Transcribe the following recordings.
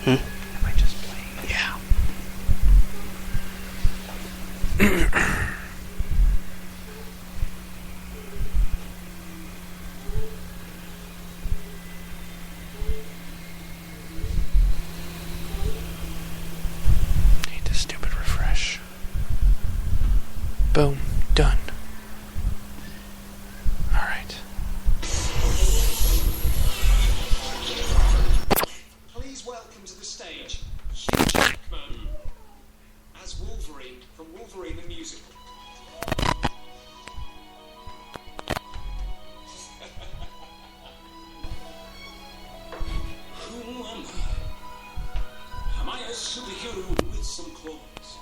Am I just playing? Yeah. Need the stupid refresh. Boom. Done. Alright. Please welcome to the stage, Hugh Jackman as Wolverine from Wolverine the Musical. Who am I? Am I a superhero with some claws?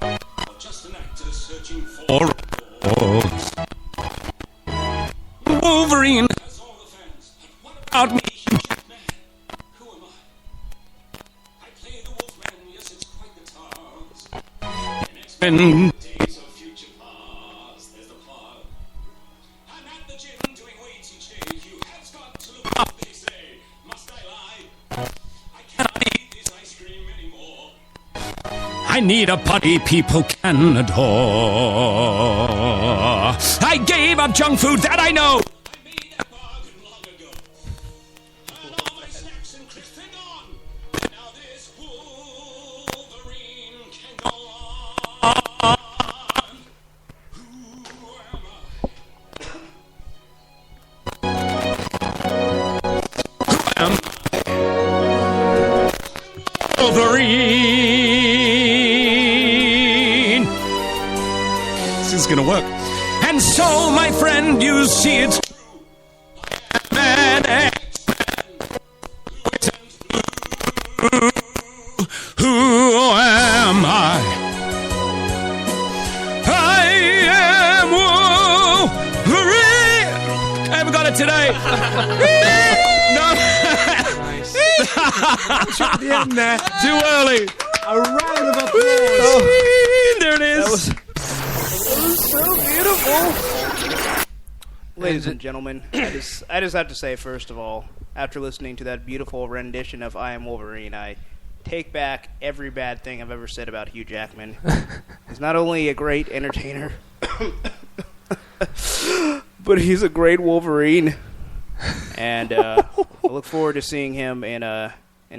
Or just an actor searching for applause? Wolverine, As all the fans, but what about me, Hugh Jackman? Who am I? I play the Wolfman, yes, it's quite the task. In X-Men days of future past, there's the plot. I'm at the gym doing weights each day. You have got to look up, they say. Must I lie? I cannot eat this ice cream anymore. I need a body people can adore. I gave up junk food, that I know. I made that bargain long ago. And all my snacks and crisps are gone. Now this Wolverine can go on. Who am Wolverine. This is gonna work. And so, my friend, you see it's Man Who am I? I am Wolverine. I haven't got it today. No. Too early. A round of applause. There it is. That was so beautiful. Ladies and gentlemen, I just have to say, first of all, after listening to that beautiful rendition of I Am Wolverine, I take back every bad thing I've ever said about Hugh Jackman. He's not only a great entertainer, but he's a great Wolverine. And I look forward to seeing him in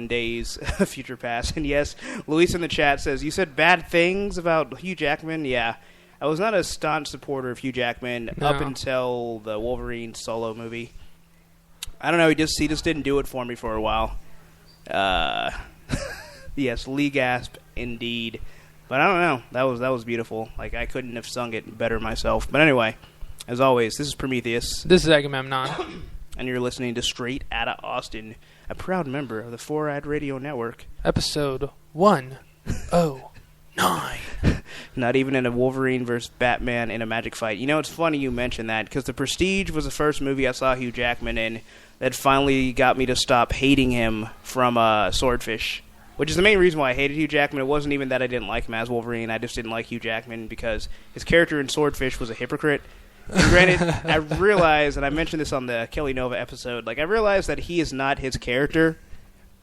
days future past. And yes, Luis in the chat says, you said bad things about Hugh Jackman? Yeah. I was not a staunch supporter of Hugh Jackman up until the Wolverine solo movie. I don't know, he just didn't do it for me for a while. Yes, Lee gasp indeed. But I don't know. That was beautiful. Like, I couldn't have sung it better myself. But anyway, as always, this is Prometheus. This is Agamemnon. And you're listening to Straight Outta Austin, a proud member of the 4-Eyed Radio Network. Episode 109. Not even in a Wolverine versus Batman in a magic fight. You know, it's funny you mentioned that, because The Prestige was the first movie I saw Hugh Jackman in that finally got me to stop hating him from Swordfish, which is the main reason why I hated Hugh Jackman. It wasn't even that I didn't like him as Wolverine. I just didn't like Hugh Jackman because his character in Swordfish was a hypocrite. And granted, I realized, and I mentioned this on the Kelly Nova episode, like, I realized that he is not his character,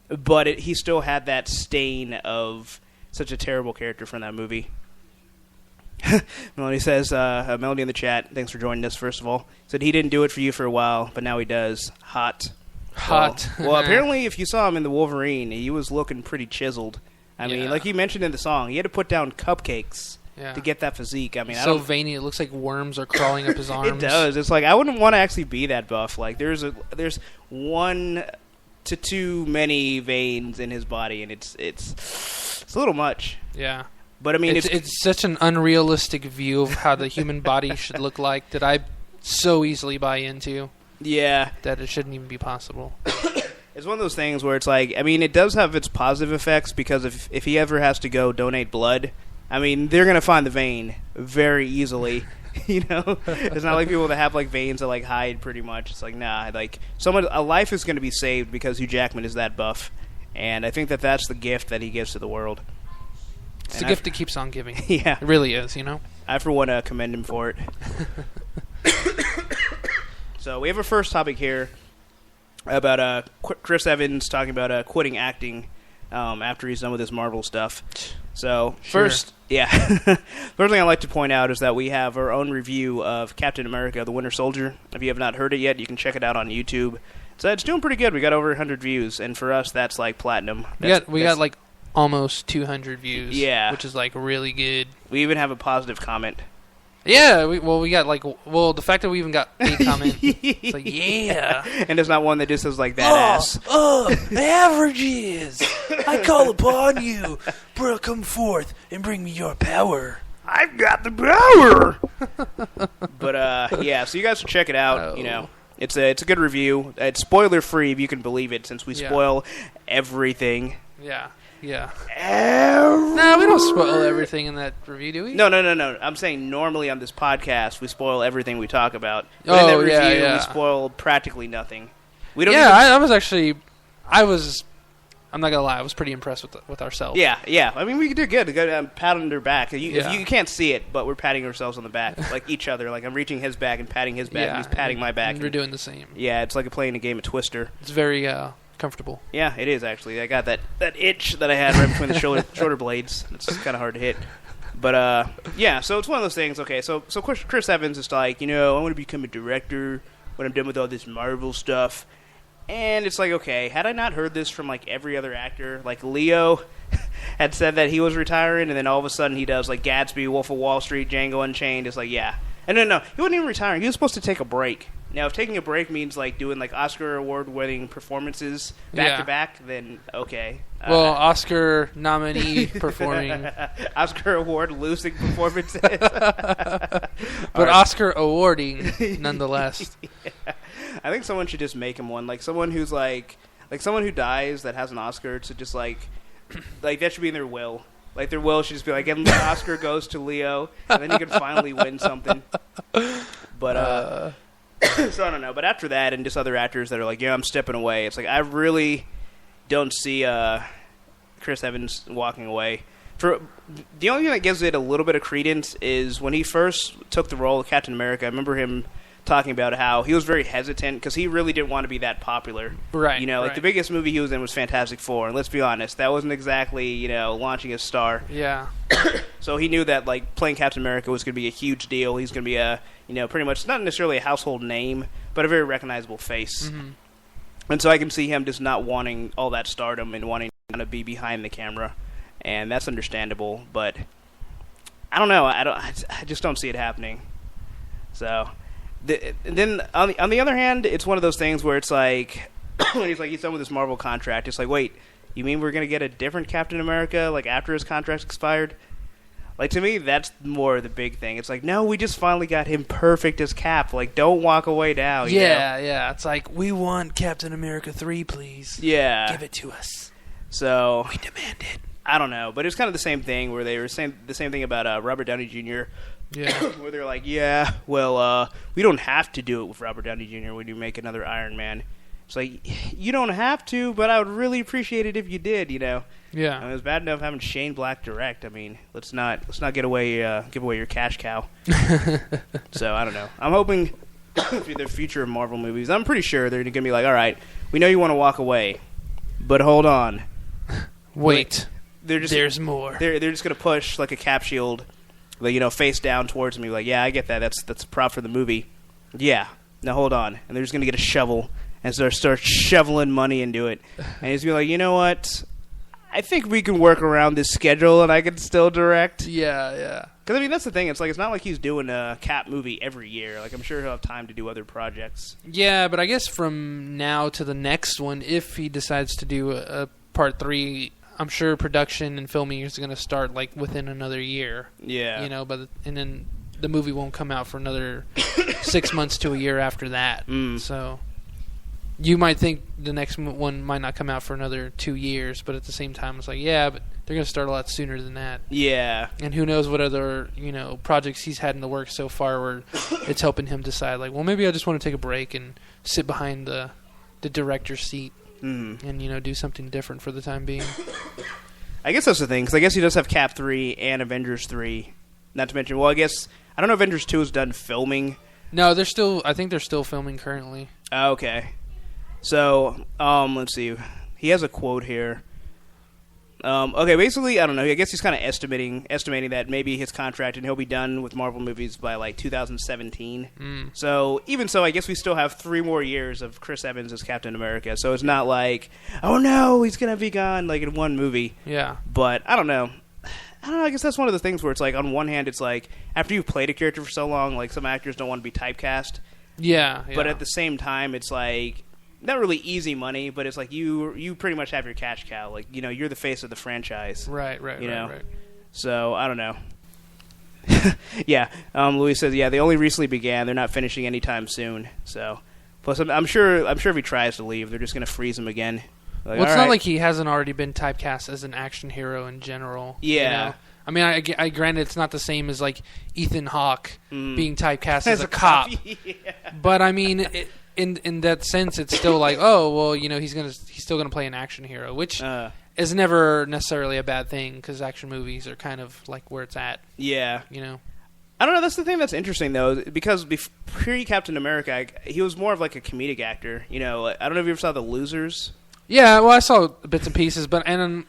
but he still had that stain of such a terrible character from that movie. Melody says, Melody in the chat, thanks for joining us, first of all, said he didn't do it for you for a while, but now he does. Hot. Well, apparently if you saw him in the Wolverine, he was looking pretty chiseled. I mean, like you mentioned in the song, he had to put down cupcakes to get that physique. I mean, so veiny, it looks like worms are crawling up his arms. It does. It's like, I wouldn't want to actually be that buff. Like, there's 1 to 2 many veins in his body, and it's a little much. Yeah. But I mean, it's such an unrealistic view of how the human body should look like that I so easily buy into. Yeah. That it shouldn't even be possible. It's one of those things where it's like, I mean, it does have its positive effects, because if he ever has to go donate blood, I mean, they're going to find the vein very easily. You know? It's not like people that have, like, veins that, like, hide pretty much. It's like, nah, like, a life is going to be saved because Hugh Jackman is that buff. And I think that's the gift that he gives to the world. It's a gift that keeps on giving. Yeah. It really is, you know? I, for one, commend him for it. So, we have a first topic here about Chris Evans talking about quitting acting. after he's done with his Marvel stuff. So, Sure. first thing I'd like to point out is that we have our own review of Captain America, The Winter Soldier. If you have not heard it yet, you can check it out on YouTube. So it's doing pretty good. We got over 100 views, and for us, that's like platinum. We got like almost 200 views. Yeah. Which is like really good. We even have a positive comment. Yeah, we got like the fact that we even got a comment, it's like yeah, And there's not one that just says like that ass. averages. I call upon you, bro, come forth and bring me your power. I've got the power. But yeah, so you guys should check it out. Oh. You know, it's a good review. It's spoiler free if you can believe it, since we Yeah. spoil everything. Yeah. No, we don't spoil everything in that review, do we? No. I'm saying normally on this podcast we spoil everything we talk about. But in that review, yeah. we spoil practically nothing. We don't. Yeah, even- I'm not gonna lie, I was pretty impressed with ourselves. Yeah. I mean, we did good. Pat on their back. Yeah. You can't see it, but we're patting ourselves on the back, like each other. Like I'm reaching his back and patting his back, and he's patting my back. And we're doing the same. Yeah, it's like playing a game of Twister. It's very comfortable. Yeah, it is actually. I got that itch that I had right between the shoulder blades. It's kind of hard to hit. But yeah, so it's one of those things. Okay, so Chris Evans is like, I want to become a director when I'm done with all this Marvel stuff. And it's like, okay, had I not heard this from like every other actor, like Leo had said that he was retiring, and then all of a sudden he does like Gatsby, Wolf of Wall Street, Django Unchained. It's like, yeah. And no, he wasn't even retiring. He was supposed to take a break. Now, if taking a break means like doing like Oscar award-winning performances back to back, then okay. Well, Oscar nominee performing, Oscar award losing performances, but Oscar awarding nonetheless. Yeah. I think someone should just make him one, like someone who's like someone who dies that has an Oscar to just like that should be in their will. Like their will should just be like, and the Oscar goes to Leo, and then he can finally win something. But so I don't know. But after that, and just other actors that are like, yeah, I'm stepping away. It's like I really don't see Chris Evans walking away. For the only thing that gives it a little bit of credence is when he first took the role of Captain America. I remember him talking about how he was very hesitant because he really didn't want to be that popular. Right. Like the biggest movie he was in was Fantastic Four, and let's be honest, that wasn't exactly, launching his star. Yeah. So he knew that like playing Captain America was going to be a huge deal. He's going to be a, pretty much not necessarily a household name, but a very recognizable face. Mm-hmm. And so I can see him just not wanting all that stardom and wanting to kind of be behind the camera, and that's understandable. But I don't know. I just don't see it happening. So. Then on the other hand, it's one of those things where it's like when he's done with his Marvel contract. It's like, wait, you mean we're gonna get a different Captain America like after his contract's expired? Like to me, that's more the big thing. It's like, no, we just finally got him perfect as Cap. Like, don't walk away now. Yeah. It's like we want Captain America 3, please. Yeah, give it to us. So We demand it. I don't know, but it's kind of the same thing where they were saying the same thing about Robert Downey Jr. Yeah. Where they're like, yeah, well, we don't have to do it with Robert Downey Jr. when you make another Iron Man. It's like, you don't have to, but I would really appreciate it if you did, Yeah. I mean, it was bad enough having Shane Black direct. I mean, let's not give away your cash cow. So I don't know. I'm hoping for the future of Marvel movies. I'm pretty sure they're going to be like, all right, we know you want to walk away, but hold on, Wait. There's more. They're just going to push like a cap shield, like, face down towards me. Like, yeah, I get that. That's a prop for the movie. Yeah. Now hold on, and they're just going to get a shovel and start shoveling money into it, and he's going to be like, you know what? I think we can work around this schedule, and I can still direct. Yeah. Because, I mean, that's the thing. It's like, it's not like he's doing a Cap movie every year. Like, I'm sure he'll have time to do other projects. Yeah, but I guess from now to the next one, if he decides to do a part 3, I'm sure production and filming is going to start, like, within another year. Yeah. And then the movie won't come out for another 6 months to a year after that. So you might think the next one might not come out for another 2 years, but at the same time, it's like, yeah, but they're going to start a lot sooner than that. Yeah. And who knows what other, projects he's had in the works so far where it's helping him decide, like, well, maybe I just want to take a break and sit behind the director's seat and, do something different for the time being. I guess that's the thing, because I guess he does have Cap 3 and Avengers 3. Not to mention, well, I guess, I don't know if Avengers 2 is done filming. No, I think they're still filming currently. Okay. So, let's see. He has a quote here. Okay, basically, I don't know. I guess he's kind of estimating that maybe his contract and he'll be done with Marvel movies by like 2017. So even so, I guess we still have 3 more years of Chris Evans as Captain America. So it's not like, oh no, he's gonna be gone like in one movie. Yeah. But I don't know. I guess that's one of the things where it's like, on one hand, it's like after you've played a character for so long, like some actors don't want to be typecast. Yeah. But at the same time, it's like not really easy money, but it's like you pretty much have your cash cow. Like, you know, you're the face of the franchise. Right. You know? Right. So I don't know. Yeah. Louis says, yeah, they only recently began. They're not finishing anytime soon. So, plus I'm sure if he tries to leave, they're just going to freeze him again. Like, Well, it's all not right. like he hasn't already been typecast as an action hero in general. Yeah. You know? I mean, I granted it's not the same as like Ethan Hawke being typecast as a cop. Yeah. But I mean, in that sense, it's still like, oh well, you know, he's still gonna play an action hero, which is never necessarily a bad thing because action movies are kind of like where it's at. Yeah. You know. I don't know. That's the thing that's interesting, though, because pre-Captain America, he was more of like a comedic actor. You know, I don't know if you ever saw The Losers. Yeah, well, I saw bits and pieces, but I'm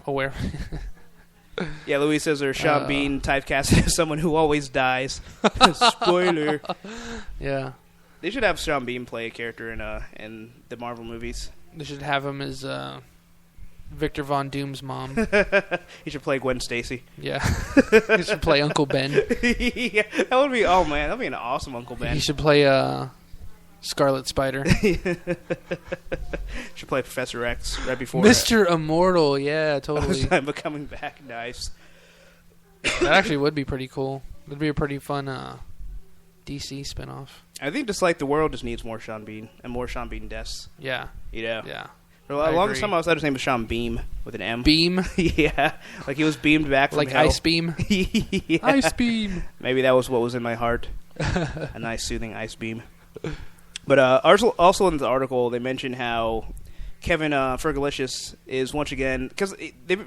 aware. Yeah, Louis says there's Sean Bean typecasted as someone who always dies. Spoiler. Yeah. They should have Sean Bean play a character in the Marvel movies. They should have him as Victor Von Doom's mom. He should play Gwen Stacy. Yeah. He should play Uncle Ben. Yeah, that would be, oh man, that would be an awesome Uncle Ben. He should play Scarlet Spider. Should play Professor X right before Mr. Immortal, yeah, totally. but coming back, nice. That actually would be pretty cool. It'd be a pretty fun DC spinoff. I think just like the world just needs more Sean Bean and more Sean Bean deaths. Yeah. You know? Yeah. For the longest time I thought his name was Sean Beam with an M. Beam? Yeah. Like he was beamed back from like hell. Ice Beam? Yeah. Ice Beam. Maybe that was what was in my heart. A nice soothing ice beam. But also in the article, they mentioned how Kevin Fergalicious is once again... Because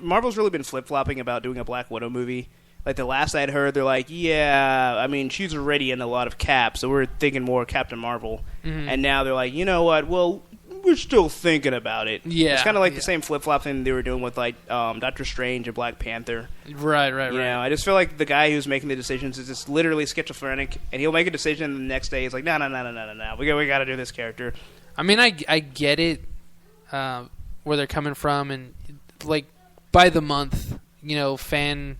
Marvel's really been flip-flopping about doing a Black Widow movie. Like, the last I'd heard, they're like, yeah, I mean, she's already in a lot of Cap, so we're thinking more Captain Marvel. Mm-hmm. And now they're like, you know what, well, we're still thinking about it. Yeah. It's kind of like the same flip-flop thing they were doing with, like, Doctor Strange and Black Panther. Right. You know, I just feel like the guy who's making the decisions is just literally schizophrenic, and he'll make a decision, and the next day he's like, no, we got to do this character. I mean, I get it, where they're coming from, and, like, by the month, you know, fan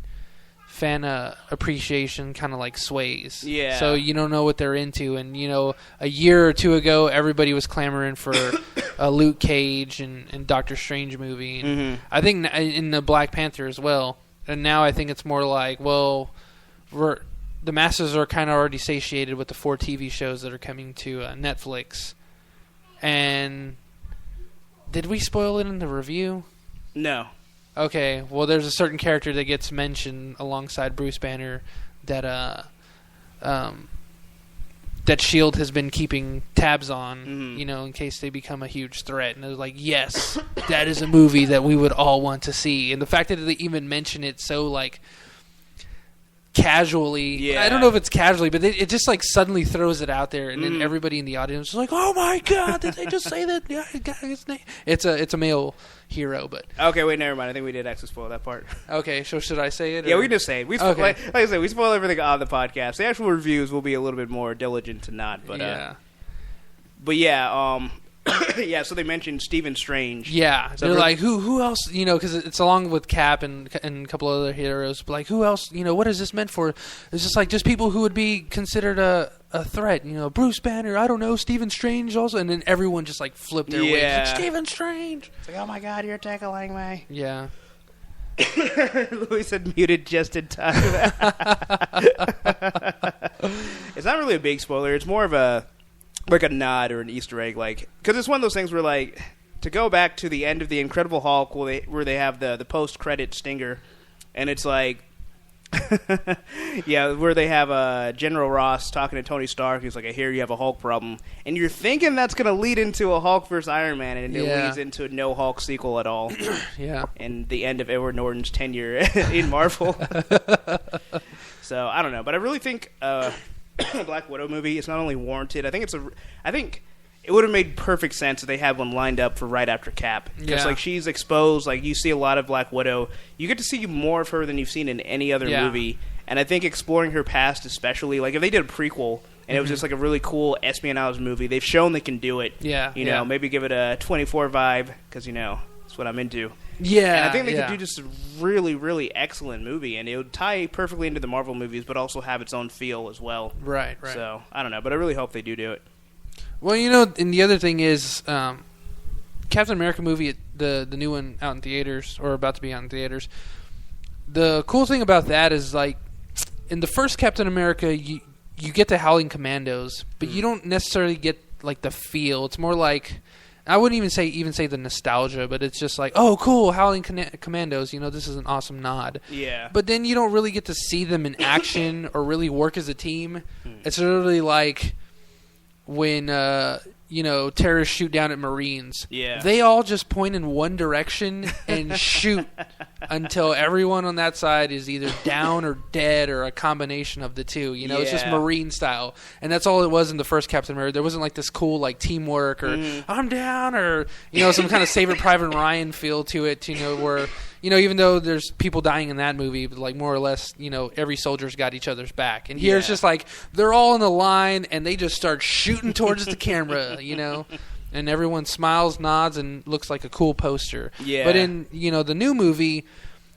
appreciation kind of like sways. Yeah. So you don't know what they're into, and you know, a year or two ago, everybody was clamoring for a Luke Cage and Doctor Strange movie. And I think in the Black Panther as well. And now I think it's more like, well, the masses are kind of already satiated with the 4 TV shows that are coming to Netflix. And did we spoil it in the review? No. Okay, well, there's a certain character that gets mentioned alongside Bruce Banner that that S.H.I.E.L.D. has been keeping tabs on, you know, in case they become a huge threat. And it was like, yes, that is a movie that we would all want to see. And the fact that they even mention it so, like, casually, I don't know if it's casually, but it just, like, suddenly throws it out there, and then everybody in the audience is like, oh my god, did they just say that? Yeah, I got his name. It's a male hero, but... Okay, wait, never mind. I think we did actually spoil that part. Okay, so should I say it? Yeah, we just say it. Okay. Like I said, we spoil everything on the podcast. The actual reviews will be a little bit more diligent to not, but... Yeah. But yeah, yeah, so they mentioned Stephen Strange. Yeah, So they're like, who else, you know, because it's along with Cap and a couple other heroes, but like, who else, you know, what is this meant for? It's just like, just people who would be considered a threat, you know, Bruce Banner, I don't know, Stephen Strange also, and then everyone just like flipped their wings, like, Stephen Strange! It's like, oh my god, you're tackling me. Yeah. Louis said muted just in time. It's not really a big spoiler, it's more of a nod or an Easter egg, like, because it's one of those things where, like, to go back to the end of the Incredible Hulk, where they have the post-credit stinger, and it's like, yeah, where they have General Ross talking to Tony Stark. He's like, I hear you have a Hulk problem, and you're thinking that's going to lead into a Hulk versus Iron Man, and it leads into no Hulk sequel at all. Yeah. And the end of Edward Norton's tenure in Marvel. So I don't know, but I really think. Black Widow movie is not only warranted. I think it would have made perfect sense if they had one lined up for right after Cap. Because, like, she's exposed. Like, you see a lot of Black Widow. You get to see more of her than you've seen in any other movie. And I think exploring her past especially, like, if they did a prequel and it was just, like, a really cool espionage movie, they've shown they can do it. Yeah. You know, maybe give it a 24 vibe, because, you know, that's what I'm into. Yeah. And I think they could do just a really, really excellent movie, and it would tie perfectly into the Marvel movies, but also have its own feel as well. Right. So, I don't know, but I really hope they do it. Well, you know, and the other thing is, Captain America movie, the new one out in theaters, or about to be out in theaters, the cool thing about that is, like, in the first Captain America, you get the Howling Commandos, but you don't necessarily get, like, the feel. It's more like, I wouldn't even say the nostalgia, but it's just like, oh, cool, Howling Commandos, you know, this is an awesome nod. Yeah. But then you don't really get to see them in action or really work as a team. It's literally like when, you know, terrorists shoot down at Marines. Yeah. They all just point in one direction and shoot until everyone on that side is either down or dead or a combination of the two. You know, it's just Marine style. And that's all it was in the first Captain America. There wasn't like this cool like teamwork or I'm down or, you know, some kind of Saving Private Ryan feel to it, you know, where, you know, even though there's people dying in that movie, but like more or less, you know, every soldier's got each other's back. And here it's just like they're all in the line and they just start shooting towards the camera, you know. And everyone smiles, nods, and looks like a cool poster. Yeah. But in, you know, the new movie,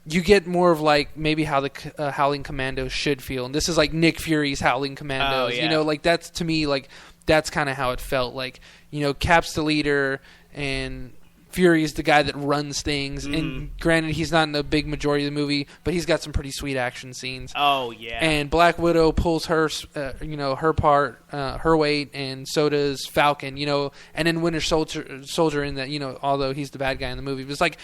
you get more of like maybe how the Howling Commandos should feel. And this is like Nick Fury's Howling Commandos. Oh, yeah. You know, like that's, to me, like that's kind of how it felt. Like, you know, Cap's the leader and Fury is the guy that runs things, and granted, he's not in the big majority of the movie, but he's got some pretty sweet action scenes. Oh, yeah. And Black Widow pulls her, you know, her part, her weight, and so does Falcon, you know, and then Winter Soldier in that, you know, although he's the bad guy in the movie. But it's like,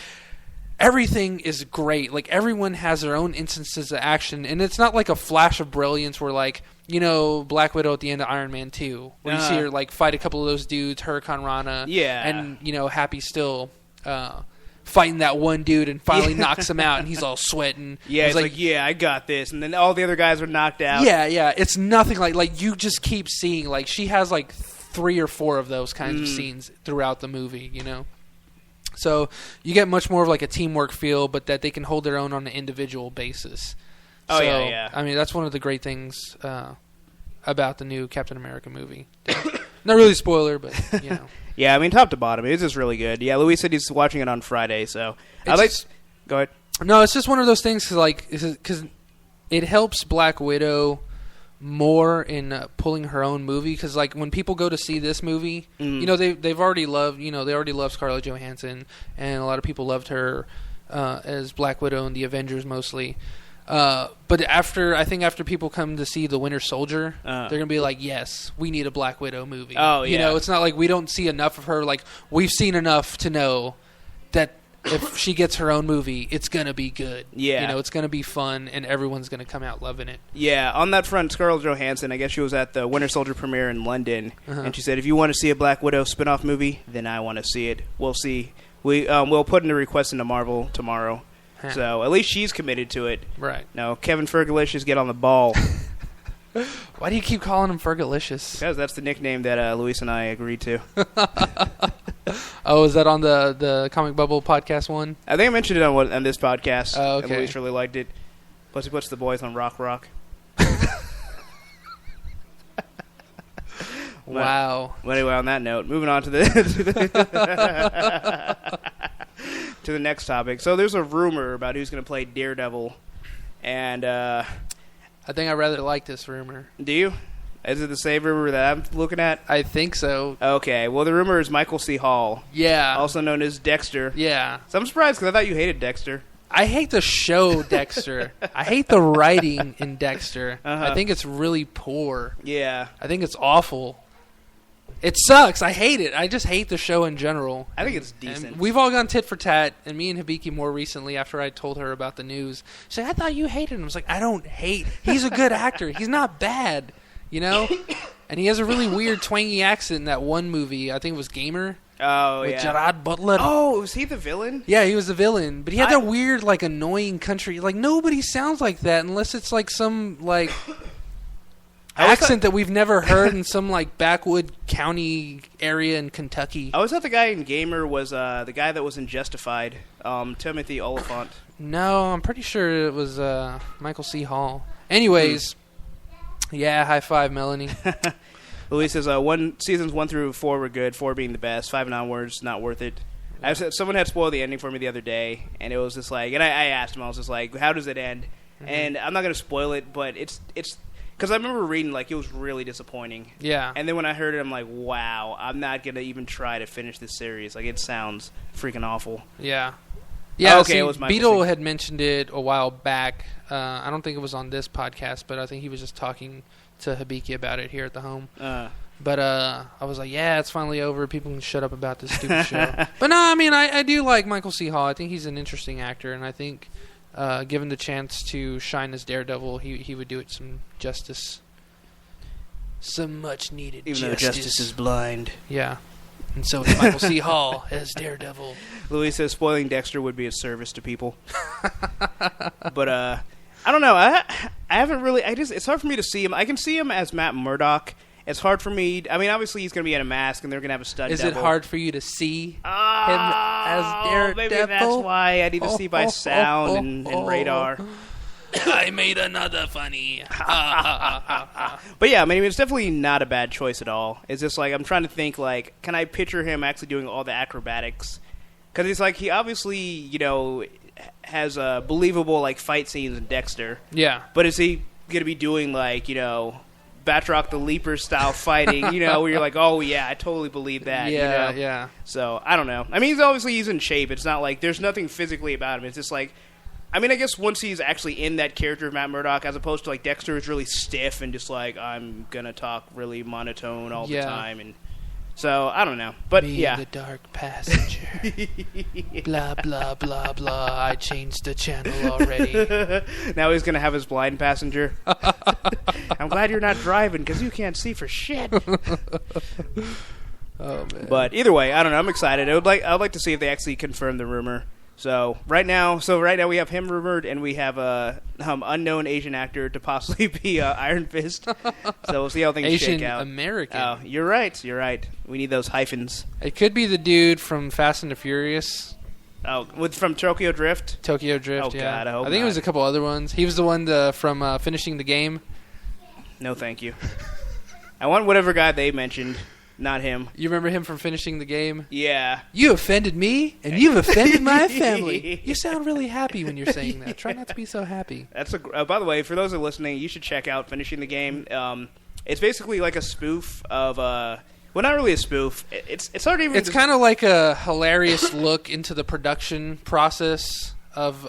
everything is great. Like, everyone has their own instances of action, and it's not like a flash of brilliance where, like, you know, Black Widow at the end of Iron Man 2, where you see her, like, fight a couple of those dudes, Hurricane Rana, and, you know, Happy still fighting that one dude and finally knocks him out, and he's all sweating. Yeah, he's like, yeah, I got this, and then all the other guys are knocked out. Yeah, it's nothing like, you just keep seeing, like, she has, like, 3 or 4 of those kinds of scenes throughout the movie, you know? So you get much more of, like, a teamwork feel, but that they can hold their own on an individual basis. Oh, so, yeah. I mean, that's one of the great things about the new Captain America movie. Not really a spoiler, but, you know. Yeah, I mean, top to bottom, it's just really good. Yeah, Luis said he's watching it on Friday, so. Go ahead. No, it's just one of those things, because it helps Black Widow more in pulling her own movie, because, like, when people go to see this movie, you know, they already love Scarlett Johansson, and a lot of people loved her as Black Widow in the Avengers mostly. But after people come to see The Winter Soldier, they're gonna be like, yes, we need a Black Widow movie. Oh, yeah. You know, it's not like we don't see enough of her. Like, we've seen enough to know that if she gets her own movie, it's gonna be good. Yeah. You know, it's gonna be fun, and everyone's gonna come out loving it. Yeah, on that front, Scarlett Johansson, I guess she was at the Winter Soldier premiere in London, and she said, if you want to see a Black Widow spin-off movie, then I want to see it. We'll see. We'll put in a request into Marvel tomorrow. So at least she's committed to it. Right. No, Kevin Fergalicious, get on the ball. Why do you keep calling him Fergalicious? Because that's the nickname that Luis and I agreed to. Oh, is that on the Comic Bubble podcast one? I think I mentioned it on this podcast. Oh, okay. And Luis really liked it. Plus, he puts the boys on Rock. Wow. Well, anyway, on that note, moving on to the to the next topic. So there's a rumor about who's going to play Daredevil, and I think I rather like this rumor. Do you? Is it the same rumor that I'm looking at? I think so. Okay. Well, the rumor is Michael C. Hall. Yeah. Also known as Dexter. Yeah. So I'm surprised because I thought you hated Dexter. I hate the show Dexter. I hate the writing in Dexter. I think it's really poor. Yeah. I think it's awful. It sucks. I hate it. I just hate the show in general. I think it's decent. And we've all gone tit for tat, and me and Hibiki more recently, after I told her about the news, she said, I thought you hated him. I was like, I don't hate. He's a good actor. He's not bad, you know? And he has a really weird, twangy accent in that one movie. I think it was Gamer. Oh, with yeah. Gerard Butler. Oh, was he the villain? Yeah, he was the villain. But he had that weird, like, annoying country. Like, nobody sounds like that unless it's, like, some, like... accent that we've never heard in some like backwood county area in Kentucky. I always thought the guy in Gamer was the guy that was in Justified, Timothy Oliphant. No, I'm pretty sure it was Michael C. Hall. Anyways, yeah, high five, Melanie. Louise says seasons 1 through 4 were good, 4 being the best, 5 and onwards not worth it. Someone had spoiled the ending for me the other day, and it was just like, and I asked him, I was just like, how does it end? Mm-hmm. And I'm not going to spoil it, but it's because I remember reading, like, it was really disappointing. Yeah. And then when I heard it, I'm like, wow, I'm not going to even try to finish this series. Like, it sounds freaking awful. Yeah. Yeah, okay, it was Beetle had mentioned it a while back. I don't think it was on this podcast, but I think he was just talking to Hibiki about it here at the home. But I was like, yeah, it's finally over. People can shut up about this stupid show. But no, I mean, I do like Michael C. Hall. I think he's an interesting actor, and I think given the chance to shine as Daredevil, he would do it some justice. Some much-needed justice. Even though justice is blind. Yeah. And so is Michael C. Hall as Daredevil. Louis says spoiling Dexter would be a service to people. But, I don't know. I haven't really... It's hard for me to see him. I can see him as Matt Murdock. It's hard for me... I mean, obviously, he's going to be in a mask, and they're going to have a stunt Is double. it hard for you to see him as Daredevil? Maybe that's why I need to see by sound and radar. I made another funny. But yeah, I mean, it's definitely not a bad choice at all. It's just like, I'm trying to think, like, can I picture him actually doing all the acrobatics? Because it's like, he obviously, you know, has believable, like, fight scenes in Dexter. Yeah. But is he going to be doing, like, you know... Batroc the Leaper style fighting, you know, where you're like, oh yeah, I totally believe that. Yeah, you know? yeah. So I don't know. I mean, he's in shape. It's not like there's nothing physically about him. It's just like, I mean, I guess once he's actually in that character of Matt Murdock, as opposed to like Dexter is really stiff and just like I'm gonna talk really monotone all the time, and so I don't know. But yeah, the dark passenger. Blah blah blah blah. I changed the channel already. Now he's gonna have his blind passenger. I'm glad you're not driving because you can't see for shit. Oh man! But either way, I don't know. I'm excited. I'd like to see if they actually confirm the rumor. So right now we have him rumored, and we have a unknown Asian actor to possibly be Iron Fist. So we'll see how things Asian shake out. American. Oh, you're right. We need those hyphens. It could be the dude from Fast and the Furious. Oh, from Tokyo Drift. Tokyo Drift. Oh yeah. God, I hope think not. it was a couple other ones. He was the one from Finishing the Game. No, thank you. I want whatever guy they mentioned, not him. You remember him from Finishing the Game? Yeah. You offended me, and you've offended my family. You sound really happy when you're saying that. Try not to be so happy. That's by the way, for those who are listening, you should check out Finishing the Game. It's basically like a spoof of well, not really a spoof. It's hard to even. It's kind of like a hilarious look into the production process of.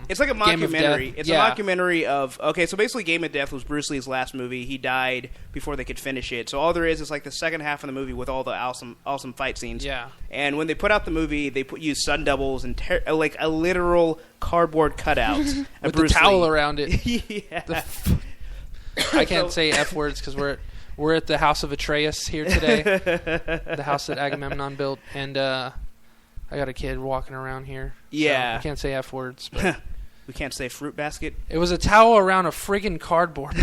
It's like a mockumentary. It's a mockumentary of. Okay, so basically, Game of Death was Bruce Lee's last movie. He died before they could finish it. So all there is like the second half of the movie with all the awesome fight scenes. Yeah. And when they put out the movie, they use stunt doubles and like a literal cardboard cutout with Bruce the towel Lee. around it. Yeah. I can't say F words because we're at the house of Atreus here today, the house that Agamemnon built, and I got a kid walking around here. Yeah. So I can't say F words. But we can't say fruit basket. It was a towel around a friggin' cardboard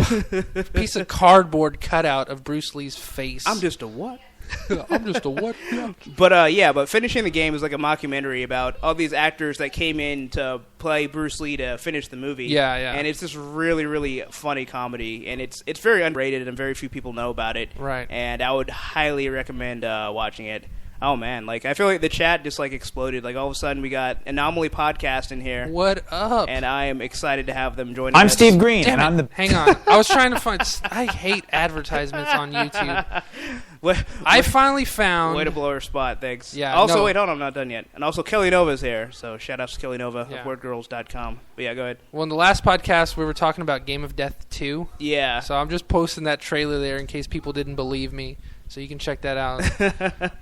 piece of cardboard cutout of Bruce Lee's face. I'm just a what? I'm just a what? But Finishing the Game is like a mockumentary about all these actors that came in to play Bruce Lee to finish the movie. Yeah, yeah. And it's this really, really funny comedy, and it's very underrated, and very few people know about it. Right. And I would highly recommend watching it. Oh man, like I feel like the chat just like exploded. Like all of a sudden we got Anomaly Podcast in here. What up? And I am excited to have them join. I'm us. Steve Green, Damn and it. I'm the. Hang on. I was trying to find. I hate advertisements on YouTube. I finally found. Way to blow her spot, thanks. Yeah. Also, no. wait, hold on, I'm not done yet. And also, Kelly Nova's here, so shout out to Kelly Nova Yeah. of WordGirls.com. But yeah, go ahead. Well, in the last podcast, we were talking about Game of Death 2. Yeah. So I'm just posting that trailer there in case people didn't believe me. So you can check that out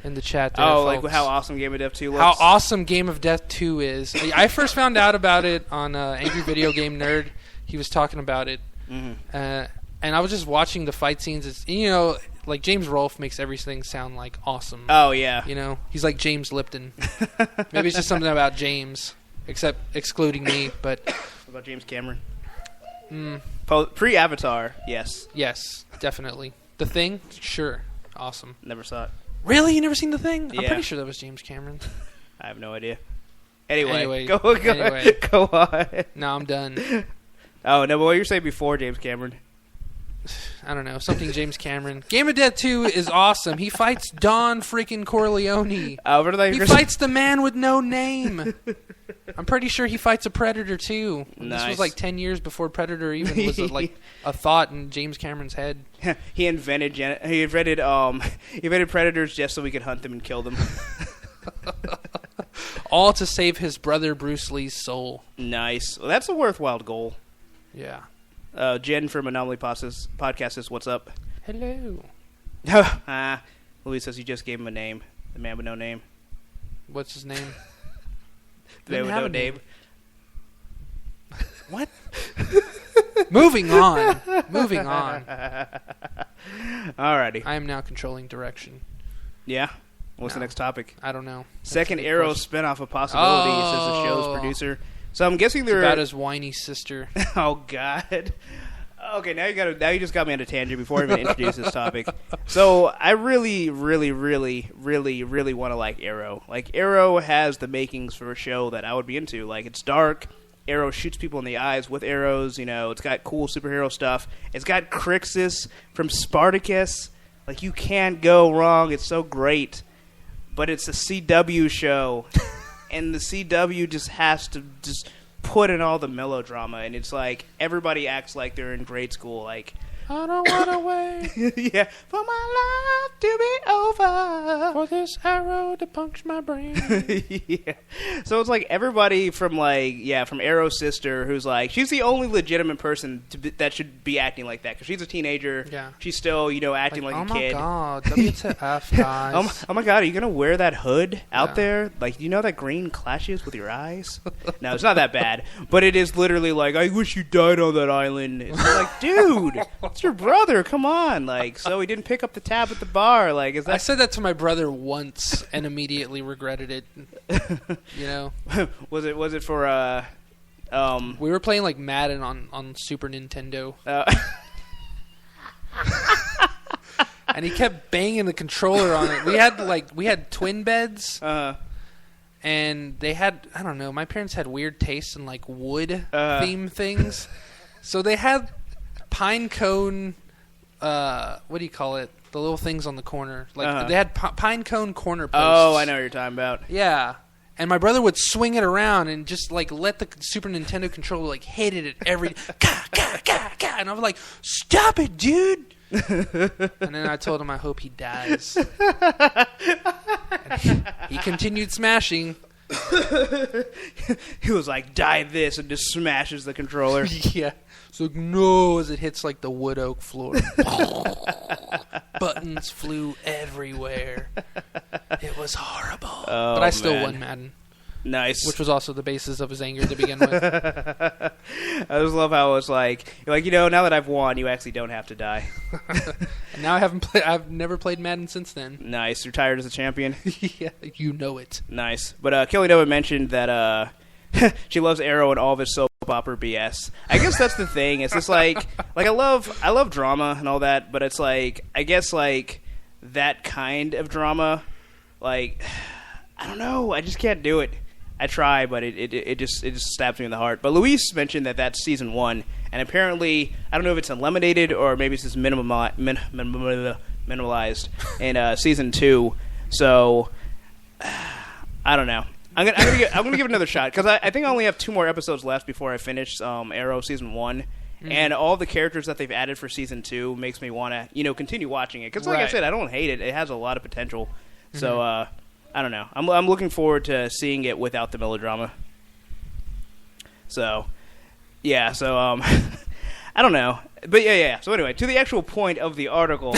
in the chat there, like folks. how awesome Game of Death 2 looks. How awesome Game of Death 2 is. I first found out about it on Angry Video Game Nerd. He was talking about it. Mm-hmm. And I was just watching the fight scenes. It's, like James Rolfe makes everything sound like awesome. Oh, yeah. He's like James Lipton. Maybe it's just something about James, except excluding me. But What about James Cameron? Pre-Avatar, yes. Yes, definitely. The Thing? Sure. Awesome. Never saw it. Really? You never seen The Thing? Yeah. I'm pretty sure that was James Cameron. I have no idea. Anyway, go anyway. go on. No, I'm done. Oh, no, but what you were saying before James Cameron? I don't know. Something James Cameron. Game of Death 2 is awesome. He fights Don freaking Corleone. He fights the man with no name. I'm pretty sure he fights a Predator too. Nice. This was like 10 years before Predator even was a thought in James Cameron's head. He invented predators just so we could hunt them and kill them. All to save his brother Bruce Lee's soul. Nice. Well, that's a worthwhile goal. Yeah. Jen from Anomaly Podcast says, "What's up?" Hello. Louis says you just gave him a name. The man with no name. What's his name? The man with no name. What? Moving on. Alrighty. I am now controlling direction. Yeah? What's the next topic? I don't know. Second Arrow spinoff of possibility, says the show's producer. So I'm guessing they're about his whiny sister. Oh God. Okay, now you just got me on a tangent before I even introduce this topic. So I really want to like Arrow. Like Arrow has the makings for a show that I would be into. Like it's dark. Arrow shoots people in the eyes with arrows. You know, it's got cool superhero stuff. It's got Crixus from Spartacus. Like you can't go wrong. It's so great. But it's a CW show. And the CW just has to just put in all the melodrama, and it's like everybody acts like they're in grade school. Like I don't want to wait. Yeah, for my life to be over, for this arrow to puncture my brain. Yeah. So it's like everybody from from Arrow's sister, who's like she's the only legitimate person that should be acting like that because she's a teenager. Yeah, she's still acting like a kid. Oh my god, WTF, guys. Oh my god, are you gonna wear that hood out there? Like you know that green clashes with your eyes. No, it's not that bad, but it is literally like I wish you died on that island. It's like, dude. It's your brother. Come on, so he didn't pick up the tab at the bar. Like, is that? I said that to my brother once and immediately regretted it. You know, was it for We were playing like Madden on Super Nintendo, and he kept banging the controller on it. We had twin beds, and they had I don't know. My parents had weird tastes in like wood theme things, so they had pine cone, what do you call it? The little things on the corner. Like they had pine cone corner posts. Oh, I know what you're talking about. Yeah. And my brother would swing it around and just like let the Super Nintendo controller like hit it at every and I was like, "Stop it, dude." And then I told him I hope he dies. And he continued smashing. He was like, "Die this," and just smashes the controller. Yeah. So no, as it hits like the wood oak floor. Buttons flew everywhere. It was horrible. Oh, but I still won Madden. Nice. Which was also the basis of his anger to begin with. I just love how it's like, now that I've won, you actually don't have to die. And now I've never played Madden since then. Nice. Retired as a champion. Yeah, you know it. Nice. But Kelly Nova mentioned that she loves Arrow and all of his soap opera BS. I guess that's the thing. It's just like I love drama and all that, but it's like I guess like that kind of drama, like I don't know. I just can't do it. I try, but it just stabs me in the heart. But Luis mentioned that that's season 1, and apparently I don't know if it's eliminated or maybe it's just minimalized in season 2. So I don't know. I'm gonna give it another shot because I think I only have 2 more episodes left before I finish Arrow season 1, and all the characters that they've added for season 2 makes me want to continue watching it because like I said, I don't hate it. It has a lot of potential. So I don't know. I'm looking forward to seeing it without the melodrama. So yeah. So I don't know, but yeah. So anyway, to the actual point of the article.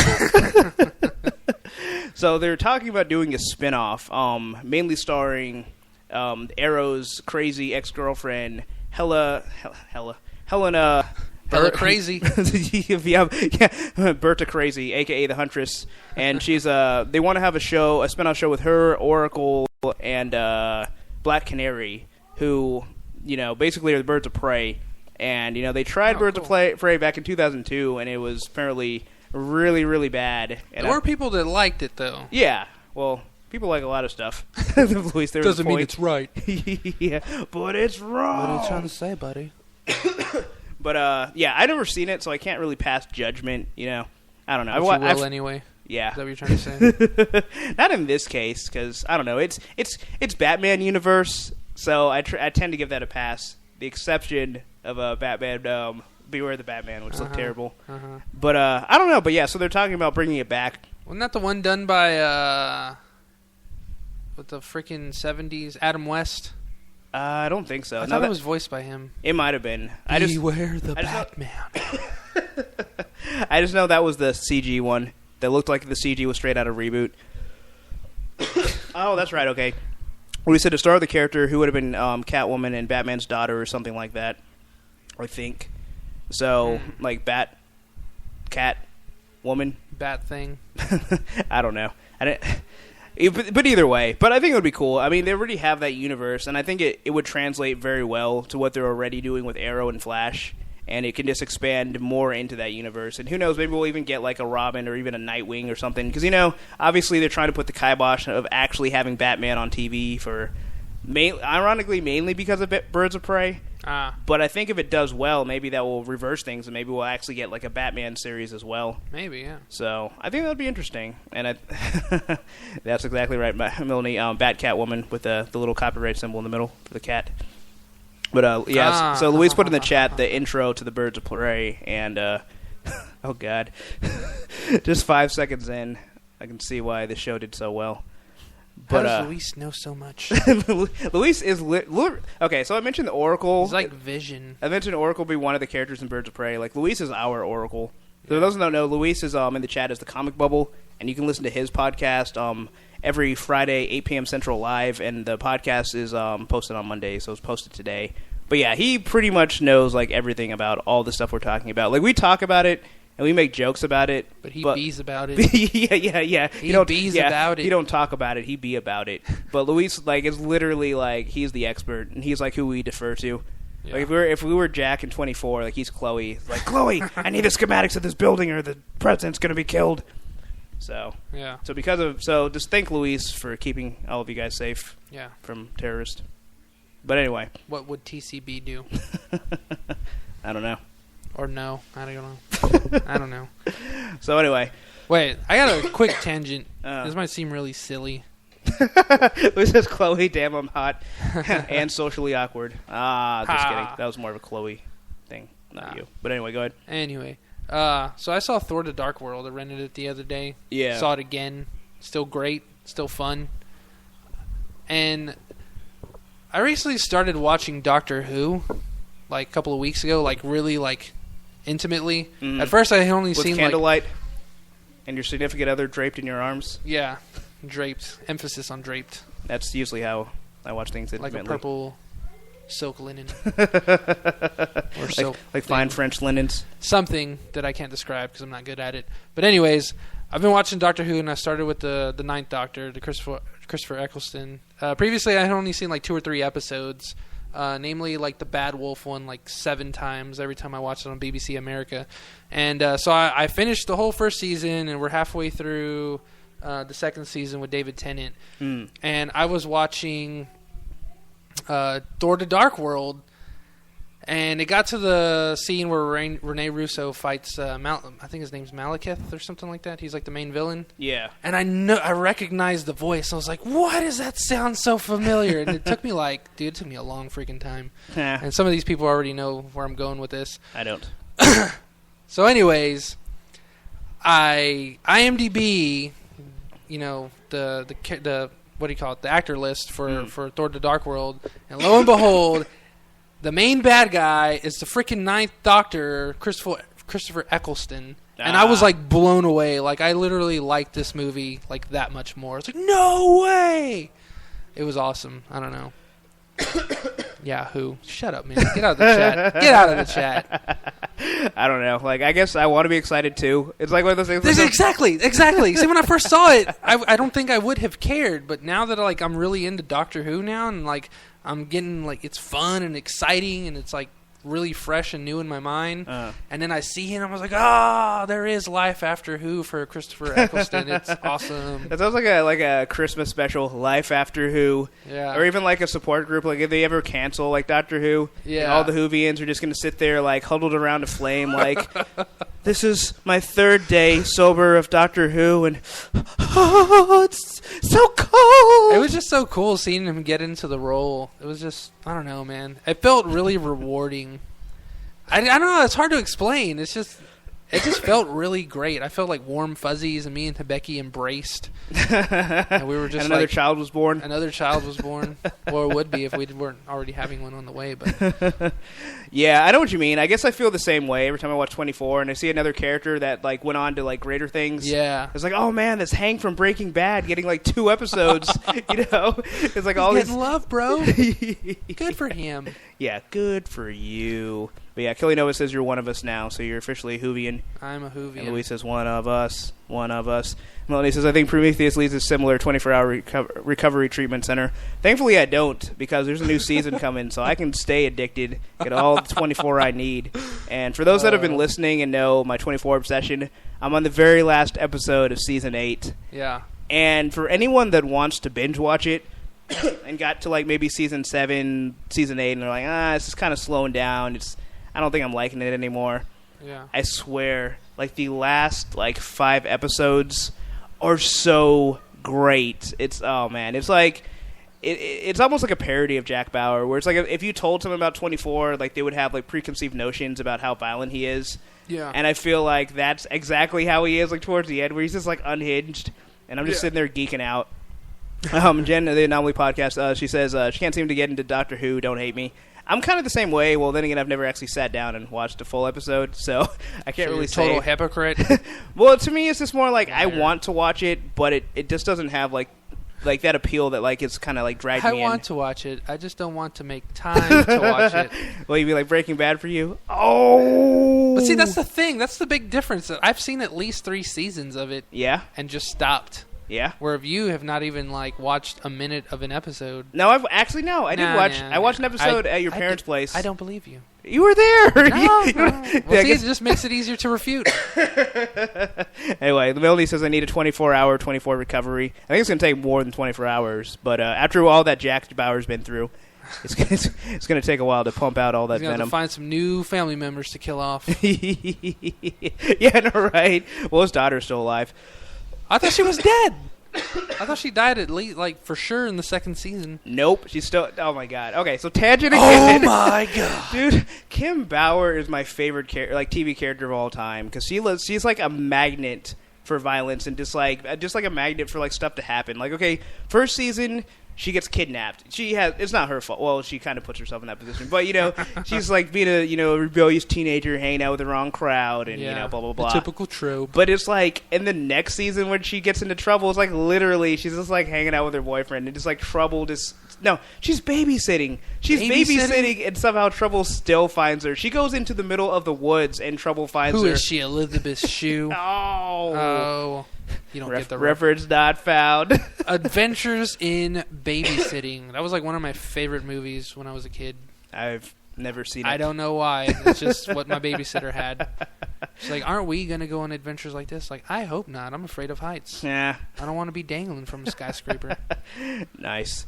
So they're talking about doing a spinoff, mainly starring Arrow's crazy ex-girlfriend, Helena. Bella Crazy. Yeah, Berta Crazy, a.k.a. the Huntress. And she's they want to have a spinoff show with her, Oracle, and Black Canary, who, basically are the birds of prey. And, they tried Birds of Prey back in 2002, and it was apparently really, really bad. And there were people that liked it, though. Yeah. Well, people like a lot of stuff. Luis, doesn't mean it's right. Yeah, but it's wrong. What are you trying to say, buddy? But, I've never seen it, so I can't really pass judgment, I don't know. But you will anyway. Yeah. Is that what you're trying to say? Not in this case, because, I don't know, it's Batman universe, so I tend to give that a pass. The exception of Batman, Beware the Batman, which looked terrible. But, I don't know, but yeah, so they're talking about bringing it back. Wasn't that the one done by, with the freaking 70s, Adam West? I don't think so. I thought it was voiced by him. It might have been. Beware the Batman. I just know that was the CG one that looked like the CG was straight out of Reboot. Oh, that's right, okay. We said to star the character who would have been Catwoman and Batman's daughter or something like that, I think. So, like Cat, Woman. Bat thing. I don't know. But either way, but I think it would be cool. I mean, they already have that universe, and I think it would translate very well to what they're already doing with Arrow and Flash, and it can just expand more into that universe. And who knows, maybe we'll even get like a Robin or even a Nightwing or something, because, obviously they're trying to put the kibosh of actually having Batman on TV ironically, mainly because of Birds of Prey. But I think if it does well, maybe that will reverse things, and maybe we'll actually get like a Batman series as well. Maybe, yeah. So I think that would be interesting, and that's exactly right, Melanie. Bat-Catwoman with the little copyright symbol in the middle for the cat. But so Luis put in the chat the intro to the Birds of Prey, and oh god, just 5 seconds in, I can see why the show did so well. But, how does Luis know so much? Luis is okay. So I mentioned the Oracle. He's like Vision. I mentioned Oracle be one of the characters in Birds of Prey. Like, Luis is our Oracle. So for those who don't know, Luis is in the chat as the Comic Bubble, and you can listen to his podcast every Friday, 8 p.m. Central live, and the podcast is posted on Monday, so it's posted today. But yeah, he pretty much knows like everything about all the stuff we're talking about. Like, we talk about it, and we make jokes about it. But he bees about it. yeah. He bees about it. He don't talk about it. He be about it. But Luis, like, is literally, like, he's the expert, and he's, like, who we defer to. Yeah. Like, if we were Jack in 24, like, he's Chloe. Like, Chloe, I need the schematics of this building or the president's going to be killed. So, yeah. So just thank Luis for keeping all of you guys safe from terrorists. But anyway. What would TCB do? I don't know. Or no, I don't know. I don't know. So anyway, wait, I got a quick tangent. This might seem really silly. It says Chloe, damn, I'm hot and socially awkward. Just kidding. That was more of a Chloe thing, not you. But anyway, go ahead. Anyway, so I saw Thor: The Dark World. I rented it the other day. Yeah, saw it again. Still great. Still fun. And I recently started watching Doctor Who, like a couple of weeks ago. Like, really, like, intimately. At first, I had only seen candlelight and your significant other draped in your arms. Yeah, draped. Emphasis on draped. That's usually how I watch things intimately. Like a purple silk linen, or silk, like fine French linens. Something that I can't describe because I'm not good at it. But anyways, I've been watching Doctor Who, and I started with the Ninth Doctor, the Christopher Eccleston. Previously, I had only seen like 2 or 3 episodes. Namely, like the Bad Wolf one, like 7 times every time I watched it on BBC America. And so I finished the whole first season, and we're halfway through the second season with David Tennant. And I was watching Thor: The Dark World, and it got to the scene where Rene Russo fights, I think his name's Malekith or something like that. He's like the main villain. Yeah. And I recognized the voice. I was like, why does that sound so familiar? And it took me a long freaking time. And some of these people already know where I'm going with this. I don't. So anyways, IMDb, the what do you call it? The actor list for Thor: The Dark World. And lo and behold, the main bad guy is the freaking Ninth Doctor, Christopher Eccleston. And I was, like, blown away. Like, I literally liked this movie, like, that much more. It's like, no way! It was awesome. I don't know. Yahoo. Shut up, man. Get out of the chat. Get out of the chat. I don't know. Like, I guess I want to be excited, too. It's like one of those things. Exactly. See, when I first saw it, I don't think I would have cared. But now that, like, I'm really into Doctor Who now, and, like, I'm getting, like, it's fun and exciting, and it's, like, really fresh and new in my mind. And then I see him, and I was like, "Ah, there is life after Who for Christopher Eccleston. It's awesome." That sounds like a Christmas special, Life After Who. Yeah. Or even like a support group, like if they ever cancel like Doctor Who, Yeah. and all the Whovians are just going to sit there like huddled around a flame like, this is my 3rd day sober of Doctor Who, and oh, it's so cold. It was just so cool seeing him get into the role. It was just, I don't know, man. It felt really rewarding. I don't know. It's hard to explain. It just felt really great. I felt like warm fuzzies, and me and Becky embraced. And we were just and another child was born. Another child was born. Or it would be if we weren't already having one on the way. But Yeah, I know what you mean. I guess I feel the same way every time I watch 24 and I see another character that like went on to like greater things. yeah. It's like, oh man, this Hank from Breaking Bad getting like 2 episodes. You know, it's like all He's these. getting love, bro. Good for him. Yeah, good for you. But yeah, Kelly Nova says you're one of us now, so you're officially a Whovian. I'm a Whovian. And Louis says one of us. Melanie says, I think Prometheus leads a similar 24-hour recovery treatment center. Thankfully, I don't, because there's a new season coming, so I can stay addicted, get all the 24 I need. And for those that have been listening and know my 24 obsession, I'm on the very last episode of Season 8. Yeah. And for anyone that wants to binge watch it, and got to like maybe Season 7, Season 8, and they're like, this is kind of slowing down. I don't think I'm liking it anymore. Yeah. I swear, like the last like 5 episodes are so great. It's it's like it's almost like a parody of Jack Bauer, where it's like if you told someone about 24, like they would have like preconceived notions about how violent he is. Yeah. And I feel like that's exactly how he is, like towards the end, where he's just like unhinged, and I'm just sitting there geeking out. Jen, the Anomaly podcast, she says she can't seem to get into Doctor Who. Don't hate me. I'm kind of the same way. Well, then again, I've never actually sat down and watched a full episode, so I can't really say. Total hypocrite. Well, to me, it's just more like I want to watch it, but it just doesn't have like that appeal that like it's kind of like dragged me in. I want to watch it. I just don't want to make time to watch it. Well, you mean like Breaking Bad for you? Oh, But see, that's the thing. That's the big difference. I've seen at least 3 seasons of it. Yeah. And just stopped. Yeah. Where you have not even like watched a minute of an episode. No, I did watch. I watched an episode at your parents' place. I don't believe you. You were there. No. Well, see, it just makes it easier to refute. Anyway, the Melody says I need a 24-hour 24 recovery. I think it's going to take more than 24 hours, but after all that Jack Bauer's been through, it's going to take a while to pump out all that He's gonna have venom. to find some new family members to kill off. Yeah, no, right. Well, his daughter's still alive. I thought she was dead. I thought she died at least, like, for sure in the 2nd season. Nope, she's still. Oh my god. Okay, so tangent again. Oh my god, dude! Kim Bauer is my favorite TV character of all time because she's like a magnet for violence and just like a magnet for like stuff to happen. Like, okay, first season. She gets kidnapped. It's not her fault. Well, she kind of puts herself in that position. But, she's like being a rebellious teenager hanging out with the wrong crowd and, blah, blah, blah. The typical trope. But it's like in the next season when she gets into trouble, it's like literally she's just like hanging out with her boyfriend and just like trouble just... No, she's babysitting. She's babysitting and somehow trouble still finds her. She goes into the middle of the woods and trouble finds her. Who is she, Elizabeth Shue? Oh. You don't get the reference not found. Adventures in Babysitting. That was like one of my favorite movies when I was a kid. I've never seen it. I don't know why. It's just what my babysitter had. She's like, aren't we going to go on adventures like this? Like, I hope not. I'm afraid of heights. Yeah. I don't want to be dangling from a skyscraper. Nice.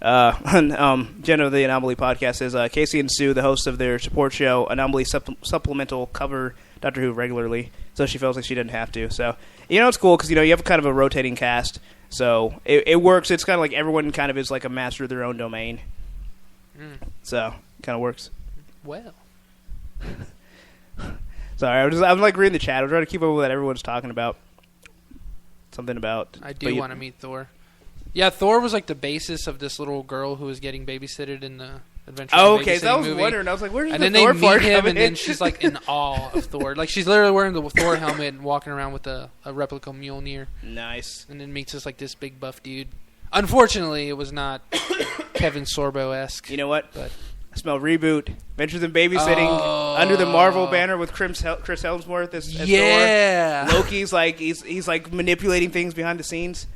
Jen of the Anomaly podcast says, Casey and Sue, the hosts of their support show, Anomaly Supplemental, cover Doctor Who regularly, so she feels like she didn't have to. So, it's cool because, you have kind of a rotating cast, so it works. It's kind of like everyone kind of is like a master of their own domain. So, kind of works. Well. Sorry, I'm like reading the chat. I'm trying to keep up with what everyone's talking about. Something about... I do want to meet Thor. Yeah, Thor was like the basis of this little girl who was getting babysitted in the Adventure. Oh, okay. So I was wondering. I was like, "Where's the Thor part?" And then they meet him, and then she's like in awe of Thor. Like she's literally wearing the Thor helmet and walking around with a replica Mjolnir. Nice. And then meets us like this big buff dude. Unfortunately, it was not Kevin Sorbo-esque. You know what? But I smell reboot. Adventures in Babysitting under the Marvel banner with Chris Hemsworth as Thor. Loki's like he's like manipulating things behind the scenes.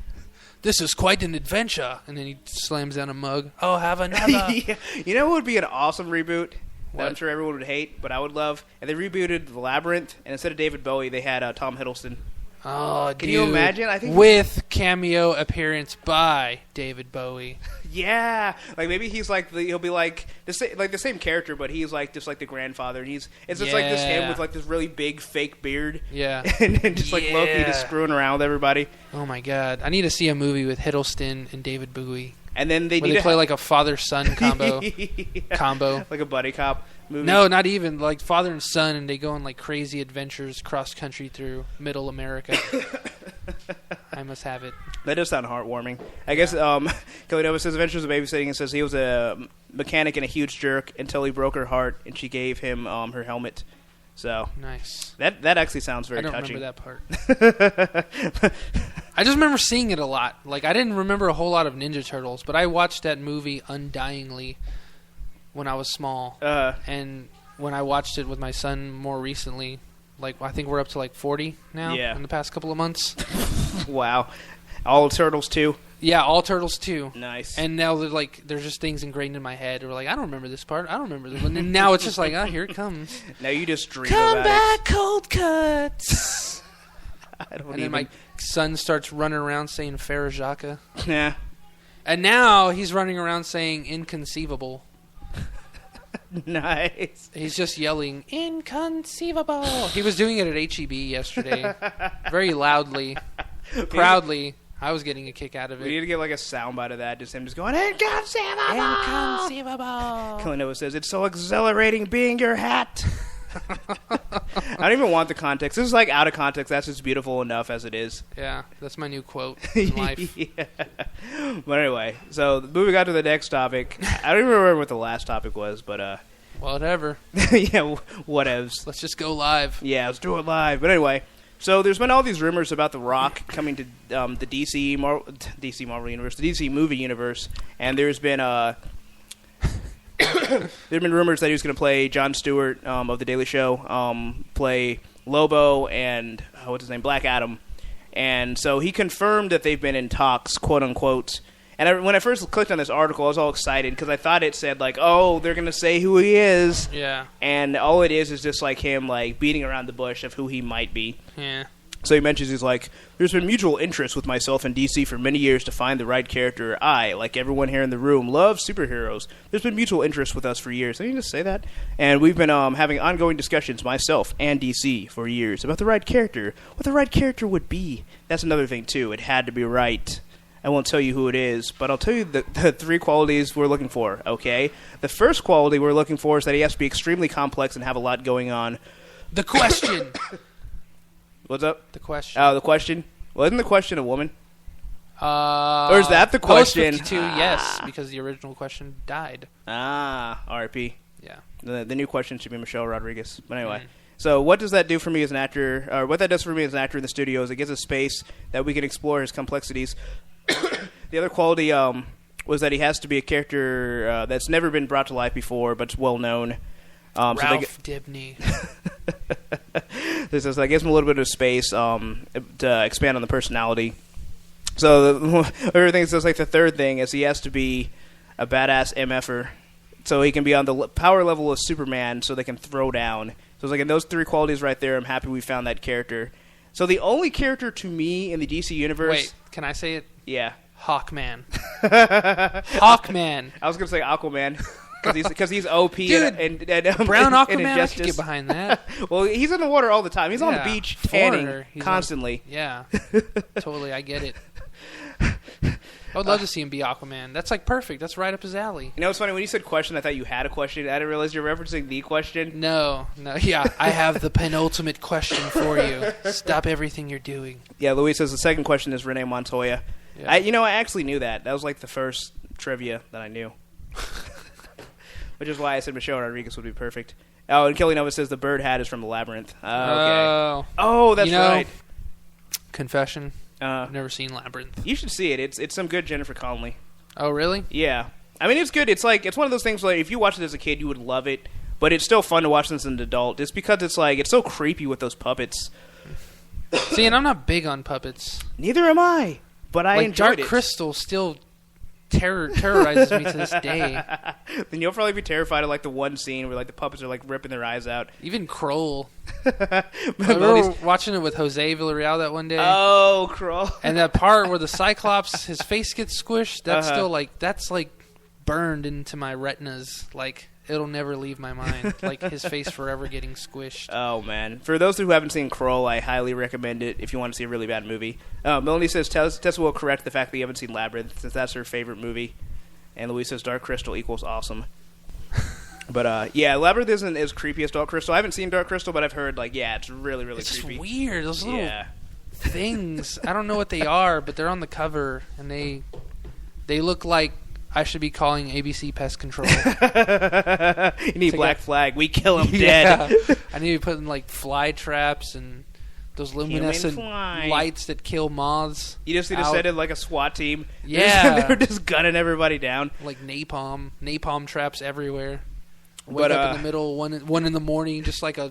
This is quite an adventure. And then he slams down a mug. Oh, have another. Yeah. You know what would be an awesome reboot? that I'm sure everyone would hate, but I would love. And they rebooted The Labyrinth, and instead of David Bowie, they had Tom Hiddleston. Oh, Can you imagine? I think with cameo appearance by David Bowie. Yeah, like maybe he's like he'll be like the same character, but he's like just like the grandfather, and it's just like this him with like this really big fake beard. Yeah, and just like Loki just screwing around with everybody. Oh my god, I need to see a movie with Hiddleston and David Bowie. And then they play like a father-son combo, like a buddy cop movie. No, not even like father and son, and they go on like crazy adventures cross country through Middle America. I must have it. That does sound heartwarming. I guess Kelly Nova says Adventures of Babysitting and says he was a mechanic and a huge jerk until he broke her heart and she gave him her helmet. So nice. That actually sounds very touching. I don't remember that part. I just remember seeing it a lot. Like I didn't remember a whole lot of Ninja Turtles, but I watched that movie undyingly when I was small. And when I watched it with my son more recently, like I think we're up to like 40 now in the past couple of months. Wow. All Turtles 2? Yeah, all Turtles 2. Nice. And now there's just things ingrained in my head. We're like, I don't remember this part. I don't remember this one. And now it's just like, here it comes. Now you just dream Come about back, cold cuts. then my son starts running around saying Farajaka. Yeah. And now he's running around saying inconceivable. Nice. He's just yelling, inconceivable. He was doing it at HEB yesterday. Very loudly. Proudly. I was getting a kick out of it. We need to get like a soundbite of that. Just him just going, inconceivable! Inconceivable! Kalinoa says, it's so exhilarating being your hat. I don't even want the context. This is like out of context. That's just beautiful enough as it is. Yeah, that's my new quote in life. Yeah. But anyway, so moving on to the next topic. I don't even remember what the last topic was, but whatever. Yeah, whatevs. Let's just go live. Yeah, let's do it live. But anyway, so there's been all these rumors about The Rock coming to the DC Marvel universe, the DC movie universe, and there's been there've been rumors that he was going to play Jon Stewart of The Daily Show, play Lobo and what's his name, Black Adam, and so he confirmed that they've been in talks, quote unquote. And when I first clicked on this article, I was all excited because I thought it said like, "Oh, they're going to say who he is." Yeah. And all it is just like him like beating around the bush of who he might be. Yeah. So he mentions he's like, there's been mutual interest with myself and DC for many years to find the right character. I, like everyone here in the room, love superheroes. There's been mutual interest with us for years. Didn't you just say that? And we've been having ongoing discussions, myself and DC, for years about the right character. What the right character would be. That's another thing, too. It had to be right. I won't tell you who it is, but I'll tell you the three qualities we're looking for, okay? The first quality we're looking for is that he has to be extremely complex and have a lot going on. The question. What's up? The question. Oh, the question? Well, isn't the question a woman? Or is that the question? Post 52, yes, because the original question died. RIP. Yeah. The new question should be Michelle Rodriguez. But anyway. So what does that do for me as an actor? Or what that does for me as an actor in the studio is it gives us space that we can explore his complexities. The other quality was that he has to be a character that's never been brought to life before, but's well known. Ralph Dibny. This is that gives him a little bit of space to expand on the personality. So everything says like the third thing is he has to be a badass MFer, so he can be on the power level of Superman, so they can throw down. So it's like in those three qualities right there, I'm happy we found that character. So the only character to me in the DC universe. Wait, can I say it? Yeah, Hawkman. Hawkman. I was gonna say Aquaman. Because he's OP. Dude, and brown Aquaman, and I could get behind that. Well, he's in the water all the time. He's on the beach tanning constantly. Yeah, totally, I get it. I would love to see him be Aquaman. That's like perfect. That's right up his alley. You know what's funny? When you said question, I thought you had a question. I didn't realize you're referencing the question. No. Yeah, I have the penultimate question for you. Stop everything you're doing. Yeah, Louis says the second question is Renee Montoya. Yeah. I actually knew that. That was like the first trivia that I knew. Which is why I said Michelle Rodriguez would be perfect. Oh, and Kelly Nova says the bird hat is from The Labyrinth. Okay. Oh, that's right. Confession. I've never seen Labyrinth. You should see it. It's some good Jennifer Connelly. Oh, really? Yeah. I mean, it's good. It's like it's one of those things where if you watch it as a kid, you would love it. But it's still fun to watch this as an adult. It's because it's like it's so creepy with those puppets. See, and I'm not big on puppets. Neither am I. But I enjoyed Dark it. Crystal still terrorizes me to this day. Then you'll probably be terrified of like the one scene where like the puppets are like ripping their eyes out. Even Kroll. I remember watching it with Jose Villarreal that one day. Oh, Kroll. And that part where the Cyclops, his face gets squished, that's still like, that's like burned into my retinas. Like, it'll never leave my mind. Like, his face forever getting squished. Oh, man. For those who haven't seen Kroll, I highly recommend it if you want to see a really bad movie. Melanie says Tessa will correct the fact that you haven't seen Labyrinth, since that's her favorite movie. And Louise says Dark Crystal equals awesome. But, yeah, Labyrinth isn't as creepy as Dark Crystal. I haven't seen Dark Crystal, but I've heard, like, yeah, it's really, really it's creepy. It's weird. Those little things. I don't know what they are, but they're on the cover, and they look like I should be calling ABC Pest Control. You need Black Flag. We kill him dead. I need to be putting, like, fly traps and those luminescent lights that kill moths. You just need to send in, like, a SWAT team. Yeah. They're just gunning everybody down. Like napalm traps everywhere. Wake up in the middle, one in the morning, just like a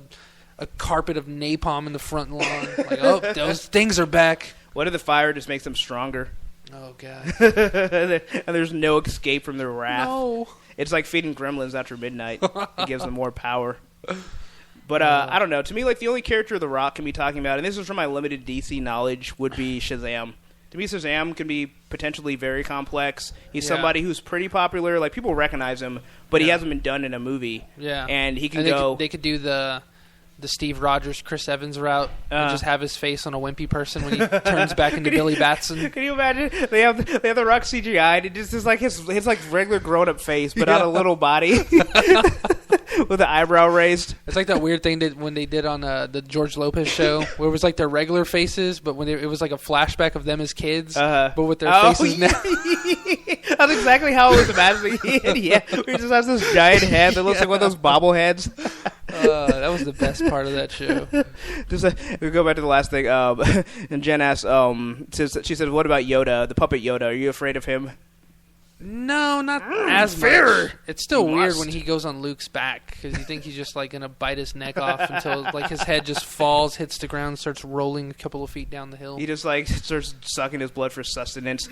carpet of napalm in the front lawn. Like, oh, those things are back. What if the fire just makes them stronger? Oh, God. And there's no escape from their wrath. No. It's like feeding gremlins after midnight. It gives them more power. But I don't know. To me, like, the only character The Rock can be talking about, and this is from my limited DC knowledge, would be Shazam. To me, Shazam can be potentially very complex. He's somebody who's pretty popular. Like, people recognize him, but he hasn't been done in a movie. Yeah. And he can go... They could do the Steve Rogers, Chris Evans route and just have his face on a wimpy person when he turns back into Billy Batson. Can you imagine? They have The Rock CGI, and it just is like his like regular grown-up face, but on a little body. With the eyebrow raised. It's like that weird thing that when they did on the George Lopez show, where it was like their regular faces, but when it was like a flashback of them as kids, but with their faces now. That's exactly how I was imagining it. Yeah, he just has this giant head that looks like one of those bobbleheads. That was the best part of that show. We go back to the last thing. And Jen asks, she says, "What about Yoda, the puppet Yoda? Are you afraid of him?" No, not as much. It's still weird when he goes on Luke's back because you think he's just like gonna bite his neck off until like his head just falls, hits the ground, starts rolling a couple of feet down the hill. He just like starts sucking his blood for sustenance.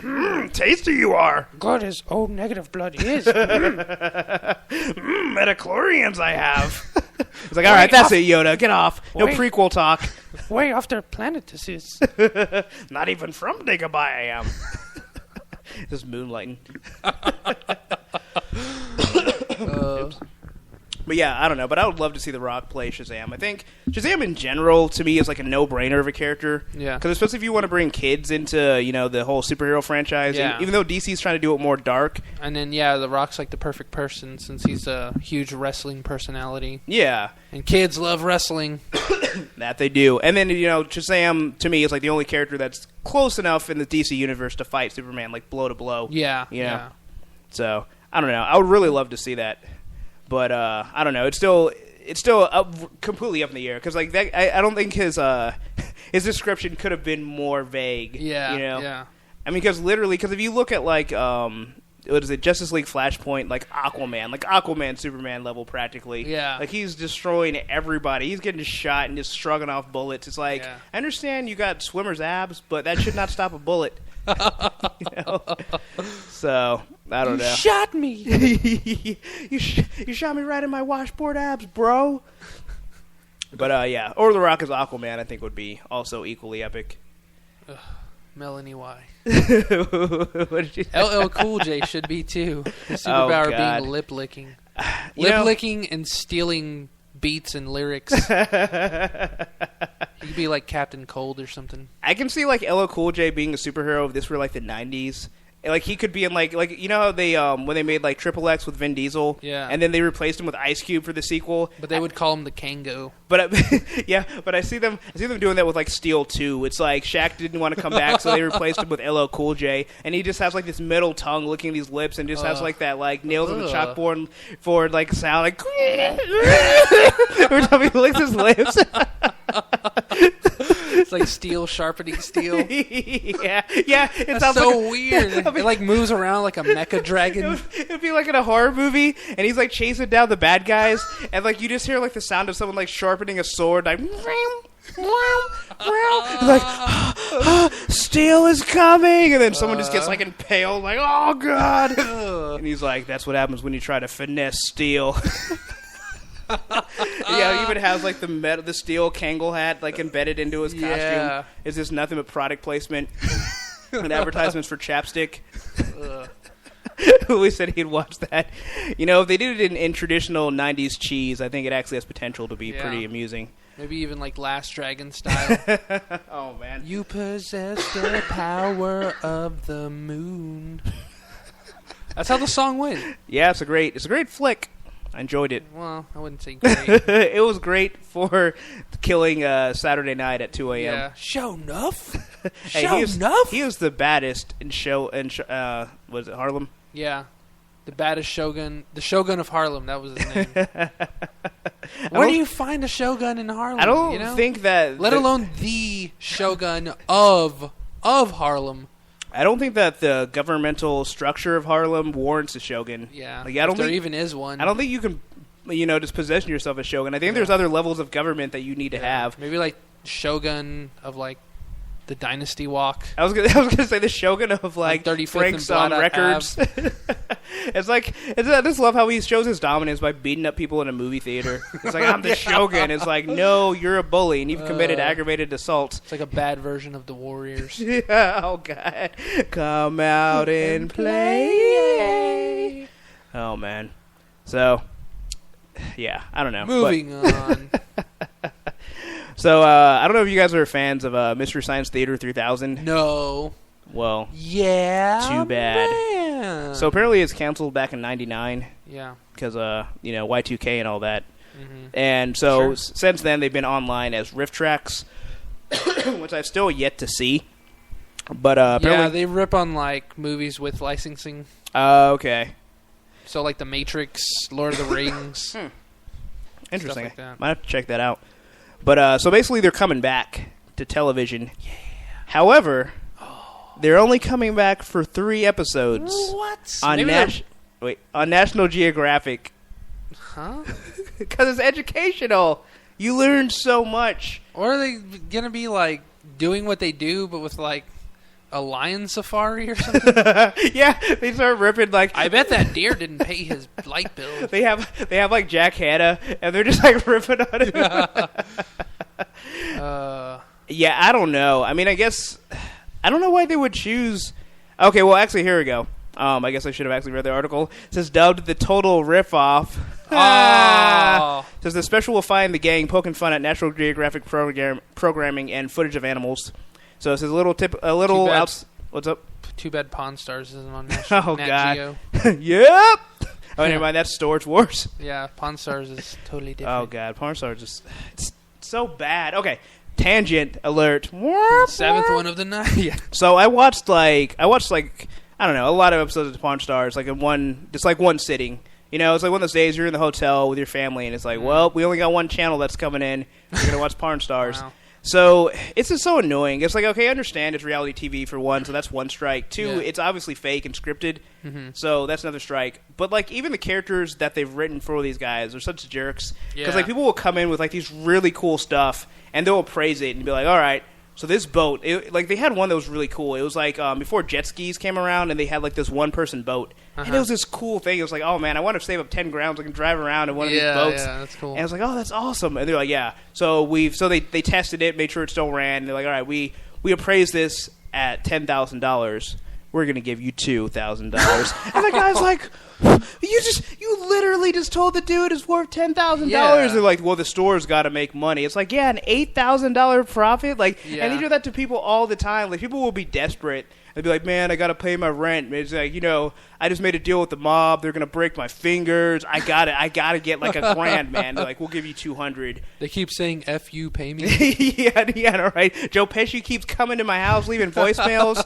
Tasty you are. God, his O negative blood is. Metachlorians I have. He's like, all right, that's it, Yoda. Get off. No prequel talk. Way off their planet this is. Not even from Dagobah I am. Just moonlighting. But yeah, I don't know. But I would love to see The Rock play Shazam. I think Shazam in general, to me, is like a no-brainer of a character. Yeah. Because especially if you want to bring kids into, you know, the whole superhero franchise. Yeah. Even though DC's trying to do it more dark. And then, yeah, The Rock's like the perfect person since he's a huge wrestling personality. Yeah. And kids love wrestling. That they do. And then, you know, Shazam, to me, is like the only character that's close enough in the DC universe to fight Superman, like blow to blow. Yeah. You know? Yeah. So, I don't know. I would really love to see that. But I don't know. It's still completely up in the air because like that, I don't think his description could have been more vague. Yeah, you know. Yeah. I mean, because if you look at like what is it, Justice League Flashpoint, like Aquaman, Superman level practically. Yeah. Like he's destroying everybody. He's getting shot and just shrugging off bullets. It's like I understand you got swimmer's abs, but that should not stop a bullet. You know? So I don't know. You shot me. you shot me right in my washboard abs, bro. But yeah, or The Rock as Aquaman, I think would be also equally epic. Melanie Y. What did you say? LL Cool J should be too. His superpower being lip licking, licking and stealing beats and lyrics. He could be like Captain Cold or something. I can see like LL Cool J being a superhero if this were like the 90s. Like he could be in like you know how they when they made like Triple X with Vin Diesel, and then they replaced him with Ice Cube for the sequel. But they would call him the Kango. But but I see them doing that with like Steel 2. It's like Shaq didn't want to come back, so they replaced him with LL Cool J, and he just has like this metal tongue licking these lips, and just has like that like nails on the chalkboard for like sound like every time he licks his lips. It's like steel sharpening steel. yeah. It sounds so like weird. It like moves around like a mecha dragon. It'd be like in a horror movie, and he's like chasing down the bad guys, and like you just hear like the sound of someone like sharpening a sword, like. like, steel is coming, and then someone just gets like impaled, like, oh god, and he's like, that's what happens when you try to finesse steel. Yeah, he even has like the steel Kangol hat like embedded into his costume. Yeah. It's just nothing but product placement and advertisements for chapstick. We said he'd watch that. You know, if they did it in traditional 90s cheese, I think it actually has potential to be pretty amusing. Maybe even like Last Dragon style. Oh, man. You possess the power of the moon. That's how the song went. Yeah, it's a great flick. I enjoyed it. Well, I wouldn't say great. It was gregreat for killing Saturday night at 2 a.m. Yeah. Show enough? Hey, Show enough? He was the baddest in was it Harlem? Yeah. The baddest Shogun. The Shogun of Harlem. That was his name. Where do you find a Shogun in Harlem? I don't think that... Let alone the Shogun of Harlem. I don't think that the governmental structure of Harlem warrants a shogun. Yeah, like, I don't there think, even is one. I don't think you can, just position yourself as shogun. I think there's other levels of government that you need to have. Maybe like Shogun of like the Dynasty Walk. I was gonna say the Shogun of like 35th Frank's and on Blot Records. It's like I just love how he shows his dominance by beating up people in a movie theater. It's like, I'm the Shogun. It's like, no, you're a bully and you've committed aggravated assault. It's like a bad version of the Warriors. Yeah, oh god, come out and play. Oh man, so yeah, I don't know. Moving on. So, I don't know if you guys are fans of Mystery Science Theater 3000. No. Well, yeah. too bad. Man. So apparently it's canceled back in '99. Yeah. Because Y2K and all that. Mm-hmm. And so since then they've been online as riff tracks, which I've still yet to see. But apparently, they rip on like movies with licensing. Okay. So like The Matrix, Lord of the Rings. Interesting. Like that. Might have to check that out. But so basically they're coming back to television. Yeah. However, they're only coming back for 3 episodes. What? On National Geographic. Huh? Because it's educational. You learn so much. Or are they gonna be like doing what they do, but with like a lion safari or something? Yeah, they start ripping like. I bet that deer didn't pay his light bill. They have like Jack Hanna, and they're just like ripping on it. Yeah, I don't know. I mean, I guess I don't know why they would choose. Okay, well, actually, here we go. I guess I should have actually read the article. It says dubbed the total riff-off. Oh. It says the special will find the gang poking fun at National Geographic programming and footage of animals. So it says what's up? Too bad Pawn Stars isn't on National Nat Geo. Yep. Oh, never mind. That's Storage Wars. Yeah, Pawn Stars is totally different. Oh god, Pawn Stars it's so bad. Okay, tangent alert. 7th one of the night. Yeah. So I watched like I don't know, a lot of episodes of Pawn Stars like in one sitting. You know, it's like one of those days you're in the hotel with your family and it's like, well, we only got one channel that's coming in. We're going to watch Pawn Stars. Wow. So it's just so annoying. It's like, okay, I understand it's reality TV for one, so that's one strike. Two, it's obviously fake and scripted, so that's another strike. But like even the characters that they've written for these guys are such jerks. Because like people will come in with like these really cool stuff and they'll praise it and be like, all right, so this boat, like they had one that was really cool. It was like before jet skis came around and they had like this one-person boat. And it was this cool thing. It was like, oh man, I want to save up 10 grand so I can drive around in one of these boats. Yeah, that's cool. And I was like, oh, that's awesome. And they're like, yeah. So they tested it, made sure it still ran. And they're like, all right, we appraised this at $10,000. We're going to give you $2,000. And the guy's like, you literally just told the dude it's worth $10,000. Yeah. They're like, well, the store's got to make money. It's like, yeah, an $8,000 profit. Like, and they do that to people all the time. Like, people will be desperate. They'd be like, man, I got to pay my rent. It's like, I just made a deal with the mob. They're going to break my fingers. I got to get like $1,000, man. They're like, we'll give you $200. They keep saying, F you, pay me. yeah, right. Joe Pesci keeps coming to my house, leaving voicemails.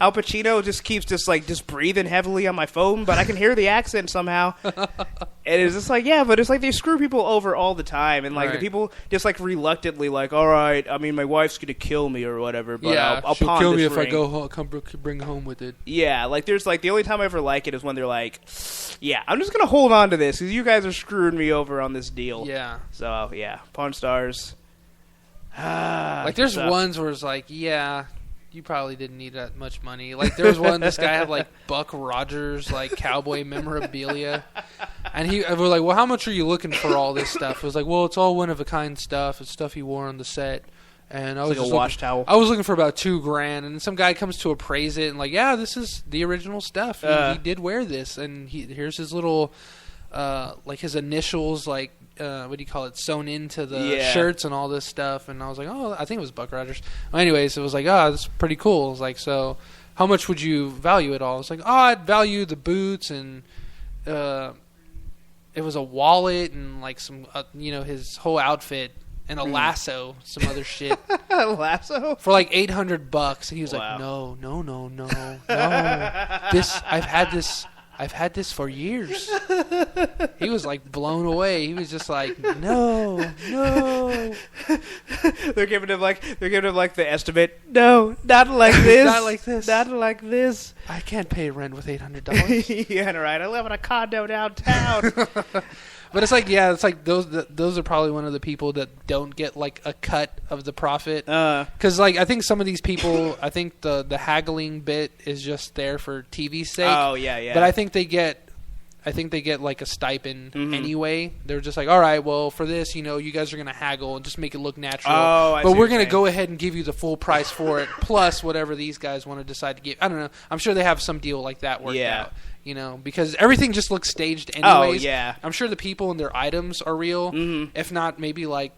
Al Pacino just keeps just breathing heavily on my phone, but I can hear the accent somehow. And it's just like, yeah, but it's like they screw people over all the time. And like the people just like reluctantly like, all right, I mean, my wife's going to kill me or whatever, but I'll she'll pawn kill this me if ring. I go home, bring home with it. Yeah, like there's like the only time I ever like it is when they're like, yeah, I'm just going to hold on to this because you guys are screwing me over on this deal. Yeah. So, yeah, Pawn Stars. Like, there's ones where it's like, yeah, you probably didn't need that much money. Like, there was one, this guy had, like, Buck Rogers, like, cowboy memorabilia. And we're like, well, how much are you looking for all this stuff? It was like, well, it's all one-of-a-kind stuff. It's stuff he wore on the set. And I was like a wash towel. I was looking for about $2,000, and some guy comes to appraise it, and like, yeah, this is the original stuff. He did wear this, and here's his little, like his initials, like what do you call it, sewn into the shirts and all this stuff. And I was like, oh, I think it was Buck Rogers. Well, anyways, it was like, oh, that's pretty cool. I was like, so how much would you value it all? I was like, oh, I'd value the boots and it was a wallet and like some, his whole outfit. And a lasso, some other shit. A lasso? For like $800. And he was like, no. I've had this for years. He was like blown away. He was just like, no. They're giving him like the estimate. No, not like this. Not like this. Not like this. I can't pay rent with $800. Yeah, right. I live in a condo downtown. But it's like, yeah, it's like those are probably one of the people that don't get like a cut of the profit. Because like I think some of these people, I think the haggling bit is just there for TV's sake. Oh yeah. But I think they get like a stipend anyway. They're just like, all right, well for this, you guys are gonna haggle and just make it look natural. But we're gonna go ahead and give you the full price for it, plus whatever these guys want to decide to give. I don't know. I'm sure they have some deal like that worked out. Because everything just looks staged anyways. Oh, yeah. I'm sure the people and their items are real. If not, maybe like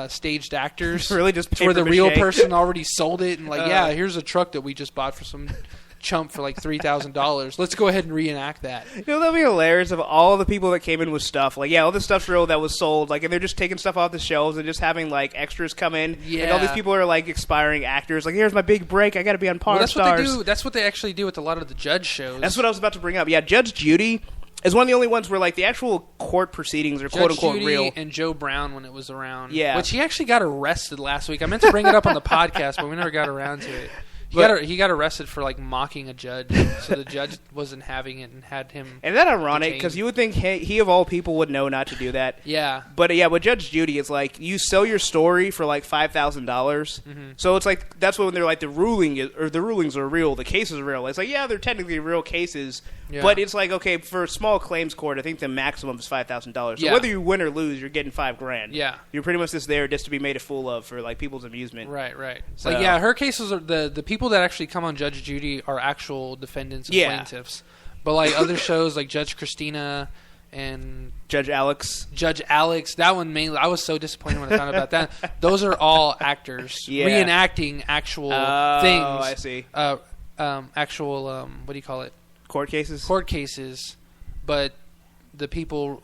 staged actors. Really just where the real person already sold it and like, yeah, here's a truck that we just bought for some chump for like $3,000. Let's go ahead and reenact that. That'd be hilarious of all the people that came in with stuff. Like, yeah, all this stuff's real that was sold. Like, and they're just taking stuff off the shelves and just having like extras come in. Yeah. And all these people are like aspiring actors. Like, here's my big break. I got to be on Pawn Stars. What they do. That's what they actually do with a lot of the Judge shows. That's what I was about to bring up. Yeah, Judge Judy is one of the only ones where like the actual court proceedings are quote unquote Judy real. And Joe Brown when it was around. Yeah. Which he actually got arrested last week. I meant to bring it up on the podcast, but we never got around to it. He got arrested for like mocking a judge, so the judge wasn't having it and had him. Isn't that ironic? Because you would think he of all people would know not to do that. Yeah. But yeah, with Judge Judy, it's like you sell your story for like $5,000. So it's like that's when they're like the rulings are real, the cases are real. It's like yeah, they're technically real cases, but it's like okay for a small claims court, I think the maximum is $5,000. So whether you win or lose, you're getting $5,000. Yeah. You're pretty much just there just to be made a fool of for like people's amusement. Right. So like yeah, her cases are the people that actually come on Judge Judy are actual defendants and plaintiffs. But like other shows like Judge Christina and Judge Alex, that one mainly, I was so disappointed when I found out about that. Those are all actors reenacting actual things. Oh, I see. Actual what do you call it? Court cases. But the people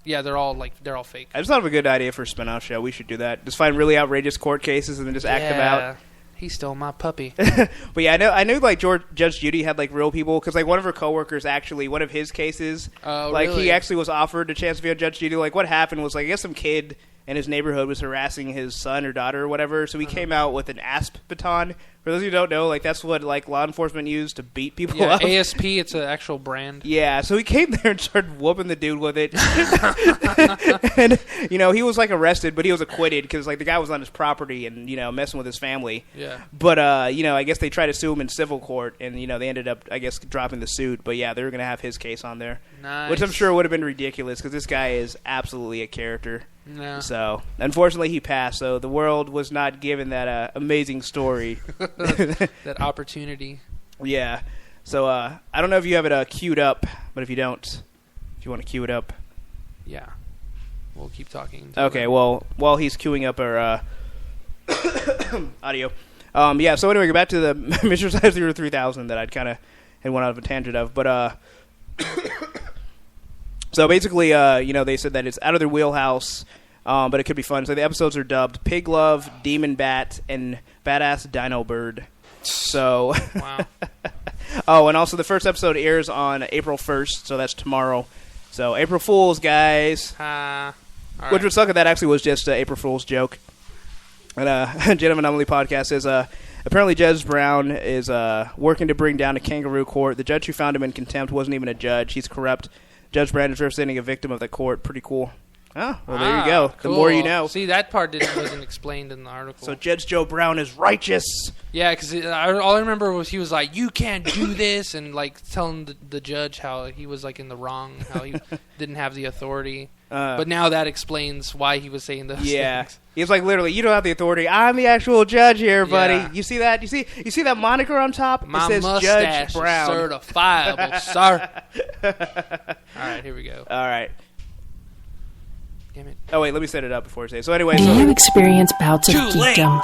they're all fake. I just thought of a good idea for a spin-off show. We should do that. Just find really outrageous court cases and then just act them out. He stole my puppy. But yeah, I know like Judge Judy had like real people because like one of her coworkers actually one of his cases really? He actually was offered a chance to be on Judge Judy. Like what happened was like I guess some kid in his neighborhood was harassing his son or daughter or whatever, so he came out with an ASP baton. For those of you who don't know, like that's what like law enforcement used to beat people up. ASP, it's an actual brand. Yeah, so he came there and started whooping the dude with it. And he was like arrested, but he was acquitted because like the guy was on his property and messing with his family. Yeah. But I guess they tried to sue him in civil court, and they ended up I guess dropping the suit. But yeah, they were gonna have his case on there, which I'm sure would have been ridiculous because this guy is absolutely a character. No. So unfortunately, he passed. So the world was not given that amazing story. That opportunity. Yeah. So I don't know if you have it queued up, but if you don't, if you want to queue it up. Yeah. We'll keep talking. Okay, well, while he's queuing up our audio. So anyway, go back to the Mr. Size 3000 that I'd kind of had went out of a tangent of. But so basically, they said that it's out of their wheelhouse, but it could be fun. So the episodes are dubbed Pig Love, Demon Bat, and Badass Dino Bird. So, wow. And also the first episode airs on April 1st, so that's tomorrow. So April Fools, guys. Which would suck if that actually was just an April Fool's joke. And Gentleman Anomaly Podcast says, apparently Judge Brown is working to bring down a kangaroo court. The judge who found him in contempt wasn't even a judge. He's corrupt. Judge Brown is representing a victim of the court. Pretty cool. Oh, well, there you go. Cool. The more you know. See, that part wasn't explained in the article. So Judge Joe Brown is righteous. Yeah, because all I remember was he was like, "You can't do this," and like telling the judge how he was like in the wrong, how he didn't have the authority. But now that explains why he was saying those things. He's like, literally, you don't have the authority. I'm the actual judge here, buddy. Yeah. You see that? You see that moniker on top? My it says mustache Judge Brown. is certifiable, sir. All right, here we go. All right. Damn it. Oh, wait, let me set it up before I say it. So anyway, Do you experience bouts of geekdom?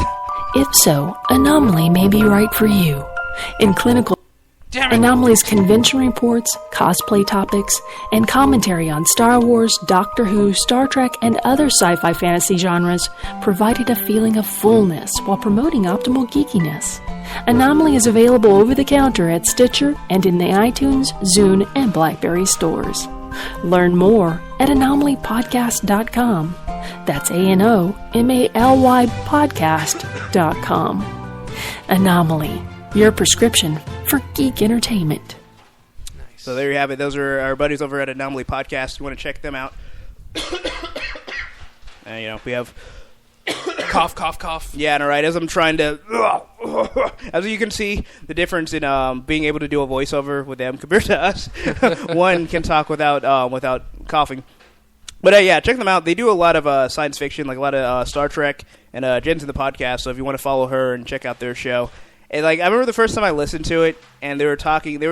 If so, Anomaly may be right for you. In clinical Anomaly's convention reports, cosplay topics, and commentary on Star Wars, Doctor Who, Star Trek, and other sci-fi fantasy genres provided a feeling of fullness while promoting optimal geekiness. Anomaly is available over the counter at Stitcher and in the iTunes, Zune, and BlackBerry stores. Learn more at anomalypodcast.com. That's ANOMALY podcast.com. Anomaly, your prescription for geek entertainment. Nice. So there you have it. Those are our buddies over at Anomaly Podcast. You want to check them out. And, we have... Cough, cough, cough. Yeah, and all right, as I'm trying to... As you can see, the difference in being able to do a voiceover with them compared to us. One can talk without coughing. But yeah, check them out. They do a lot of science fiction, like a lot of Star Trek, and Jen's in the podcast, so if you want to follow her and check out their show. And, I remember the first time I listened to it, and they were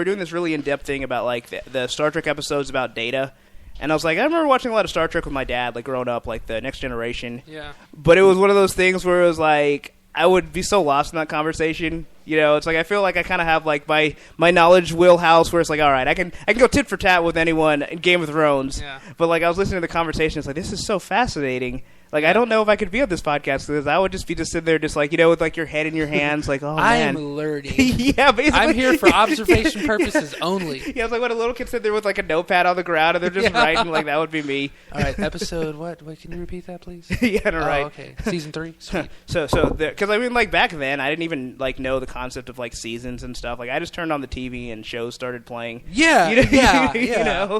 doing this really in-depth thing about, the Star Trek episodes about Data. And I was like, I remember watching a lot of Star Trek with my dad, growing up, the Next Generation. Yeah. But it was one of those things where it was I would be so lost in that conversation. It's I feel like I kind of have my knowledge wheelhouse where it's all right, I can go tit for tat with anyone in Game of Thrones. Yeah. But I was listening to the conversation, it's this is so fascinating. I don't know if I could be on this podcast because I would just be sitting there with your head in your hands oh, man. I'm learning. Yeah, basically. I'm here for observation purposes only. Yeah, it's when a little kid sit there with a notepad on the ground and they're just writing that would be me. All right, episode what? Wait, can you repeat that, please? Yeah, right. Okay, season 3. Sweet. So because back then I didn't even know the concept of seasons and stuff. I just turned on the TV and shows started playing. Yeah, yeah.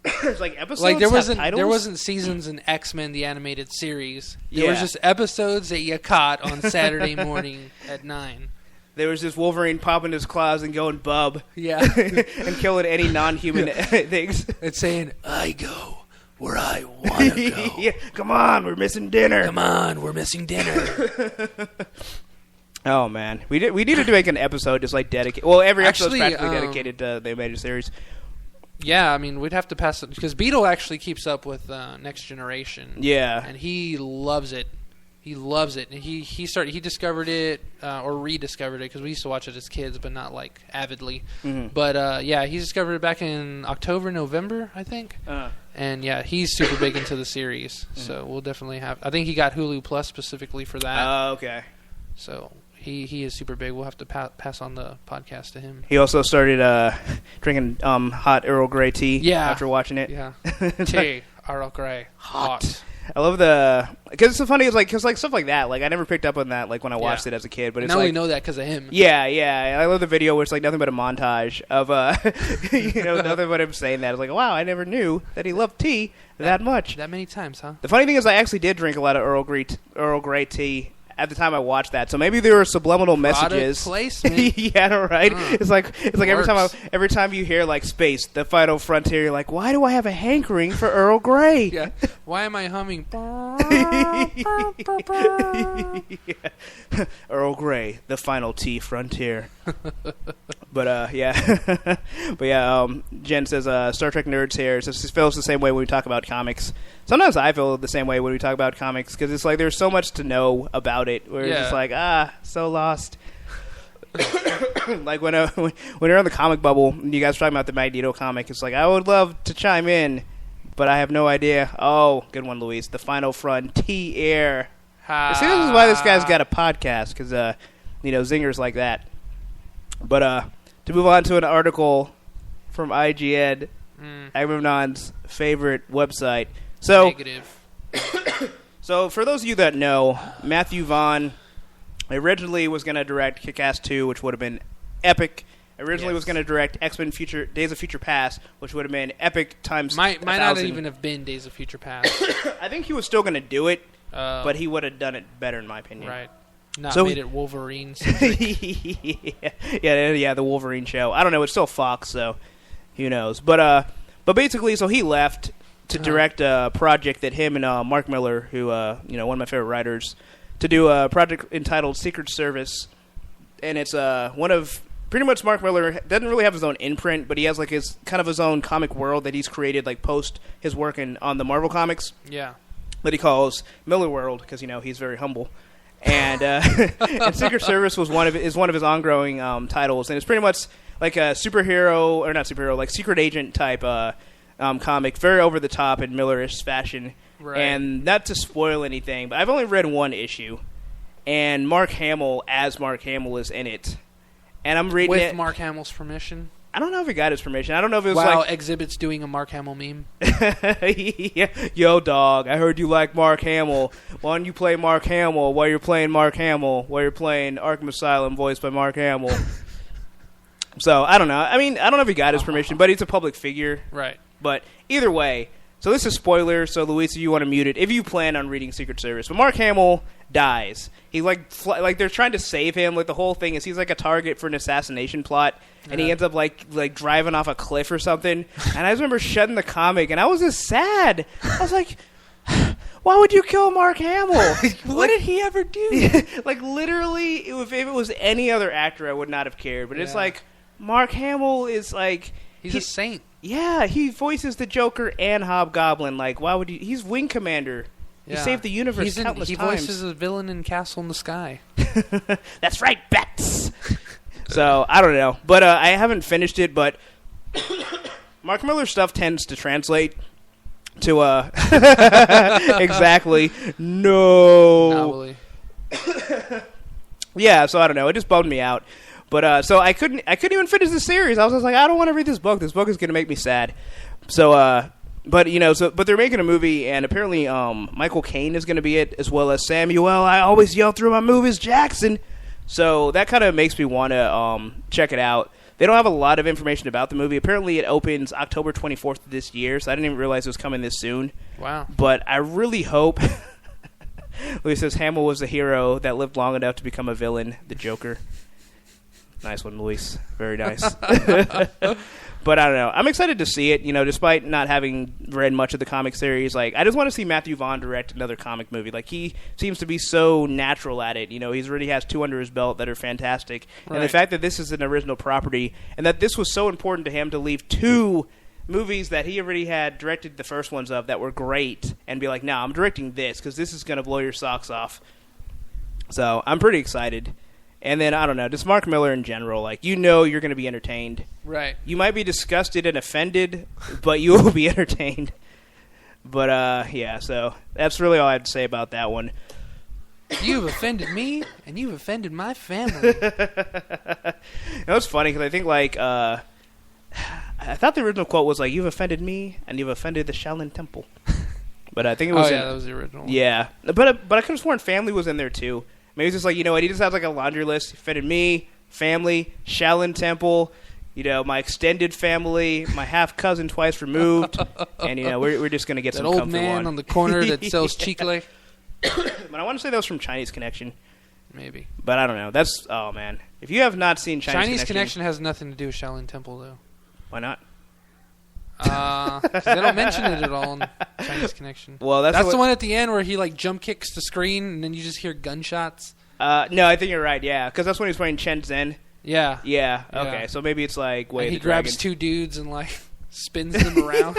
It's episodes there wasn't seasons in X-Men the animated series. There was just episodes that you caught on Saturday morning at 9. There was just Wolverine popping his claws and going bub. Yeah. And killing any non-human things. It's saying, I go where I want to go. Yeah, come on, we're missing dinner. Come on, we're missing dinner. Oh man, we needed to make an episode just dedicated. Well, every episode is practically dedicated to the animated series. Yeah, I mean, we'd have to pass it because Beetle actually keeps up with Next Generation. Yeah, and he loves it. He loves it. And he discovered it or rediscovered it because we used to watch it as kids, but not avidly. Mm-hmm. But yeah, he discovered it back in October, November, I think. And yeah, he's super big into the series. Mm-hmm. So we'll definitely have. I think he got Hulu Plus specifically for that. Oh, okay. So he is super big. We'll have to pass on the podcast to him. He also started drinking hot Earl Grey tea after watching it. Yeah, tea, Earl Grey, hot. I love because it's so funny. It's because stuff like that. I never picked up on that when I watched it as a kid. But it's now we know that because of him. Yeah. I love the video where it's nothing but a montage of nothing but him saying that. It's wow, I never knew that he loved tea that much. That many times, huh? The funny thing is, I actually did drink a lot of Earl Grey tea at the time I watched that, so maybe there were subliminal messages. Placement. Yeah, right. It's like every time you hear Space, the Final Frontier, you're why do I have a hankering for Earl Grey? Yeah. Why am I humming? Yeah. Earl Grey, the Final T Frontier. But Jen says Star Trek nerds here. So she feels the same way when we talk about comics. Sometimes I feel the same way when we talk about comics because it's there's so much to know about it. Where it's just so lost. When you're on the comic bubble, and you guys are talking about the Magneto comic, it's I would love to chime in, but I have no idea. Oh, good one, Luis. The Final Frontier. See, this is why this guy's got a podcast because zingers like that. But to move on to an article from IGN, Agamemnon's favorite website. So, negative. So for those of you that know, Matthew Vaughn originally was going to direct Kick-Ass 2, which would have been epic. Originally was going to direct X-Men Days of Future Past, which would have been epic times Might 1,000. not even have been Days of Future Past. I think he was still going to do it, but he would have done it better, in my opinion. Right. Not So made it Wolverine. yeah, the Wolverine show. I don't know. It's still Fox, so who knows? But basically, so he left to direct a project that him and Mark Miller, who one of my favorite writers, to do a project entitled Secret Service, and it's one of pretty much Mark Miller doesn't really have his own imprint, but he has like his kind of his own comic world that he's created like post his work on the Marvel comics. Yeah. That he calls Miller World because he's very humble. And, and Secret Service was one of his ongoing titles, and it's pretty much like a superhero or not superhero, like secret agent type comic, very over the top in Millerish fashion. Right. And not to spoil anything, but I've only read one issue, and Mark Hamill as Mark Hamill is in it, and I'm reading with it. Mark Hamill's permission. I don't know if he got his permission. I don't know if it was Wow, like Exhibit's doing a Mark Hamill meme. Yo, dog, I heard you like Mark Hamill. Why don't you play Mark Hamill while you're playing Mark Hamill, while you're playing Arkham Asylum voiced by Mark Hamill? So, I don't know. I mean, I don't know if he got his permission, but he's a public figure. Right. But either way, so this is spoiler, so Luis, if you want to mute it, if you plan on reading Secret Service. But Mark Hamill dies. He like they're trying to save him. Like the whole thing is he's like a target for an assassination plot, and he ends up like driving off a cliff or something. And I just remember shutting the comic, and I was just sad. I was like, why would you kill Mark Hamill? What did he ever do? Like literally, if it was any other actor, I would not have cared. But it's like Mark Hamill is like he's a saint. Yeah, he voices the Joker and Hobgoblin. Like, why would you? He's Wing Commander. He saved the universe countless times. He voices a villain in Castle in the Sky. That's right, Bats. So, I don't know. But I haven't finished it, but Mark Miller stuff tends to translate to, exactly, no. Yeah, so I don't know. It just bummed me out. But, so I couldn't even finish the series. I was just like, I don't want to read this book. This book is going to make me sad. So, but they're making a movie, and apparently Michael Caine is going to be it, as well as Samuel. I always yell through my movies, Jackson. So that kind of makes me want to check it out. They don't have a lot of information about the movie. Apparently, it opens October 24th this year, so I didn't even realize it was coming this soon. Wow! But I really hope. Louis says Hamill was the hero that lived long enough to become a villain, the Joker. Nice one, Luis. Very nice. But I don't know. I'm excited to see it, despite not having read much of the comic series. Like, I just want to see Matthew Vaughn direct another comic movie. Like, he seems to be so natural at it. He already has two under his belt that are fantastic. Right. And the fact that this is an original property and that this was so important to him to leave two movies that he already had directed the first ones of that were great and be like, no, I'm directing this because this is going to blow your socks off. So, I'm pretty excited. And then, I don't know, just Mark Miller in general. Like, you're going to be entertained. Right. You might be disgusted and offended, but you will be entertained. But, yeah, so that's really all I have to say about that one. You've offended me, and you've offended my family. It's funny, because I think, like, I thought the original quote was, like, you've offended me, and you've offended the Shaolin Temple. But I think it was... that was the original one. Yeah. But I could have sworn family was in there, too. Maybe it's just like, he just has like a laundry list. He offended me, family, Shaolin Temple, my extended family, my half cousin twice removed, and we're just gonna get that some old comfort man on the corner that sells chicle. But I want to say that was from Chinese Connection, maybe. But I don't know. That's man. If you have not seen Chinese Connection has nothing to do with Shaolin Temple, though. Why not? 'Cause they don't mention it at all in Chinese Connection. Well, that's the one at the end where he like jump kicks the screen and then you just hear gunshots. No, I think you're right. Yeah, because that's when he's playing Chen Zhen. Yeah. Yeah. Okay. So maybe it's like he grabs two dudes and like spins them around.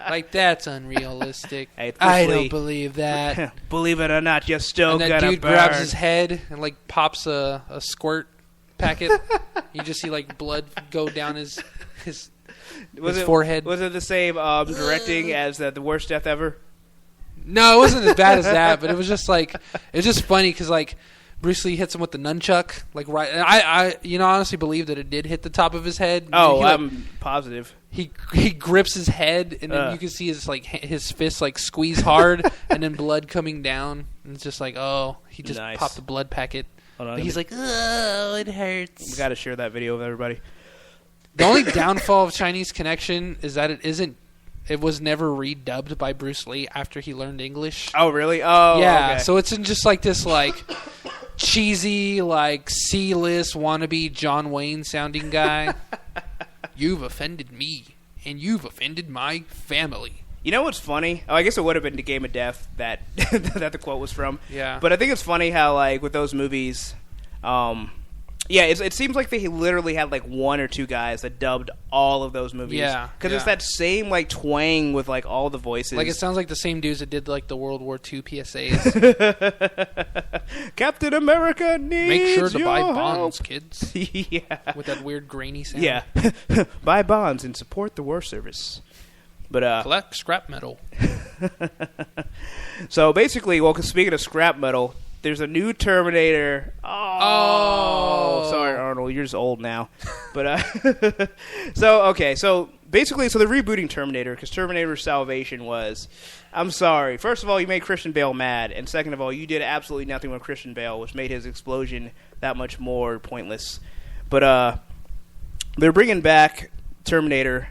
Like that's unrealistic. Hey, I don't believe that. Believe it or not, you're still gonna burn. And that dude grabs his head and like pops a squirt packet. You just see like blood go down his forehead. Was it the same directing as the worst death ever? No, it wasn't as bad as that, but it was just like funny because like Bruce Lee hits him with the nunchuck, like right. And I honestly believe that it did hit the top of his head. Oh, I'm positive. He grips his head, and then you can see his fist like squeeze hard, and then blood coming down. And it's just like, oh, he just popped a blood packet. Hold on, But he's like, oh, it hurts. we got to share that video with everybody. The only downfall of Chinese Connection is that it was never redubbed by Bruce Lee after he learned English. Oh, really? Oh, yeah. okay. So it's in just like this, like cheesy, like C-list wannabe John Wayne sounding guy. You've offended me, and you've offended my family. You know what's funny? Oh, I guess it would have been the Game of Death that that the quote was from. Yeah. But I think it's funny how, like, with those movies, it seems like they literally had, like, one or two guys that dubbed all of those movies. Yeah. Because it's that same, like, twang with, like, all the voices. Like, it sounds like the same dudes that did, like, the World War II PSAs. Captain America needs Make sure to your buy help. bonds, kids. Yeah. With that weird grainy sound. Yeah. Buy bonds and support the war service. But Collect scrap metal. so basically, well, 'cause speaking of scrap metal, there's a new Terminator. Oh, sorry, Arnold, you're just old now. But so basically, they're rebooting Terminator because Terminator Salvation was. I'm sorry. First of all, you made Christian Bale mad, and second of all, you did absolutely nothing with Christian Bale, which made his explosion that much more pointless. But they're bringing back Terminator.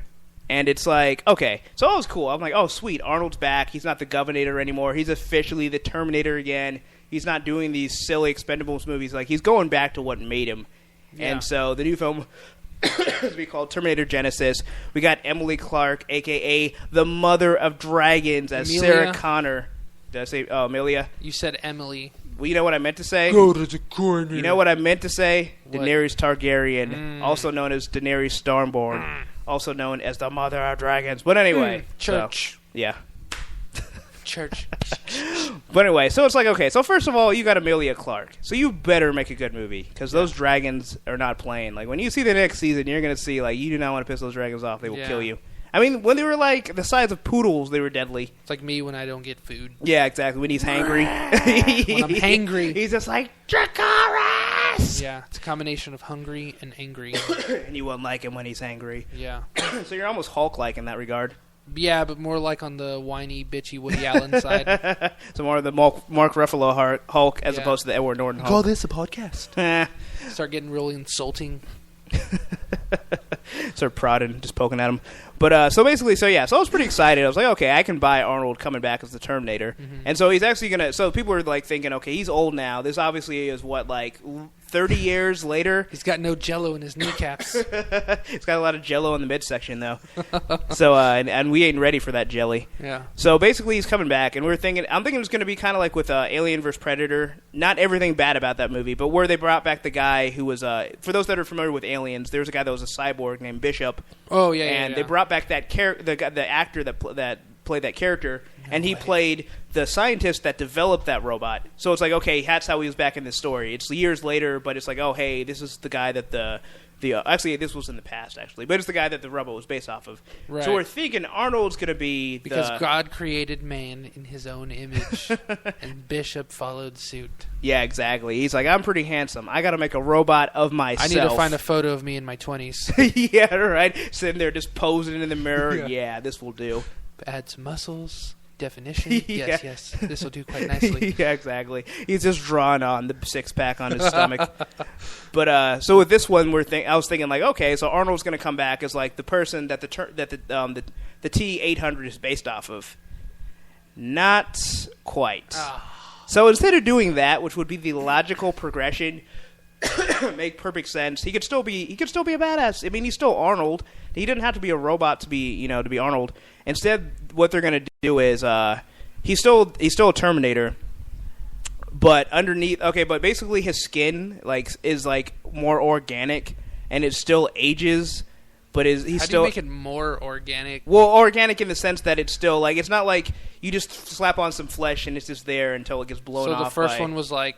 And it's like, okay, so all was cool. I'm like, oh, sweet, Arnold's back. He's not the Governator anymore. He's officially the Terminator again. He's not doing these silly Expendables movies. Like, he's going back to what made him. Yeah. And so the new film is be called Terminator Genesis. We got Emily Clarke, a.k.a. the Mother of Dragons, as Amelia? Sarah Connor. Did I say Amelia? You said Emily. Well, you know what I meant to say? Go to the corner. You know what I meant to say? What? Daenerys Targaryen, also known as Daenerys Stormborn, also known as the Mother of Dragons. But anyway, church. So, yeah. Church. But anyway, so it's like, okay, so first of all, you got Amelia Clarke. So you better make a good movie, because those dragons are not playing. Like, when you see the next season, you're going to see, like, you do not want to piss those dragons off. They will kill you. I mean, when they were, like, the size of poodles, they were deadly. It's like me when I don't get food. Yeah, exactly. When he's hangry. When I'm hangry. He's just like, Dracarys! Yeah, it's a combination of hungry and angry. And you won't like him when he's angry. Yeah. So you're almost Hulk-like in that regard. Yeah, but more like on the whiny, bitchy Woody Allen side. So more of the Mark Ruffalo Hulk as opposed to the Edward Norton Hulk. Call this a podcast. Start getting really insulting. Start prodding, just poking at him. But so basically, so I was pretty excited. I was like, okay, I can buy Arnold coming back as the Terminator. Mm-hmm. And so he's actually going to, so people are like thinking, okay, he's old now. This obviously is what, like 30 years later? He's got no jello in his kneecaps. He's got a lot of jello in the midsection, though. So, and we ain't ready for that jelly. Yeah. So basically, he's coming back, and I'm thinking it's going to be kind of like with Alien vs. Predator. Not everything bad about that movie, but where they brought back the guy who was, for those that are familiar with Aliens, there was a guy that was a cyborg named Bishop. Oh, yeah, and they brought back that the actor that played that character, and he played the scientist that developed that robot. So it's like, okay, that's how he was back in this story. It's years later, but it's like, oh, hey, this is the guy that the actually, this was in the past, actually, but it's the guy that the robot was based off of. Right. So we're thinking Arnold's going to be because God created man in his own image, and Bishop followed suit. Yeah, exactly. He's like, I'm pretty handsome. I got to make a robot of myself. I need to find a photo of me in my 20s. Yeah, right. Sitting there just posing in the mirror. Yeah, this will do. Add some muscles. Definition? Yes. This will do quite nicely. Yeah, exactly. He's just drawing on the six-pack on his stomach. But so with this one, I was thinking like, okay, so Arnold's going to come back as like the person that the T-800 is based off of. Not quite. So instead of doing that, which would be the logical progression, make perfect sense. He could still be a badass. I mean, he's still Arnold. He didn't have to be a robot to be Arnold. Instead, what they're going to do is he's still a Terminator, but underneath, but basically his skin is more organic, and it still ages. But How do you make it more organic? Well, organic in the sense that it's still it's not like you just slap on some flesh and it's just there until it gets blown off. So the first one was like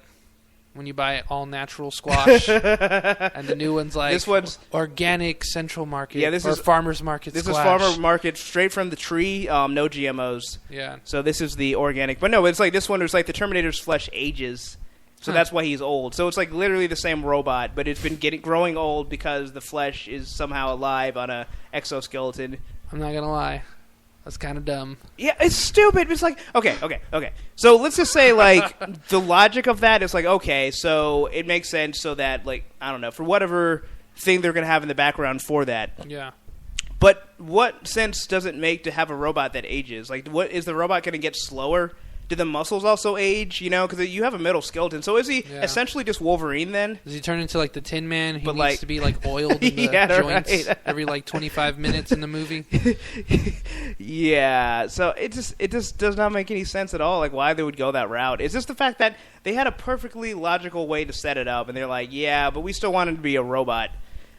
when you buy all natural squash, and the new one's like this one's organic Central Market. Yeah, this is farmers market. This squash. is farmer market straight from the tree, no GMOs. Yeah. So this is the organic, but no, it's like this one is like the Terminator's flesh ages, so that's why he's old. So it's like literally the same robot, but it's been growing old because the flesh is somehow alive on a exoskeleton. I'm not gonna lie. That's kind of dumb. Yeah, it's stupid. It's like, okay. So let's just say, like, the logic of that is like, okay, so it makes sense so that, like, I don't know, for whatever thing they're going to have in the background for that. Yeah. But what sense does it make to have a robot that ages? Like, what is the robot going to get slower? Do the muscles also age? You know, because you have a metal skeleton. So is he essentially just Wolverine then? Does he turn into like the Tin Man? He But, needs like- to be like oiled in the joints every like 25 minutes in the movie. Yeah. So it just does not make any sense at all. Like why they would go that route. It's just the fact that they had a perfectly logical way to set it up, and they're like, yeah, but we still want him to be a robot.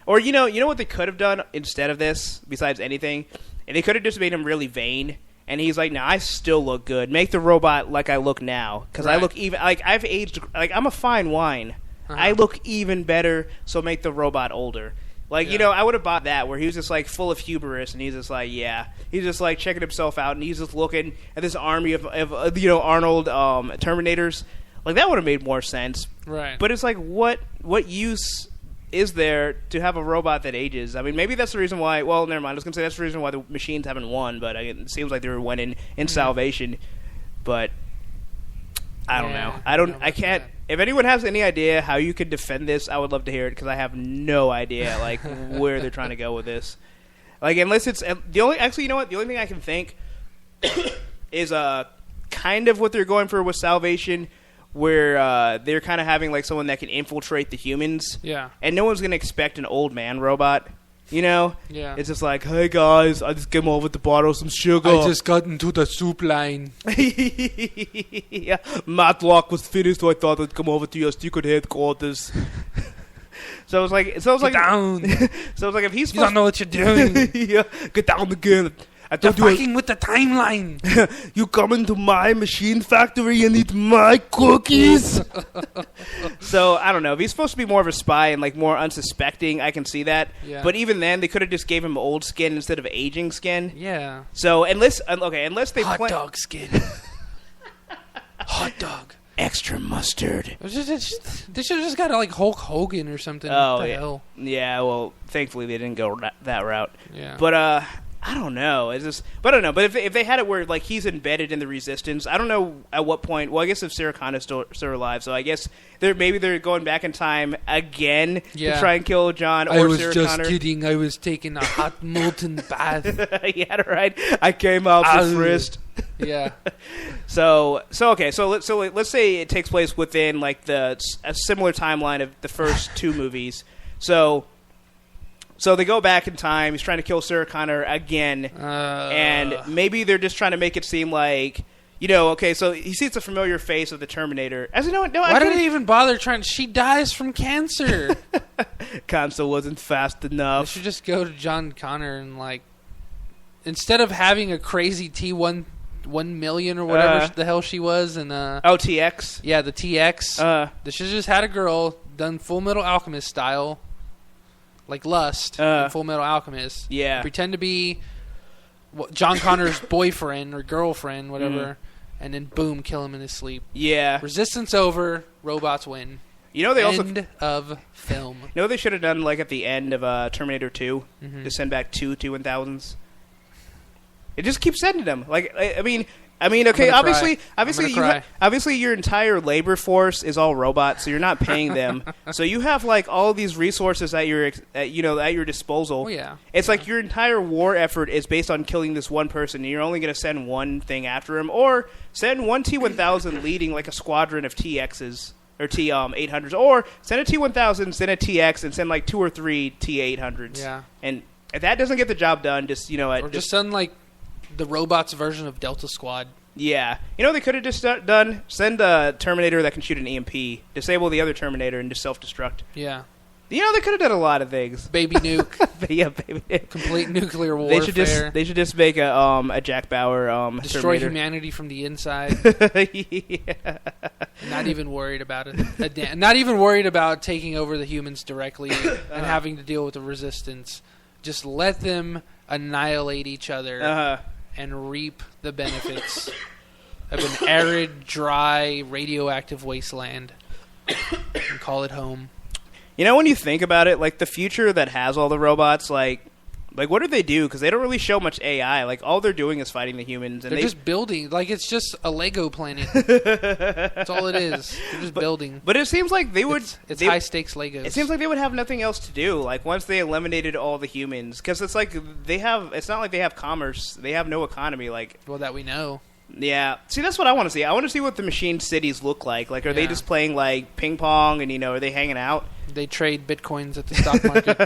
Or you know what they could have done instead of this, besides anything, and they could have just made him really vain. And he's like, no, I still look good. Make the robot like I look now. Because I look even... Like, I've aged... Like, I'm a fine wine. I look even better, so make the robot older. Like, you know, I would have bought that, where he was just, like, full of hubris, and he's just like, yeah. He's just, like, checking himself out, and he's just looking at this army of you know, Arnold Terminators. Like, that would have made more sense. Right. But it's like, what use is there to have a robot that ages? I mean, maybe that's the reason why... Well, never mind. I was going to say that's the reason why the machines haven't won, but it seems like they were winning in Salvation. But I don't know. I can't... If anyone has any idea how you could defend this, I would love to hear it, because I have no idea, like, where they're trying to go with this. Like, unless it's... the only... Actually, you know what? The only thing I can think is kind of what they're going for with Salvation, where they're kind of having like someone that can infiltrate the humans. Yeah. And no one's going to expect an old man robot, you know? Yeah. It's just like, hey guys, I just came over to borrow some sugar. I just got into the soup line. Yeah. Matlock was finished, so I thought I'd come over to your secret headquarters. So it's like, Get down. So it's like if he's You don't know what you're doing. yeah, get down again. I You're thought fucking with the timeline. you come into my machine factory and eat my cookies. So I don't know. If he's supposed to be more of a spy and like more unsuspecting, I can see that. Yeah. But even then, they could have just gave him old skin instead of aging skin. Yeah. So unless they Hot dog skin. Hot dog. extra mustard. They should have just got like Hulk Hogan or something. Oh what the yeah. hell? Yeah. Well, thankfully they didn't go that route. Yeah. But I don't know. But I don't know. But if they had it where like he's embedded in the Resistance, I don't know at what point. Well, I guess if Sarah Connor's still alive, so I guess they're going back in time again to try and kill John or Sarah Connor. I was just kidding. I was taking a hot molten bath. Yeah, right. I came out first. Yeah. So let's say it takes place within like a similar timeline of the first two movies. So they go back in time. He's trying to kill Sarah Connor again, and maybe they're just trying to make it seem like, you know, okay. So he sees a familiar face of the Terminator. As you know, no, why did they even bother trying? She dies from cancer. Console wasn't fast They enough. should just go to John Connor and like, instead of having a crazy T1 million or whatever the hell she was, and TX. yeah, the TX. They should have just had a girl done Full Metal Alchemist style. Like Lust, in Full Metal Alchemist. Yeah. Pretend to be John Connor's boyfriend or girlfriend, whatever, and then boom, kill him in his sleep. Yeah. Resistance over, robots win. You know they End of film. You know what they should have done like at the end of Terminator 2? To send back two T-1000s? It just keeps sending them. Like I mean, okay. Obviously, your entire labor force is all robots, so you're not paying them. So you have like all these resources at your disposal. Oh yeah. It's like your entire war effort is based on killing this one person, and you're only going to send one thing after him, or send one T-1000 leading like a squadron of TXs or T-800s, or send a T-1000, send a TX, and send like 2 or 3 T-800s. Yeah. And if that doesn't get the job done, just just send like the robots version of Delta Squad. Yeah. You know what they could have just done? Send a Terminator that can shoot an EMP. Disable the other Terminator and just self-destruct. Yeah. You know, they could have done a lot of things. Baby nuke. Yeah, baby nuke. Complete nuclear warfare. They should just make a Jack Bauer destroy Terminator. humanity from the inside. Yeah. Not even worried about it. Not even worried about taking over the humans directly and having to deal with the Resistance. Just let them annihilate each other. And reap the benefits of an arid, dry, radioactive wasteland and call it home. You know, when you think about it, like the future that has all the robots, like Like, what do they do? Because they don't really show much AI. Like, all they're doing is fighting the humans. And they're just building. Like, it's just a Lego planet. That's all it is. They're just building. But it seems like they would... It's high-stakes Legos. It seems like they would have nothing else to do. Like, once they eliminated all the humans. Because it's like they have... It's not like they have commerce. They have no economy. Like, well, that we know. Yeah. See, that's what I want to see. I want to see what the machine cities look like. Like, are they just playing, like, ping pong and, are they hanging out? They trade bitcoins at the stock market.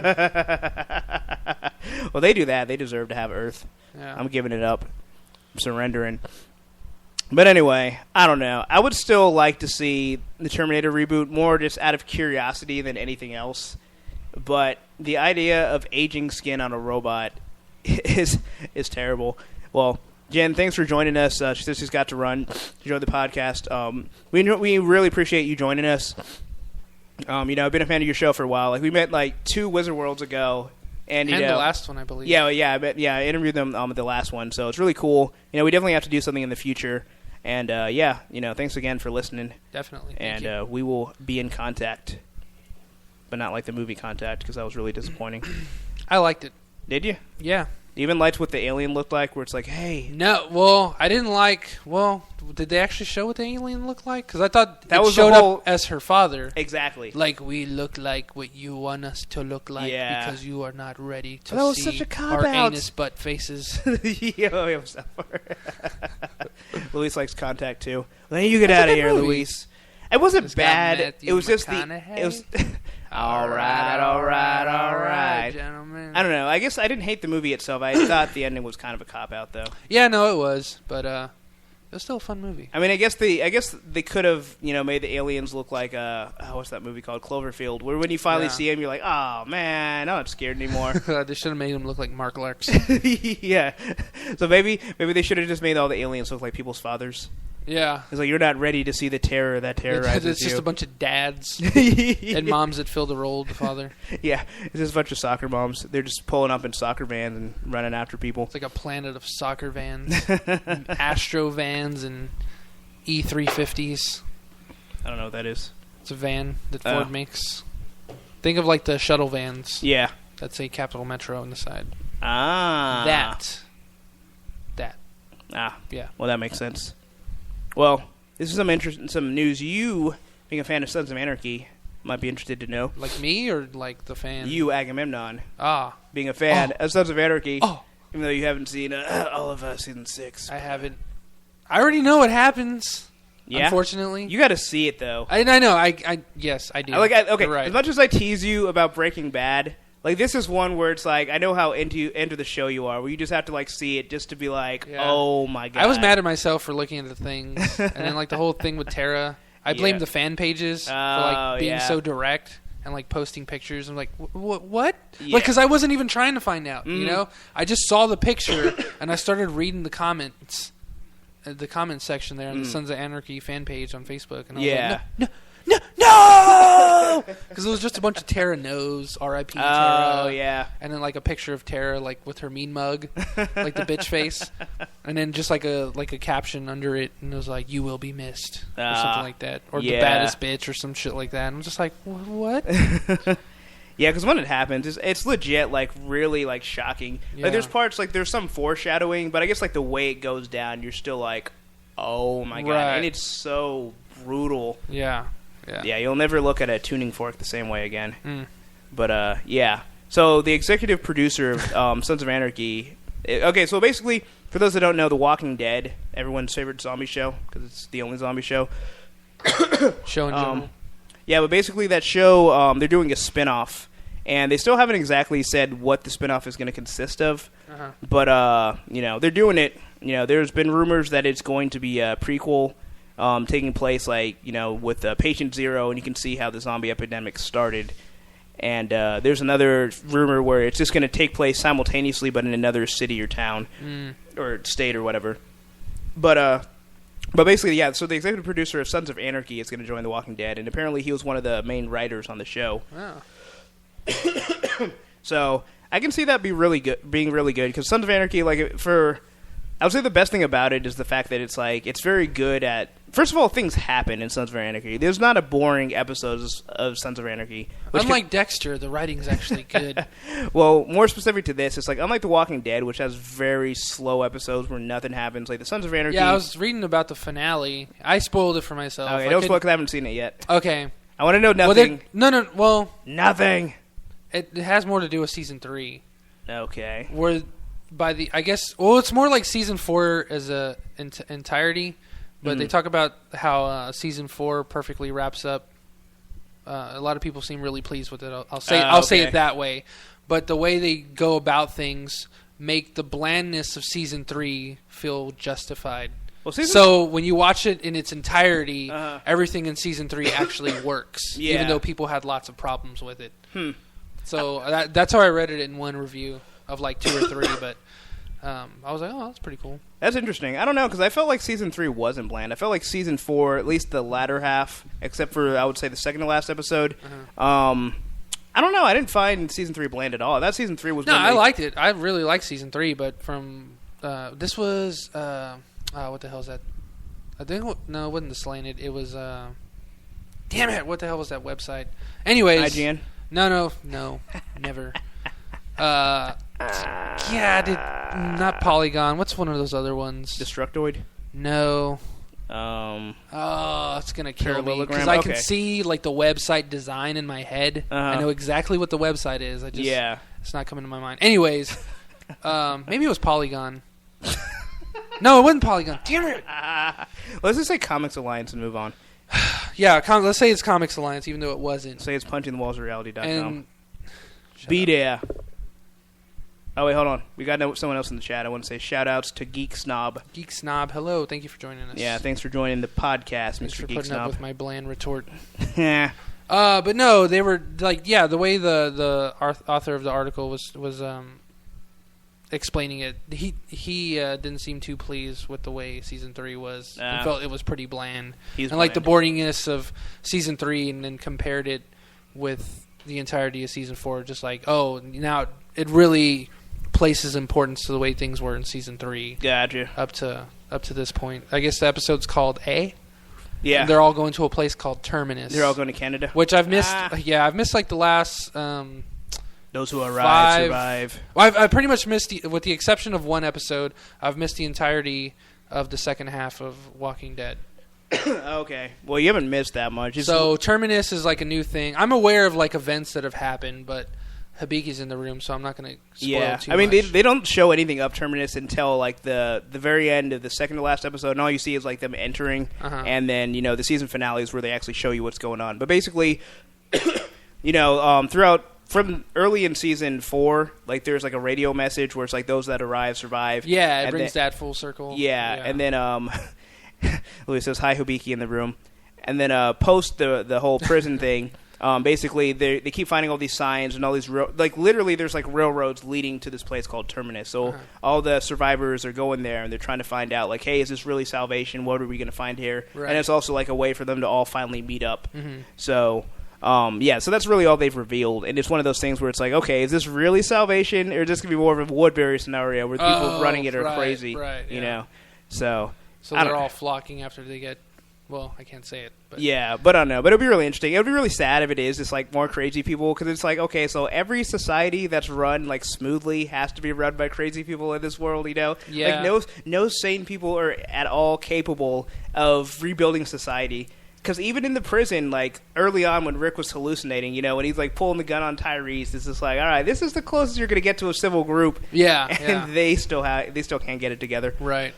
Well, they do that. They deserve to have Earth. Yeah. I'm giving it up. I'm surrendering. But anyway, I don't know. I would still like to see the Terminator reboot more just out of curiosity than anything else. But the idea of aging skin on a robot is terrible. Well, Jen, thanks for joining us. She says she's got to run. Enjoy the podcast. We really appreciate you joining us. I've been a fan of your show for a while. Like, we met like 2 Wizard Worlds ago, and the last one, I believe. Yeah. I interviewed them at the last one, so it's really cool. We definitely have to do something in the future. And thanks again for listening. Definitely. And we will be in contact, but not like the movie Contact, because that was really disappointing. I liked it. Did you? Yeah. Even liked what the alien looked like, where it's like, hey. No, well, I didn't like. Well, did they actually show what the alien looked like? Because I thought that showed up as her father. Exactly. Like, we look like what you want us to look like because you are not ready to that was see such a our cop-out. anus butt faces. Luis likes Contact too. Well, you get out of here, movie. Luis. It wasn't It's got bad. Matthew It was just McConaughey. It was. All right. Gentlemen. I don't know. I guess I didn't hate the movie itself. I thought the ending was kind of a cop out, though. Yeah, no, it was, but it was still a fun movie. I mean, I guess they could have made the aliens look like what's that movie called, Cloverfield, where when you finally see him, you're like, oh man, I'm not scared anymore. They should have made him look like Mark Larks. Yeah. So maybe they should have just made all the aliens look like people's fathers. Yeah. It's like, you're not ready to see the terror that terrorizes It's just a bunch of dads you. and moms that fill the role of the father. Yeah, it's just a bunch of soccer moms. They're just pulling up in soccer vans and running after people. It's like a planet of soccer vans, Astro vans, and E350s. I don't know what that is. It's a van that Ford makes. Think of like the shuttle vans. Yeah. That say Capital Metro on the side. Ah. That. Ah. Yeah. Well, that makes sense. Well, this is some news. You, being a fan of Sons of Anarchy, might be interested to know. Like me or like the fan? You, Agamemnon, being a fan of Sons of Anarchy, even though you haven't seen all of season 6. I haven't. I already know what happens. Yeah? Unfortunately. You got to see it, though. I know. Yes, I do. Okay, You're right. as much as I tease you about Breaking Bad, like, this is one where it's like, I know how into the show you are, where you just have to, like, see it just to be like, oh, my God. I was mad at myself for looking at the things. And then, like, the whole thing with Tara. I blamed the fan pages for, like, being so direct and, like, posting pictures. I'm like, what? Yeah. Like, because I wasn't even trying to find out, you know? I just saw the picture, and I started reading the comments. The comments section there on the Sons of Anarchy fan page on Facebook. And I was like, no! Because it was just a bunch of Tara knows, R.I.P. Tara. Oh, yeah. And then like a picture of Tara like with her mean mug, like the bitch face, and then just like a caption under it, and it was like, "You will be missed" or something like that, or the baddest bitch or some shit like that. And I'm just like, what? Yeah, because when it happens, it's legit, like, really, like, shocking. Yeah. Like, there's parts, like, there's some foreshadowing, but I guess, like, the way it goes down, you're still like, oh, my God. Right. And it's so brutal. Yeah. Yeah, you'll never look at a tuning fork the same way again. But, yeah. So, the executive producer of Sons of Anarchy... Okay, so basically, for those that don't know, The Walking Dead, everyone's favorite zombie show, because it's the only zombie show. Show in general. Yeah, but basically that show, they're doing a spin-off, and they still haven't exactly said what the spin-off is going to consist of, but, they're doing it. There's been rumors that it's going to be a prequel taking place, like, with Patient Zero, and you can see how the zombie epidemic started. And there's another rumor where it's just going to take place simultaneously, but in another city or town, or state or whatever. But basically, yeah, so the executive producer of Sons of Anarchy is going to join The Walking Dead, and apparently he was one of the main writers on the show. Oh. So I can see that being really good, because Sons of Anarchy, like, I would say the best thing about it is the fact that it's, like, it's very good at first of all, things happen in Sons of Anarchy. There's not a boring episodes of Sons of Anarchy. Unlike Dexter, the writing's actually good. Well, more specific to this, it's like unlike The Walking Dead, which has very slow episodes where nothing happens. Like the Sons of Anarchy. Yeah, I was reading about the finale. I spoiled it for myself. Okay, don't spoil because I haven't seen it yet. Okay. I want to know nothing. Well, nothing. It has more to do with season 3. Okay. Where it's more like season 4 as a entirety, but they talk about how season 4 perfectly wraps up. A lot of people seem really pleased with it. I'll say it that way, but the way they go about things make the blandness of season 3 feel justified. Well, so when you watch it in its entirety, everything in season 3 actually works, even though people had lots of problems with it. So that's how I read it in one review of like 2 or 3, but I was like, oh, that's pretty cool. That's interesting. I don't know, because I felt like season 3 wasn't bland. I felt like season 4, at least the latter half, except for, I would say, the second to last episode, I don't know. I didn't find season 3 bland at all. That season 3 was... No, I liked it. I really liked season 3, but from... this was... what the hell is that? I think... No, it wasn't The Slanted. It was... damn it! What the hell was that website? Anyways... IGN? No, never. Not Polygon. What's one of those other ones? Destructoid? No. It's gonna kill me because I can see like the website design in my head. I know exactly what the website is. It's not coming to my mind. Anyways, maybe it was Polygon. No, it wasn't Polygon. Damn it! Let's just say Comics Alliance and move on. Yeah, let's say it's Comics Alliance, even though it wasn't. Say it's punchingthewallsofreality.com. Be there. Oh, wait, hold on. We got someone else in the chat. I want to say shout-outs to Geek Snob. Geek Snob, hello. Thank you for joining us. Yeah, thanks for joining the podcast, thanks Mr. for Geek putting Snob. up with my bland retort. Yeah. But no, they were, like, yeah, the way the author of the article was explaining it, he didn't seem too pleased with the way Season 3 was. He felt it was pretty bland. Like the boringness of Season 3 and then compared it with the entirety of Season 4, just like, oh, now it really places importance to the way things were in Season 3. Gotcha. Up to this point. I guess the episode's called A. Yeah. And they're all going to a place called Terminus. They're all going to Canada. Which I've missed. Yeah, I've missed like the last... those who arrive, survive. Well, I pretty much missed, with the exception of one episode, I've missed the entirety of the second half of Walking Dead. Okay. Well, you haven't missed that much. So Terminus is like a new thing. I'm aware of like events that have happened, but Habiki's in the room, so I'm not going to spoil too much. They don't show anything of Terminus until like the very end of the second to last episode, and all you see is like them entering, and then the season finale is where they actually show you what's going on. But basically, throughout. From early in season 4, like there's like a radio message where it's like those that arrive survive. Yeah, it brings that full circle. Yeah, and then Louis says hi Hibiki in the room, and then post the whole prison thing. Basically, they keep finding all these signs and all these literally there's like railroads leading to this place called Terminus. So all the survivors are going there and they're trying to find out like, hey, is this really salvation? What are we going to find here? Right. And it's also like a way for them to all finally meet up. So. So that's really all they've revealed, and it's one of those things where it's like, okay, is this really salvation, or is this going to be more of a Woodbury scenario where people running it are crazy, you know? So they're all flocking after they get, well, I can't say it. But. Yeah, but I don't know. But it'll be really interesting. It'll be really sad if it is just like more crazy people, because it's like, okay, so every society that's run like smoothly has to be run by crazy people in this world, Yeah. Like no sane people are at all capable of rebuilding society. Because even in the prison, like, early on when Rick was hallucinating, when he's, like, pulling the gun on Tyrese, it's just like, all right, this is the closest you're going to get to a civil group. Yeah, and they still can't get it together. Right.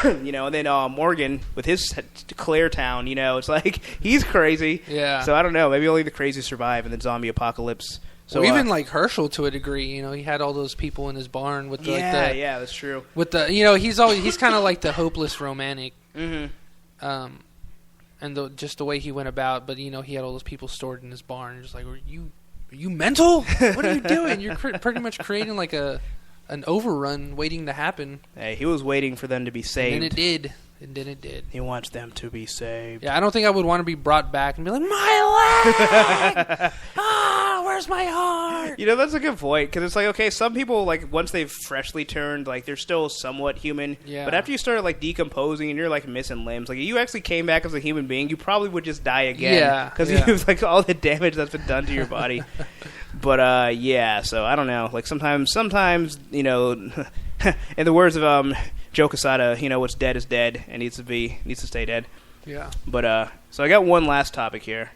And then Morgan, with his Claretown, it's like, he's crazy. Yeah. So I don't know, maybe only the crazy survive in the zombie apocalypse. So even like Herschel to a degree, he had all those people in his barn with yeah, that's true. With the, he's kind of like the hopeless romantic. And just the way he went about, but he had all those people stored in his barn. Just like, are you mental? What are you doing? You're pretty much creating like an overrun waiting to happen. Hey, he was waiting for them to be saved. And it did. And then it did. He wants them to be saved. Yeah, I don't think I would want to be brought back and be like, my leg! where's my heart? That's a good point, because it's like, okay, some people, like, once they've freshly turned, like, they're still somewhat human. Yeah. But after you start, like, decomposing and you're, like, missing limbs, like, if you actually came back as a human being, you probably would just die again. Yeah. Because you've, like, all the damage that's been done to your body. But, yeah, so I don't know. Like, sometimes, in the words of Joe Quesada, what's dead is dead and needs to stay dead. Yeah. But, so I got one last topic here.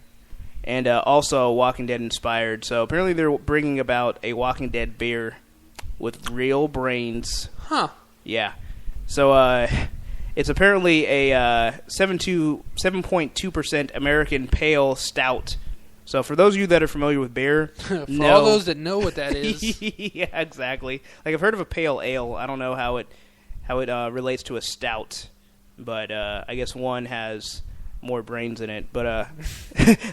And also Walking Dead inspired. So apparently they're bringing about a Walking Dead beer with real brains. Huh. Yeah. So it's apparently a 7.2% American Pale Stout. So for those of you that are familiar with beer, for all those that know what that is. Yeah, exactly. Like, I've heard of a pale ale. I don't know how it relates to a stout, but I guess one has more brains in it. But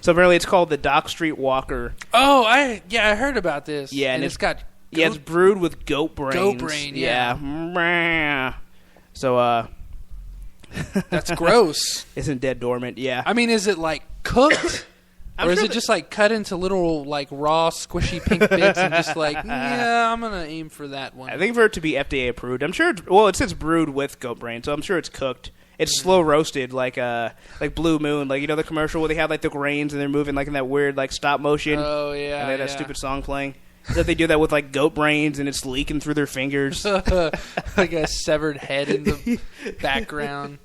so apparently it's called the Dock Street Walker. Oh, I heard about this. Yeah, and it's got it's brewed with goat brains. Goat brain, yeah. So that's gross. Isn't dead dormant? Yeah. I mean, is it like cooked? Or is sure it just like cut into little like raw squishy pink bits and just like, yeah, I'm gonna aim for that one. I think for it to be FDA approved, I'm sure. It says brewed with goat brain, so I'm sure it's cooked. It's slow roasted, like Blue Moon, like the commercial where they have like the grains and they're moving like in that weird like stop motion. Oh yeah, and they have that stupid song playing. That they do that with like goat brains and it's leaking through their fingers, like a severed head in the background,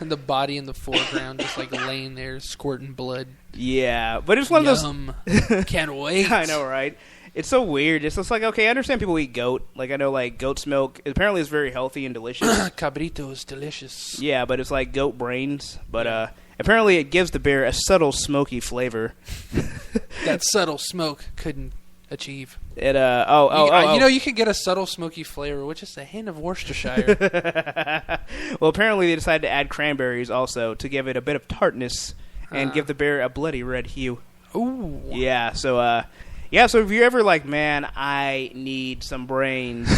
and the body in the foreground, just like laying there squirting blood. Yeah, but it's one of those. Can't wait. I know, right? It's so weird. It's just like, okay, I understand people eat goat. Like, I know, like, goat's milk apparently is very healthy and delicious. Cabrito is delicious. Yeah, but it's like goat brains. But apparently it gives the beer a subtle smoky flavor. That subtle smoke couldn't achieve. It you can get a subtle smoky flavor with just a hint of Worcestershire. Well, apparently they decided to add cranberries also to give it a bit of tartness and give the beer a bloody red hue. Ooh. Yeah, so so if you're ever like, man, I need some brains,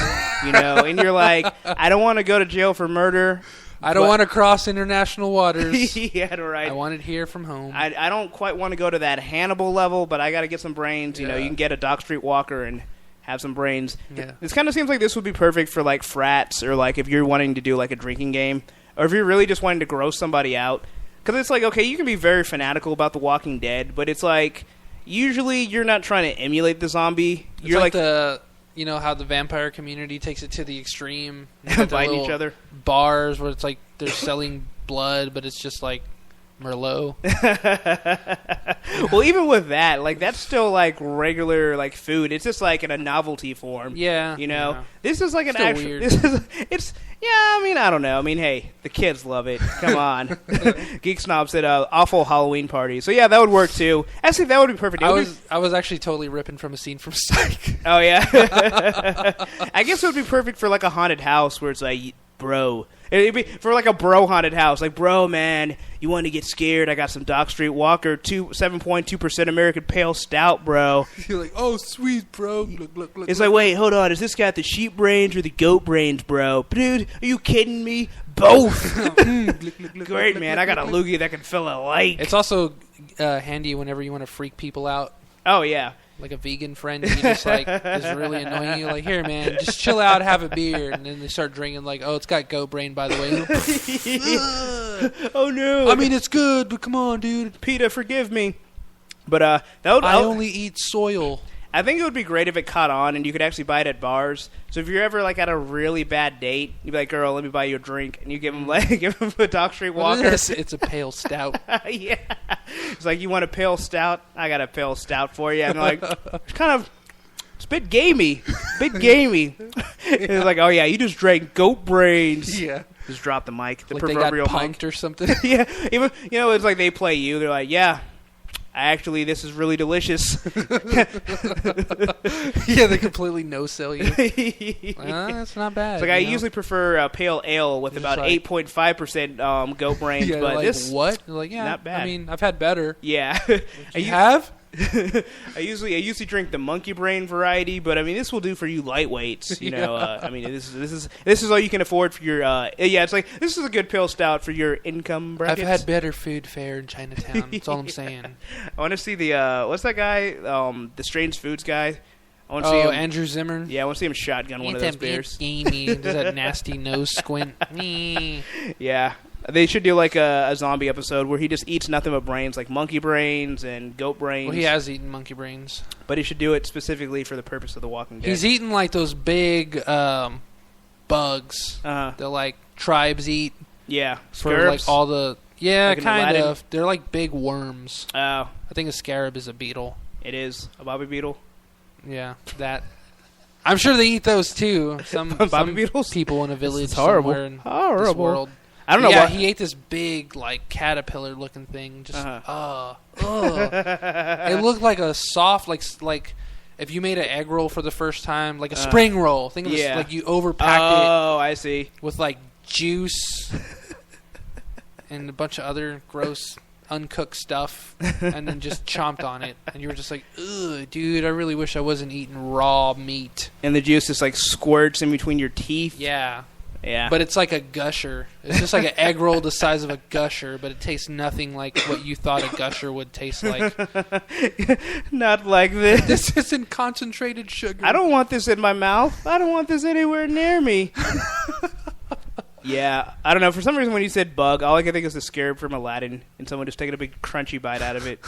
and you're like, I don't want to go to jail for murder. I don't want to cross international waters. Yeah, right. I want it here from home. I don't quite want to go to that Hannibal level, but I got to get some brains. You can get a Dock Street Walker and have some brains. Yeah. This kind of seems like this would be perfect for like frats, or like if you're wanting to do like a drinking game, or if you're really just wanting to gross somebody out. Because it's like, okay, you can be very fanatical about The Walking Dead, but it's like, usually you're not trying to emulate the zombie. You're like the, how the vampire community takes it to the extreme. Biting each other. Bars where it's like they're selling blood, but it's just like Merlot. Well, even with that, like, that's still like regular like food. It's just like in a novelty form. Yeah. Yeah. This is like an Still actual. weird. I don't know. I mean, hey, the kids love it. Come on. Geek Snob said awful Halloween party. So yeah, that would work too. Actually, that would be perfect. I was actually totally ripping from a scene from Psych. Oh yeah. I guess it would be perfect for like a haunted house where it's like, bro. It'd be for like a bro haunted house. Like, bro, man, you want to get scared? I got some Dock Street Walker, 7.2% American Pale Stout, bro. You're like, oh, sweet, bro. Look. It's like, wait, hold on. Is this got the sheep brains or the goat brains, bro? Dude, are you kidding me? Both. Great, man. I got a loogie that can fill a lake. It's also handy whenever you want to freak people out. Oh, yeah. Like a vegan friend, you just like is really annoying you. Like, here, man, just chill out, have a beer, and then they start drinking. Like, oh, it's got goat brain, by the way. Oh no! I mean, it's good, but come on, dude. PETA, forgive me. But that would. I only eat soil. I think it would be great if it caught on and you could actually buy it at bars. So if you're ever like at a really bad date, you'd be like, "Girl, let me buy you a drink," and you give them a Dock Street Walker. It's a pale stout. Yeah, it's like, you want a pale stout? I got a pale stout for you. And they're like, it's a bit gamey, It's like, oh yeah, you just drank goat brains. Yeah, just drop the mic, the like proverbial they got mic punked or something. Yeah, even it's like they play you. They're like, yeah. Actually, this is really delicious. Yeah, they completely no-sell you. That's not bad. It's like, I usually prefer pale ale with about 8.5% goat brains. Yeah, but like, this, what? They're like, yeah, not bad. I mean, I've had better. Yeah. You have? I usually drink the monkey brain variety, but I mean this will do for you lightweights. You know, I mean this is all you can afford for your. It's like this is a good pill stout for your income brackets. I've had better food fare in Chinatown. That's all I'm saying. I want to see the what's that guy? The strange foods guy. I want to see him. Andrew Zimmern. Yeah, I want to see him shotgun one of those beers. Does that nasty nose squint? Yeah. They should do like a zombie episode where he just eats nothing but brains, like monkey brains and goat brains. Well, he has eaten monkey brains. But he should do it specifically for the purpose of The Walking Dead. He's eaten like those big bugs that like tribes eat. Yeah. For like all the... Yeah, like kind of. They're like big worms. Oh. I think a scarab is a beetle. It is. A bobby beetle? Yeah, that... I'm sure they eat those too. Some beetles? People in a village Horrible. somewhere in this world. I don't know yeah, what. he ate this big, like, caterpillar-looking thing. Just, It looked like a soft, like if you made an egg roll for the first time, like a spring roll. Think of this, like you overpacked it. Oh, I see. With, like, juice and a bunch of other gross, uncooked stuff, and then just chomped on it. And you were just like, ugh, dude, I really wish I wasn't eating raw meat. And the juice just, like, squirts in between your teeth. Yeah. Yeah. But it's like a gusher. It's just like an egg roll the size of a gusher, but it tastes nothing like what you thought a gusher would taste like. Not like this. This isn't concentrated sugar. I don't want this in my mouth. I don't want this anywhere near me. Yeah. I don't know. For some reason, when you said bug, all I can think is the scarab from Aladdin and someone just taking a big crunchy bite out of it.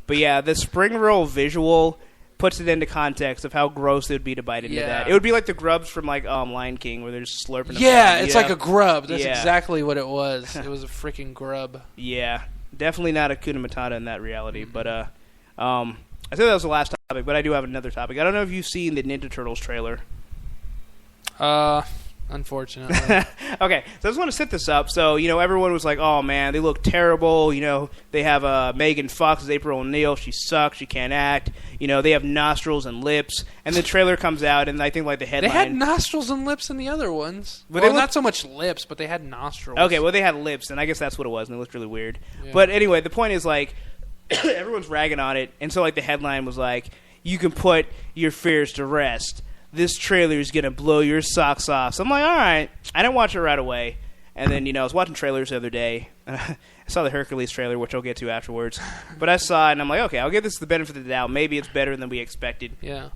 But yeah, the spring roll visual puts it into context of how gross it would be to bite into that. It would be like the grubs from like Lion King where they're just slurping. Yeah, it's like a grub. That's exactly what it was. It was a freaking grub. Yeah, definitely not a Kuna Matata in that reality. But I think that was the last topic. But I do have another topic. I don't know if you've seen the Ninja Turtles trailer. Unfortunately. Okay, so I just want to set this up. So, everyone was like, oh, man, they look terrible. They have Megan Fox as April O'Neil. She sucks. She can't act. They have nostrils and lips. And the trailer comes out, and I think, like, the headline... They had nostrils and lips in the other ones. But not so much lips, but they had nostrils. Okay, well, they had lips, and I guess that's what it was, and it looked really weird. Yeah. But anyway, the point is, like, everyone's ragging on it, and so, like, the headline was like, you can put your fears to rest. This trailer is going to blow your socks off. So I'm like, all right. I didn't watch it right away. And then, I was watching trailers the other day. I saw the Hercules trailer, which I'll get to afterwards. But I saw it, and I'm like, okay, I'll give this the benefit of the doubt. Maybe it's better than we expected. Yeah.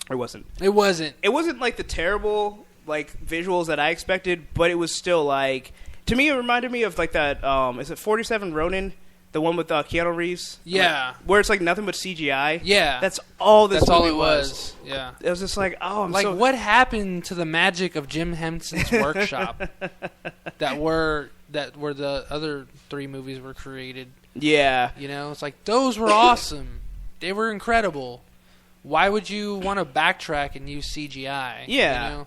Or wasn't. It wasn't. It wasn't, like, the terrible, like, visuals that I expected, but it was still, like... To me, it reminded me of, like, that... is it 47 Ronin? The one with Keanu Reeves? Yeah. Like, where it's like nothing but CGI? Yeah. That's all this movie it was. Yeah. It was just like, what happened to the magic of Jim Henson's workshop that were the other three movies were created? Yeah. It's like, those were awesome. They were incredible. Why would you want to backtrack and use CGI? Yeah.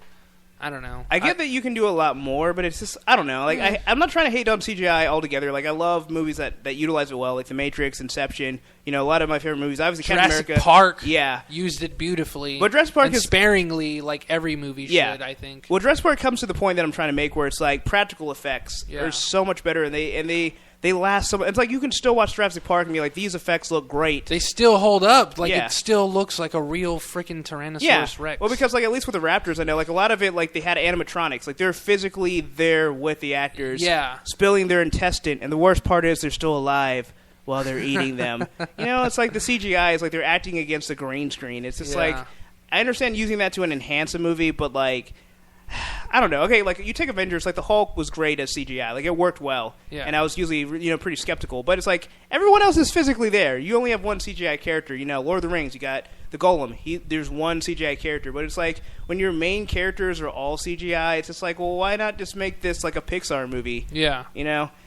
I don't know. I get that you can do a lot more, but it's just, I don't know. Like, I'm not trying to hate on CGI altogether. Like, I love movies that utilize it well, like The Matrix, Inception. A lot of my favorite movies. Obviously, Captain America. Park used it beautifully. But Jurassic Park is sparingly, like every movie should, I think. Well, Jurassic Park comes to the point that I'm trying to make where it's like practical effects are so much better, and they last so much. It's like you can still watch Jurassic Park and be like, these effects look great. They still hold up. Like, it still looks like a real freaking Tyrannosaurus Rex. Well, because, like, at least with the Raptors, I know, like, a lot of it, like, they had animatronics. Like, they're physically there with the actors. Yeah. Spilling their intestine. And the worst part is they're still alive while they're eating them. It's like the CGI is like they're acting against the green screen. It's just like, I understand using that to enhance a movie, but, like... I don't know. Okay, like, you take Avengers, like, the Hulk was great as CGI. Like, it worked well. Yeah. And I was usually, pretty skeptical. But it's like, everyone else is physically there. You only have one CGI character. Lord of the Rings, you got the Golem. There's one CGI character. But it's like, when your main characters are all CGI, it's just like, well, why not just make this, like, a Pixar movie? Yeah.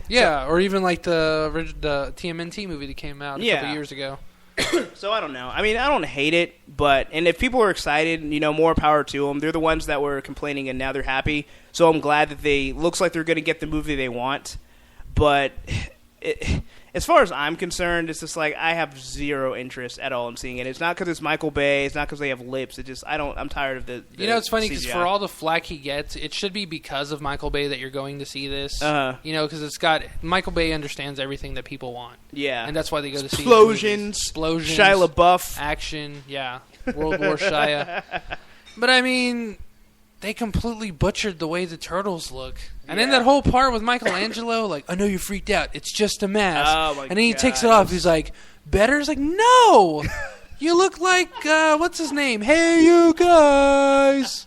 Yeah, or even, like, the TMNT movie that came out a couple years ago. So I don't know. I mean, I don't hate it, and if people are excited, more power to them. They're the ones that were complaining, and now they're happy. So I'm glad that looks like they're going to get the movie they want. But as far as I'm concerned, it's just like I have zero interest at all in seeing it. It's not because it's Michael Bay. It's not because they have lips. It just I'm tired of the you know, it's funny CGI. because for all the flack he gets, it should be because of Michael Bay that you're going to see this. Uh-huh. You know, because it's got Michael Bay understands everything that people want. Yeah, and that's why they go to see explosions, Shia LaBeouf, action. Yeah, World War Shia. But I mean, they completely butchered the way the turtles look. And then that whole part with Michelangelo, like, I know you're freaked out. It's just a mask. Oh my and then he takes it off. He's like, better? It's like, no! You look like, what's his name? Hey, you guys!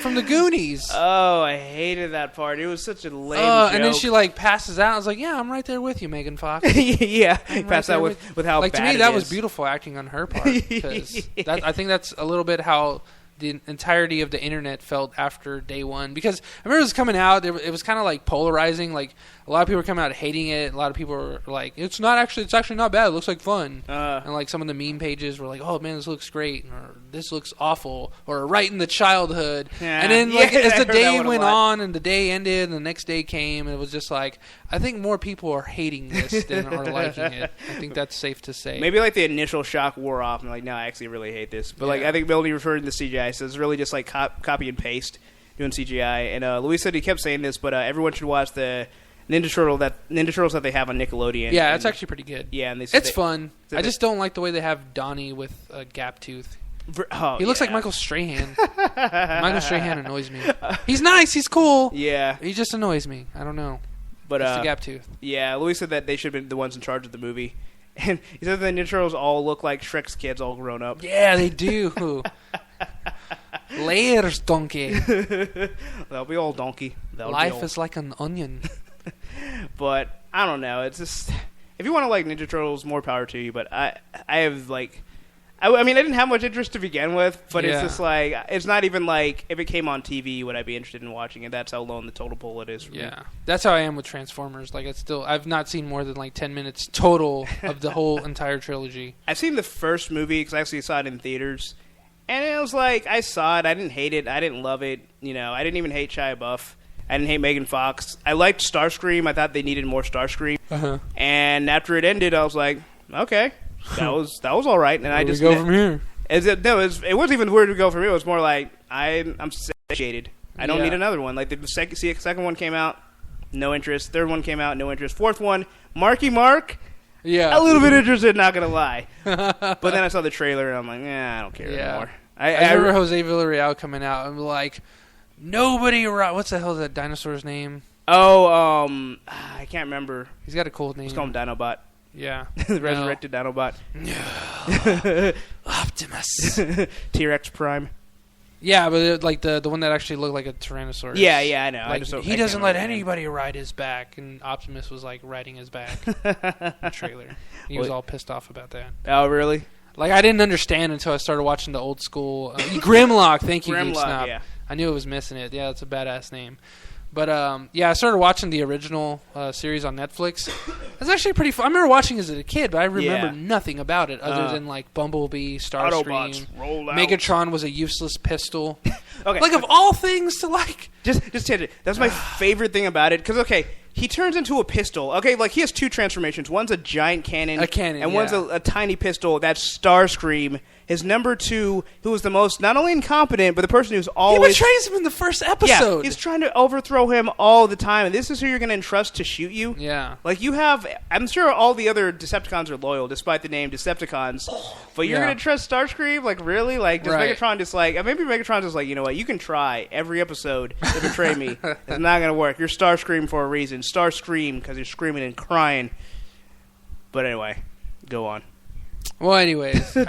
From the Goonies. Oh, I hated that part. It was such a lame joke. And then she, like, passes out. I was like, yeah, I'm right there with you, Megan Fox. Yeah, I'm passed right out with how like, bad to me, it that is. was beautiful acting on her part. Because I think that's a little bit how the entirety of the internet felt after day one, because I remember it was coming out. It was kind of like polarizing. Like a lot of people were coming out hating it. A lot of people were like, "It's actually not bad. It looks like fun." And like some of the meme pages were like, "Oh man, this looks great," or "This looks awful," or "Right in the childhood." Yeah. And then like as the day went on on and the day ended and the next day came, and it was just like, I think more people are hating this than are liking it. I think that's safe to say. Maybe like the initial shock wore off, and like, no, I actually really hate this. But like, I think Melody referred to the CGI, so it's really just like copy and paste doing CGI. And Luis said he kept saying this, but everyone should watch the Ninja Turtles that they have on Nickelodeon. Yeah, it's actually pretty good. Yeah, and it's fun. I just don't like the way they have Donnie with a gap tooth. He looks like Michael Strahan. Michael Strahan annoys me. He's nice. He's cool. Yeah. He just annoys me. I don't know. But it's the gap tooth. Yeah, Louis said that they should have been the ones in charge of the movie. And he said the Ninja Turtles all look like Shrek's kids all grown up. Yeah, they do. Layers, donkey. They'll be all donkey. Life is like an onion. But I don't know. It's just, if you want to like Ninja Turtles, more power to you. But I have like, I mean, I didn't have much interest to begin with. But it's just like, it's not even like if it came on TV, would I be interested in watching it? That's how low in the total pool it is for me. That's how I am with Transformers. Like I've not seen more than like 10 minutes total of the whole entire trilogy. I've seen the first movie because I actually saw it in theaters. And it was like, I saw it. I didn't hate it. I didn't love it. You know, I didn't even hate Shia LaBeouf. I didn't hate Megan Fox. I liked Starscream. I thought they needed more Starscream. Uh-huh. And after it ended, I was like, okay, that was all right. And Where do we go from here? It wasn't even where to go from here. It was more like I'm satiated. I don't need another one. Like the second one came out, no interest. Third one came out, no interest. Fourth one, Marky Mark. Yeah, a little bit interested, not gonna lie. But then I saw the trailer and I'm like, I don't care anymore. I remember Jose Villarreal coming out and like, nobody. What's the hell is that dinosaur's name? Oh, I can't remember. He's got a cool name. Let's call him Dinobot. Yeah, the resurrected Dinobot. No, Optimus. T-Rex Prime. Yeah, but like the one that actually looked like a Tyrannosaurus. Yeah, I know. Like, he doesn't let anybody ride his back, and Optimus was like riding his back. In the trailer. He was all pissed off about that. Oh, really? Like I didn't understand until I started watching the old school Grimlock. Thank you, Grimlock. Yeah. I knew it was missing it. Yeah, that's a badass name. But I started watching the original series on Netflix. It's actually pretty fun. I remember watching it as a kid, but I remember nothing about it other than like Bumblebee, Starscream, Megatron was a useless pistol. Okay, like of all things to like. Just tangent. That's my favorite thing about it because he turns into a pistol. Okay, like he has two transformations. One's a giant cannon, and one's a tiny pistol. That's Starscream. His number two, who is the most not only incompetent, but the person who's always... He betrays him in the first episode. Yeah, he's trying to overthrow him all the time, and this is who you're going to entrust to shoot you? Yeah. Like, you have... I'm sure all the other Decepticons are loyal, despite the name Decepticons, but you're going to trust Starscream? Like, really? Like, does Megatron just like... Maybe Megatron's just like, you know what, you can try every episode to betray me. It's not going to work. You're Starscream for a reason. Starscream, because you're screaming and crying. But anyway, go on. Well, anyways, you're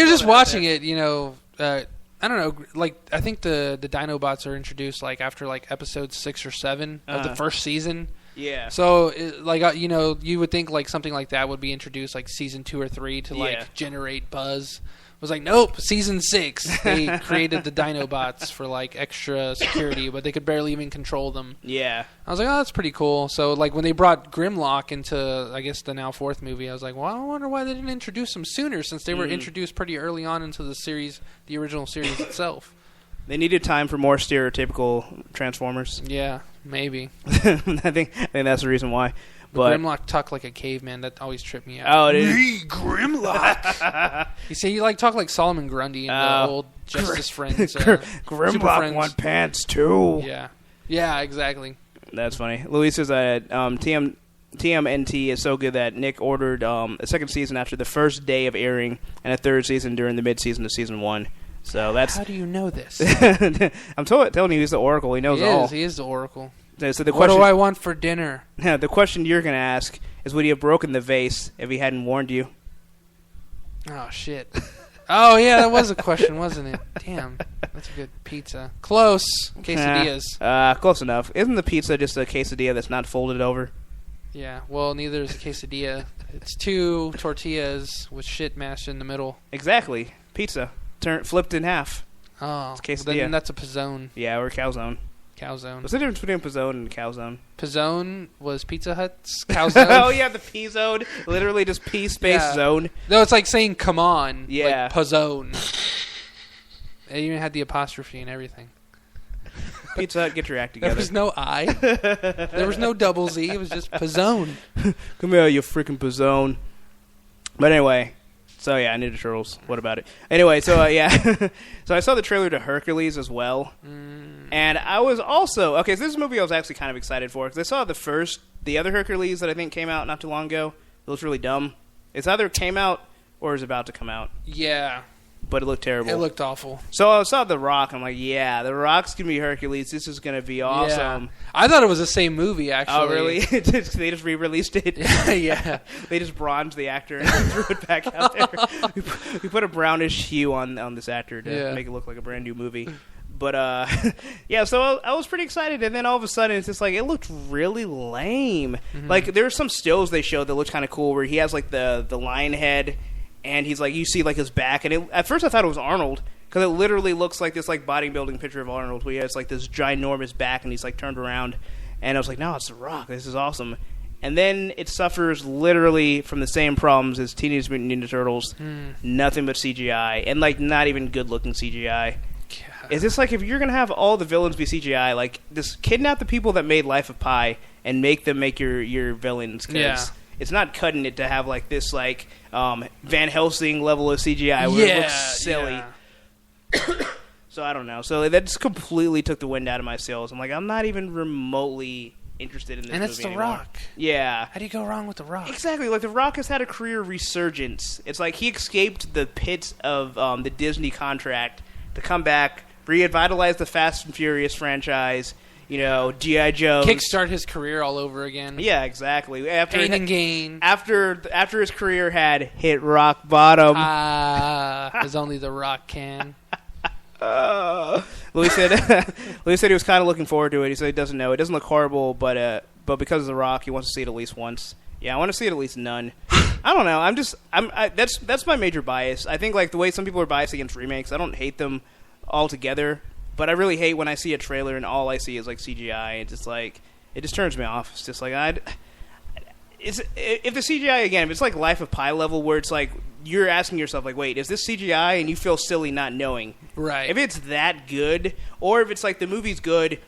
just watching it. You know, I don't know. Like, I think the Dinobots are introduced like after like episode 6 or 7 of the first season. Yeah. So, you know, you would think like something like that would be introduced like season 2 or 3 to like generate buzz. It was like, nope, season 6 they created the Dinobots for like extra security, but they could barely even control them. Yeah. I was like, oh, that's pretty cool. So like when they brought Grimlock into, I guess, the now 4th movie, I was like, well, I wonder why they didn't introduce them sooner, since they were introduced pretty early on into the series, the original series itself. They needed time for more stereotypical Transformers. Yeah, maybe. I think that's the reason why. But Grimlock talk like a caveman. That always tripped me out. oh, it is. Me, Grimlock. You say you like talk like Solomon Grundy and the old Justice Friends. Super Grimlock Friends. want pants too. Yeah, exactly. That's funny. Luis says TMNT is so good that Nick ordered a second season after the first day of airing and a third season during the mid-season of season 1. So that's. How do you know this? I'm telling you, he's the Oracle. He knows all. He is the Oracle. So the What question, do I want for dinner? the question you're going to ask is, would he have broken the vase if he hadn't warned you? Oh, shit. Oh, yeah, that was a question, wasn't it? Damn. That's a good pizza. Close. Quesadillas. Close enough. Isn't the pizza just a quesadilla that's not folded over? Yeah, well, neither is a quesadilla. It's 2 tortillas with shit mashed in the middle. Exactly. Pizza. Flipped in half. Oh, It's quesadilla. then that's a pizzone. Yeah, or calzone. Calzone. What's the difference between pizzone and calzone? Pizzone was Pizza Hut's calzone. Oh, yeah, the P-zone. Literally just P-space zone. No, it's like saying come on. Yeah. Like pizzone. They even had the apostrophe and everything. Pizza Hut, get your act together. There was no I. There was no double Z. It was just pizzone. Come here, you freaking pizzone. But anyway, so yeah, Ninja Turtles. What about it? Anyway, so yeah. So I saw the trailer to Hercules as well. And I was also... Okay, so this movie I was actually kind of excited for, because I saw the other Hercules that I think came out not too long ago. It looks really dumb. It's either came out or is about to come out. Yeah. But it looked terrible. It looked awful. So I saw The Rock. I'm like, yeah, The Rock's going to be Hercules. This is going to be awesome. Yeah. I thought it was the same movie, actually. Oh, really? They just re-released it? Yeah. They just bronzed the actor and threw it back out there. We put a brownish hue on this actor to make it look like a brand new movie. But, yeah, so I was pretty excited. And then all of a sudden, it's just like, it looked really lame. Mm-hmm. Like, there were some stills they showed that looked kind of cool where he has, like, the lion head. And he's like, you see like his back, and at first I thought it was Arnold because it literally looks like this like bodybuilding picture of Arnold, where he has like this ginormous back, and he's like turned around, and I was like, no, it's The Rock. This is awesome. And then it suffers literally from the same problems as Teenage Mutant Ninja Turtles, nothing but CGI, and like not even good looking CGI. God. Is this like if you're gonna have all the villains be CGI, like just kidnap the people that made Life of Pi and make them make your villains? Cause it's not cutting it to have like this like Van Helsing level of CGI where it looks silly. Yeah. So I don't know. So that just completely took the wind out of my sails. I'm like, I'm not even remotely interested in this movie. And it's The anymore. Rock. Yeah. How do you go wrong with The Rock? Exactly. Like The Rock has had a career resurgence. It's like he escaped the pits of the Disney contract to come back, revitalize the Fast and Furious franchise. You know, G.I. Joe. Kickstart his career all over again. Yeah, exactly. Pain and gain. After his career had hit rock bottom. As only The Rock can. Louis said he was kind of looking forward to it. He said he doesn't know. It doesn't look horrible, but because of The Rock, he wants to see it at least once. Yeah, I want to see it at least none. I don't know. That's my major bias. I think like the way some people are biased against remakes, I don't hate them altogether. But I really hate when I see a trailer and all I see is like CGI. It's just like it just turns me off. It's just like if the CGI again, if it's like Life of Pi level where it's like you're asking yourself like, wait, is this CGI? And you feel silly not knowing. Right. If it's that good, or if it's like the movie's good,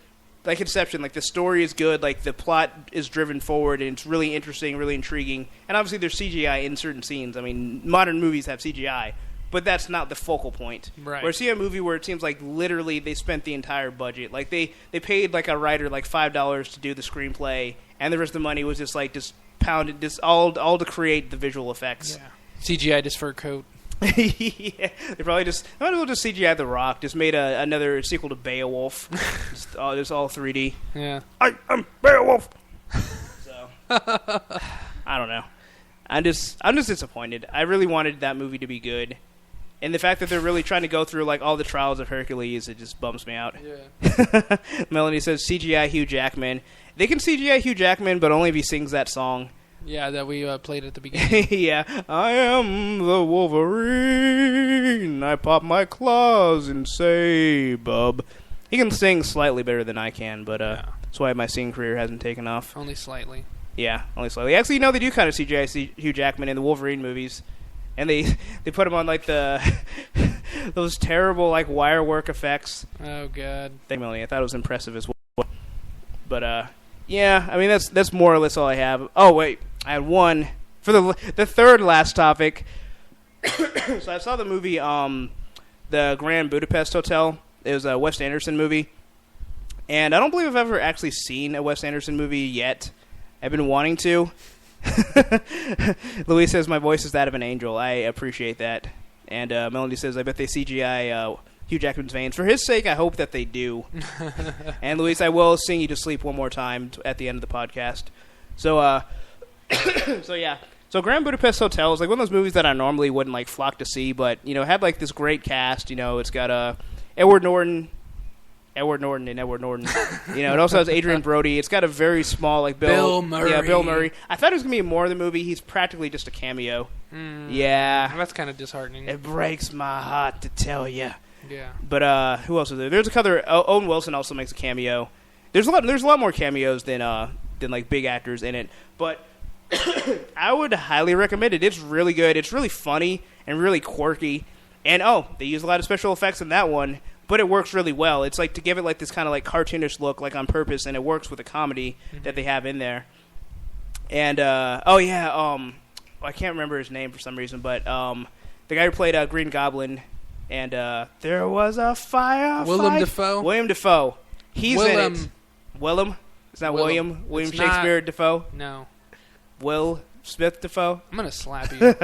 like Inception, like the story is good, like the plot is driven forward and it's really interesting, really intriguing, and obviously there's CGI in certain scenes. I mean, modern movies have CGI. But that's not the focal point. Right. Where I see a movie where it seems like literally they spent the entire budget. Like they paid like a writer like $5 to do the screenplay, and the rest of the money was just pounded all to create the visual effects. Yeah. CGI his fur coat. Yeah, they probably just CGI The Rock. Just made another sequel to Beowulf. just all 3D. Yeah. I am Beowulf. So I don't know. I'm just disappointed. I really wanted that movie to be good. And the fact that they're really trying to go through like all the trials of Hercules, it just bums me out. Yeah. Melanie says CGI Hugh Jackman. They can CGI Hugh Jackman, but only if he sings that song. Yeah, that we played at the beginning. Yeah. I am the Wolverine. I pop my claws and say, bub. He can sing slightly better than I can, but that's why my singing career hasn't taken off. Only slightly. Yeah, only slightly. Actually, they do kind of CGI Hugh Jackman in the Wolverine movies. And they put him on like those terrible like wire work effects. Oh god. Thank you, Melanie. I thought it was impressive as well. But Yeah, I mean that's more or less all I have. Oh wait, I had one for the third last topic. So I saw the movie the Grand Budapest Hotel. It was a Wes Anderson movie, and I don't believe I've ever actually seen a Wes Anderson movie yet. I've been wanting to. Louise says my voice is that of an angel. I appreciate that. And Melody says I bet they CGI Hugh Jackman's veins. For his sake, I hope that they do. And Louise, I will sing you to sleep one more time at the end of the podcast. So, so yeah. So Grand Budapest Hotel is like one of those movies that I normally wouldn't like flock to see, but had like this great cast. It's got Edward Norton. It also has Adrian Brody. It's got a very small like Bill Murray. Yeah, Bill Murray. I thought it was gonna be more of the movie. He's practically just a cameo. Yeah, that's kind of disheartening. It breaks my heart to tell you. Yeah. But who else is there? There's a couple. Owen Wilson also makes a cameo. There's a lot more cameos than like big actors in it, but. I would highly recommend it. It's really good. It's really funny and really quirky. And, they use a lot of special effects in that one, but it works really well. It's like to give it like this kind of like cartoonish look, like on purpose, and it works with the comedy that they have in there. And, I can't remember his name for some reason, but the guy who played Green Goblin, and there was a fire. William Dafoe. He's in it. Willem? It's not William. William it's Shakespeare Dafoe? No. Will Smith Dafoe? I'm going to slap you.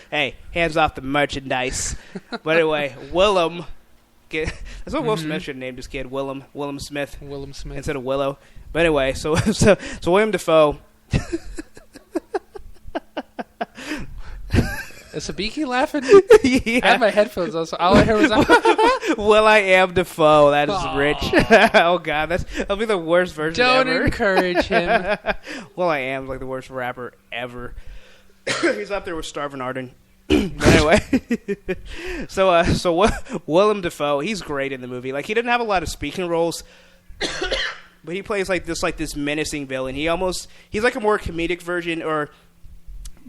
Hey, hands off the merchandise. But anyway, Willem. That's what Will Smith should have named his kid. Willem Smith. Willem Smith. Instead of Willow. But anyway, so William Dafoe. Is Sabiki laughing? Yeah. I had my headphones on, so all I heard was Will I am Dafoe. That is rich. Oh, God. That'll be the worst version ever. Don't encourage him. Will I am like the worst rapper ever. He's up there with Starvin' Arden. Anyway. So Willem Dafoe, he's great in the movie. Like, he didn't have a lot of speaking roles. But he plays like this menacing villain. He's like a more comedic version, or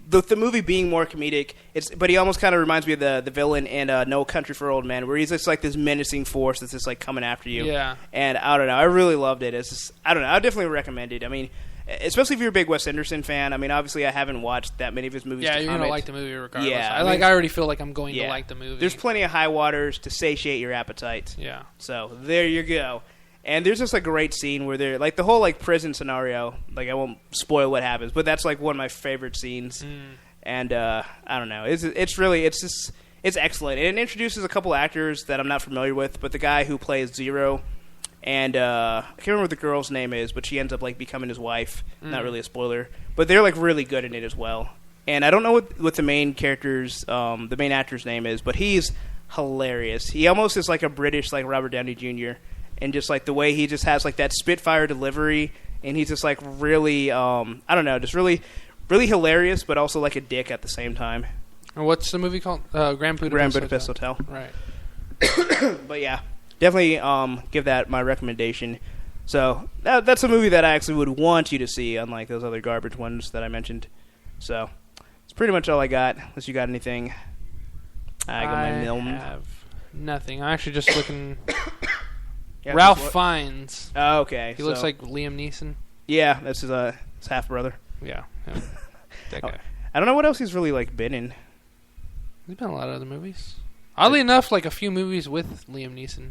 the movie being more comedic, but he almost kind of reminds me of the villain in No Country for Old Men, where he's just like this menacing force that's just like coming after you. Yeah. And I don't know, I really loved it. I don't know, I definitely recommend it. I mean, especially if you're a big Wes Anderson fan. I mean, obviously I haven't watched that many of his movies. Yeah, you're gonna like the movie regardless. Yeah, I already feel like I'm going to like the movie. There's plenty of high waters to satiate your appetite. Yeah. So there you go. And there's just a great scene where they're like the whole like prison scenario. Like, I won't spoil what happens, but that's like one of my favorite scenes. And I don't know, it's excellent. And it introduces a couple actors that I'm not familiar with, but the guy who plays Zero, and I can't remember what the girl's name is, but she ends up like becoming his wife. Not really a spoiler, but they're like really good in it as well. And I don't know what the main actor's name is, but he's hilarious. He almost is like a British like Robert Downey Jr. And just like the way he just has like that Spitfire delivery, and he's just like really I don't know, just really hilarious, but also like a dick at the same time. And what's the movie called? Grand Budapest Hotel. Right. But yeah, definitely give that my recommendation. So that's a movie that I actually would want you to see, unlike those other garbage ones that I mentioned. So it's pretty much all I got. Unless you got anything. I have nothing. I'm actually just looking. Yeah, Ralph Fiennes. Oh, okay. He looks like Liam Neeson. Yeah, that's his half brother. Yeah, that guy. I don't know what else he's really like been in. He's been in a lot of other movies. Oddly enough, like a few movies with Liam Neeson.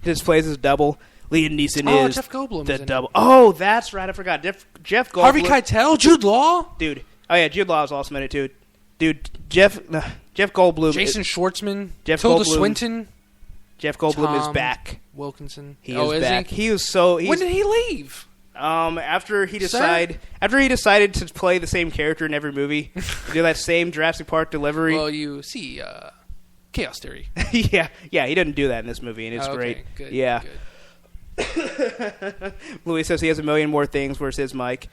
His plays his double. Liam Neeson is Jeff Goldblum the is in double. it. Oh, that's right. I forgot. Jeff Goldblum. Harvey Keitel, Jude Law, dude. Oh yeah, Jude Law is also in it too. Dude, Jeff Goldblum. Jason Schwartzman, Tilda Swinton. Jeff Goldblum Tom is back. Wilkinson. He is back. He was so. When did he leave? After he decided to play the same character in every movie, do that same Jurassic Park delivery. Well, you see, Chaos Theory. yeah, he didn't do that in this movie, and it's great. Good, yeah. Good. Luis says he has a million more things. Where's his mic?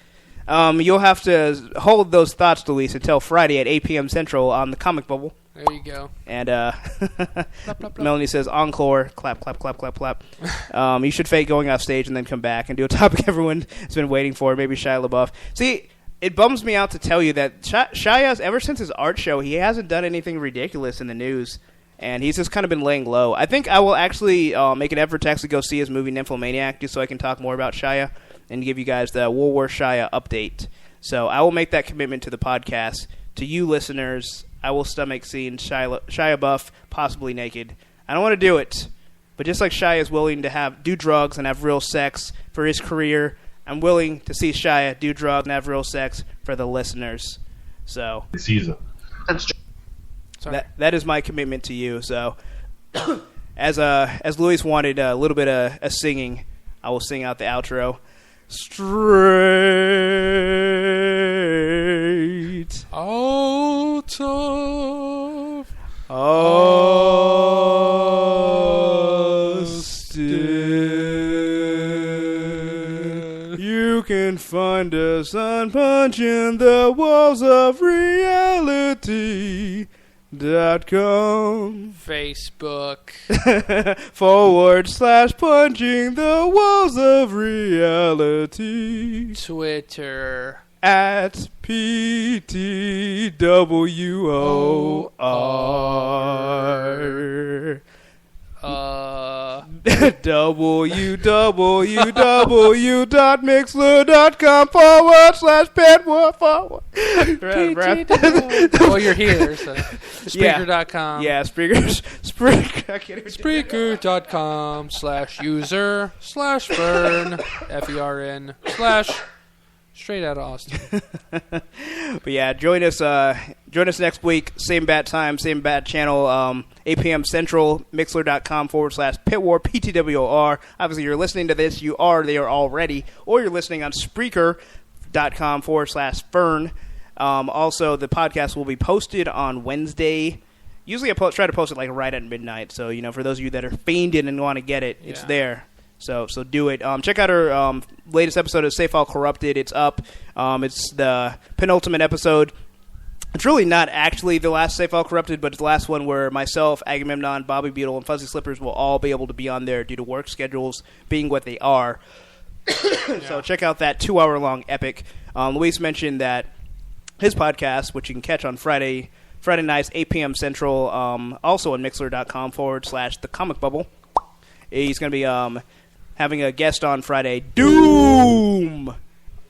You'll have to hold those thoughts, Luis, until Friday at 8 p.m. Central on the Comic Bubble. There you go. And Clap, clap, clap. Melanie says, encore, clap, clap, clap, clap, clap. You should fake going off stage and then come back and do a topic everyone has been waiting for, maybe Shia LaBeouf. See, it bums me out to tell you that Shia's, ever since his art show, he hasn't done anything ridiculous in the news. and he's just kind of been laying low. I think I will actually make an effort to actually go see his movie Nymphomaniac, just so I can talk more about Shia and give you guys the World War Shia update. So I will make that commitment to the podcast. To you listeners, I will stomach seeing Shia Buff possibly naked. I don't want to do it, but just like Shia is willing to do drugs and have real sex for his career, I'm willing to see Shia do drugs and have real sex for the listeners. So Caesar. that is my commitment to you. So as Luis wanted a little bit of singing, I will sing out the outro. Straight out of Austin. You can find us on punching the walls of reality.com. Facebook. / punching the walls of reality. Twitter. At PTWOR. www.mixler.com / PTW. Well, you're here, so. Spreaker.com. Yeah, Spreaker. Spreaker.com /user/fern FERN /straight out of Austin. But yeah, join us next week. Same bat time, same bat channel. 8 p.m. Central. Mixler.com / Pitwar PTWR. Obviously, you're listening to this. You are there already, or you're listening on Spreaker.com / Fern. Also, the podcast will be posted on Wednesday. Usually, I try to post it like right at midnight. So for those of you that are fiending and want to get it, it's there. So do it. Check out our latest episode of Safe All Corrupted. It's up. It's the penultimate episode. It's really not actually the last Safe All Corrupted, but it's the last one where myself, Agamemnon, Bobby Beetle, and Fuzzy Slippers will all be able to be on there due to work schedules being what they are. So check out that 2-hour-long epic. Luis mentioned that his podcast, which you can catch on Friday nights, 8 p.m. Central, also on Mixler.com / The Comic Bubble. He's going to be having a guest on Friday, Doom!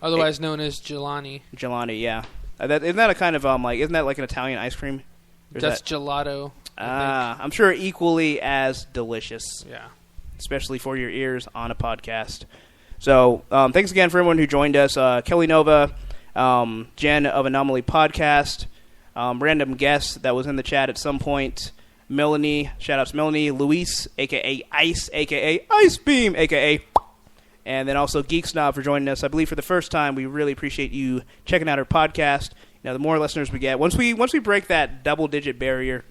Otherwise known as Jelani. Jelani, yeah. Isn't that a kind of, isn't that like an Italian ice cream? That's gelato. I'm sure equally as delicious. Yeah. Especially for your ears on a podcast. So, thanks again for everyone who joined us. Kelly Nova, Jen of Anomaly Podcast, random guest that was in the chat at some point, Melanie, shout-outs Melanie, Luis, a.k.a. Ice, a.k.a. Ice Beam, a.k.a. And then also Geek Snob for joining us. I believe for the first time, we really appreciate you checking out our podcast. The more listeners we get, once we break that double-digit barrier,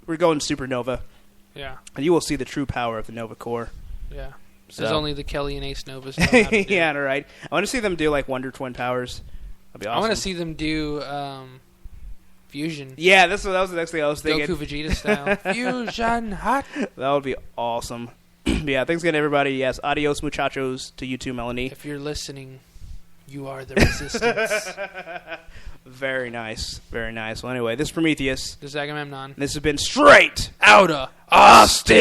we're going supernova. Yeah. And you will see the true power of the Nova Core. Yeah. There's only the Kelly and Ace Novas. Yeah, right. I want to see them do like Wonder Twin Powers. That'd be awesome. I want to see them do Fusion. Yeah, that was the next thing I was thinking. Goku Vegeta style. Fusion hot. That would be awesome. Yeah, thanks again, everybody. Yes, adios, muchachos, to you too, Melanie. If you're listening, you are the resistance. Very nice. Very nice. Well, anyway, this is Prometheus. This is Agamemnon. This has been Straight Outta Austin!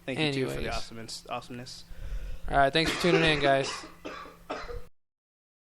Thank you, too, for the awesomeness. All right, thanks for tuning in, guys.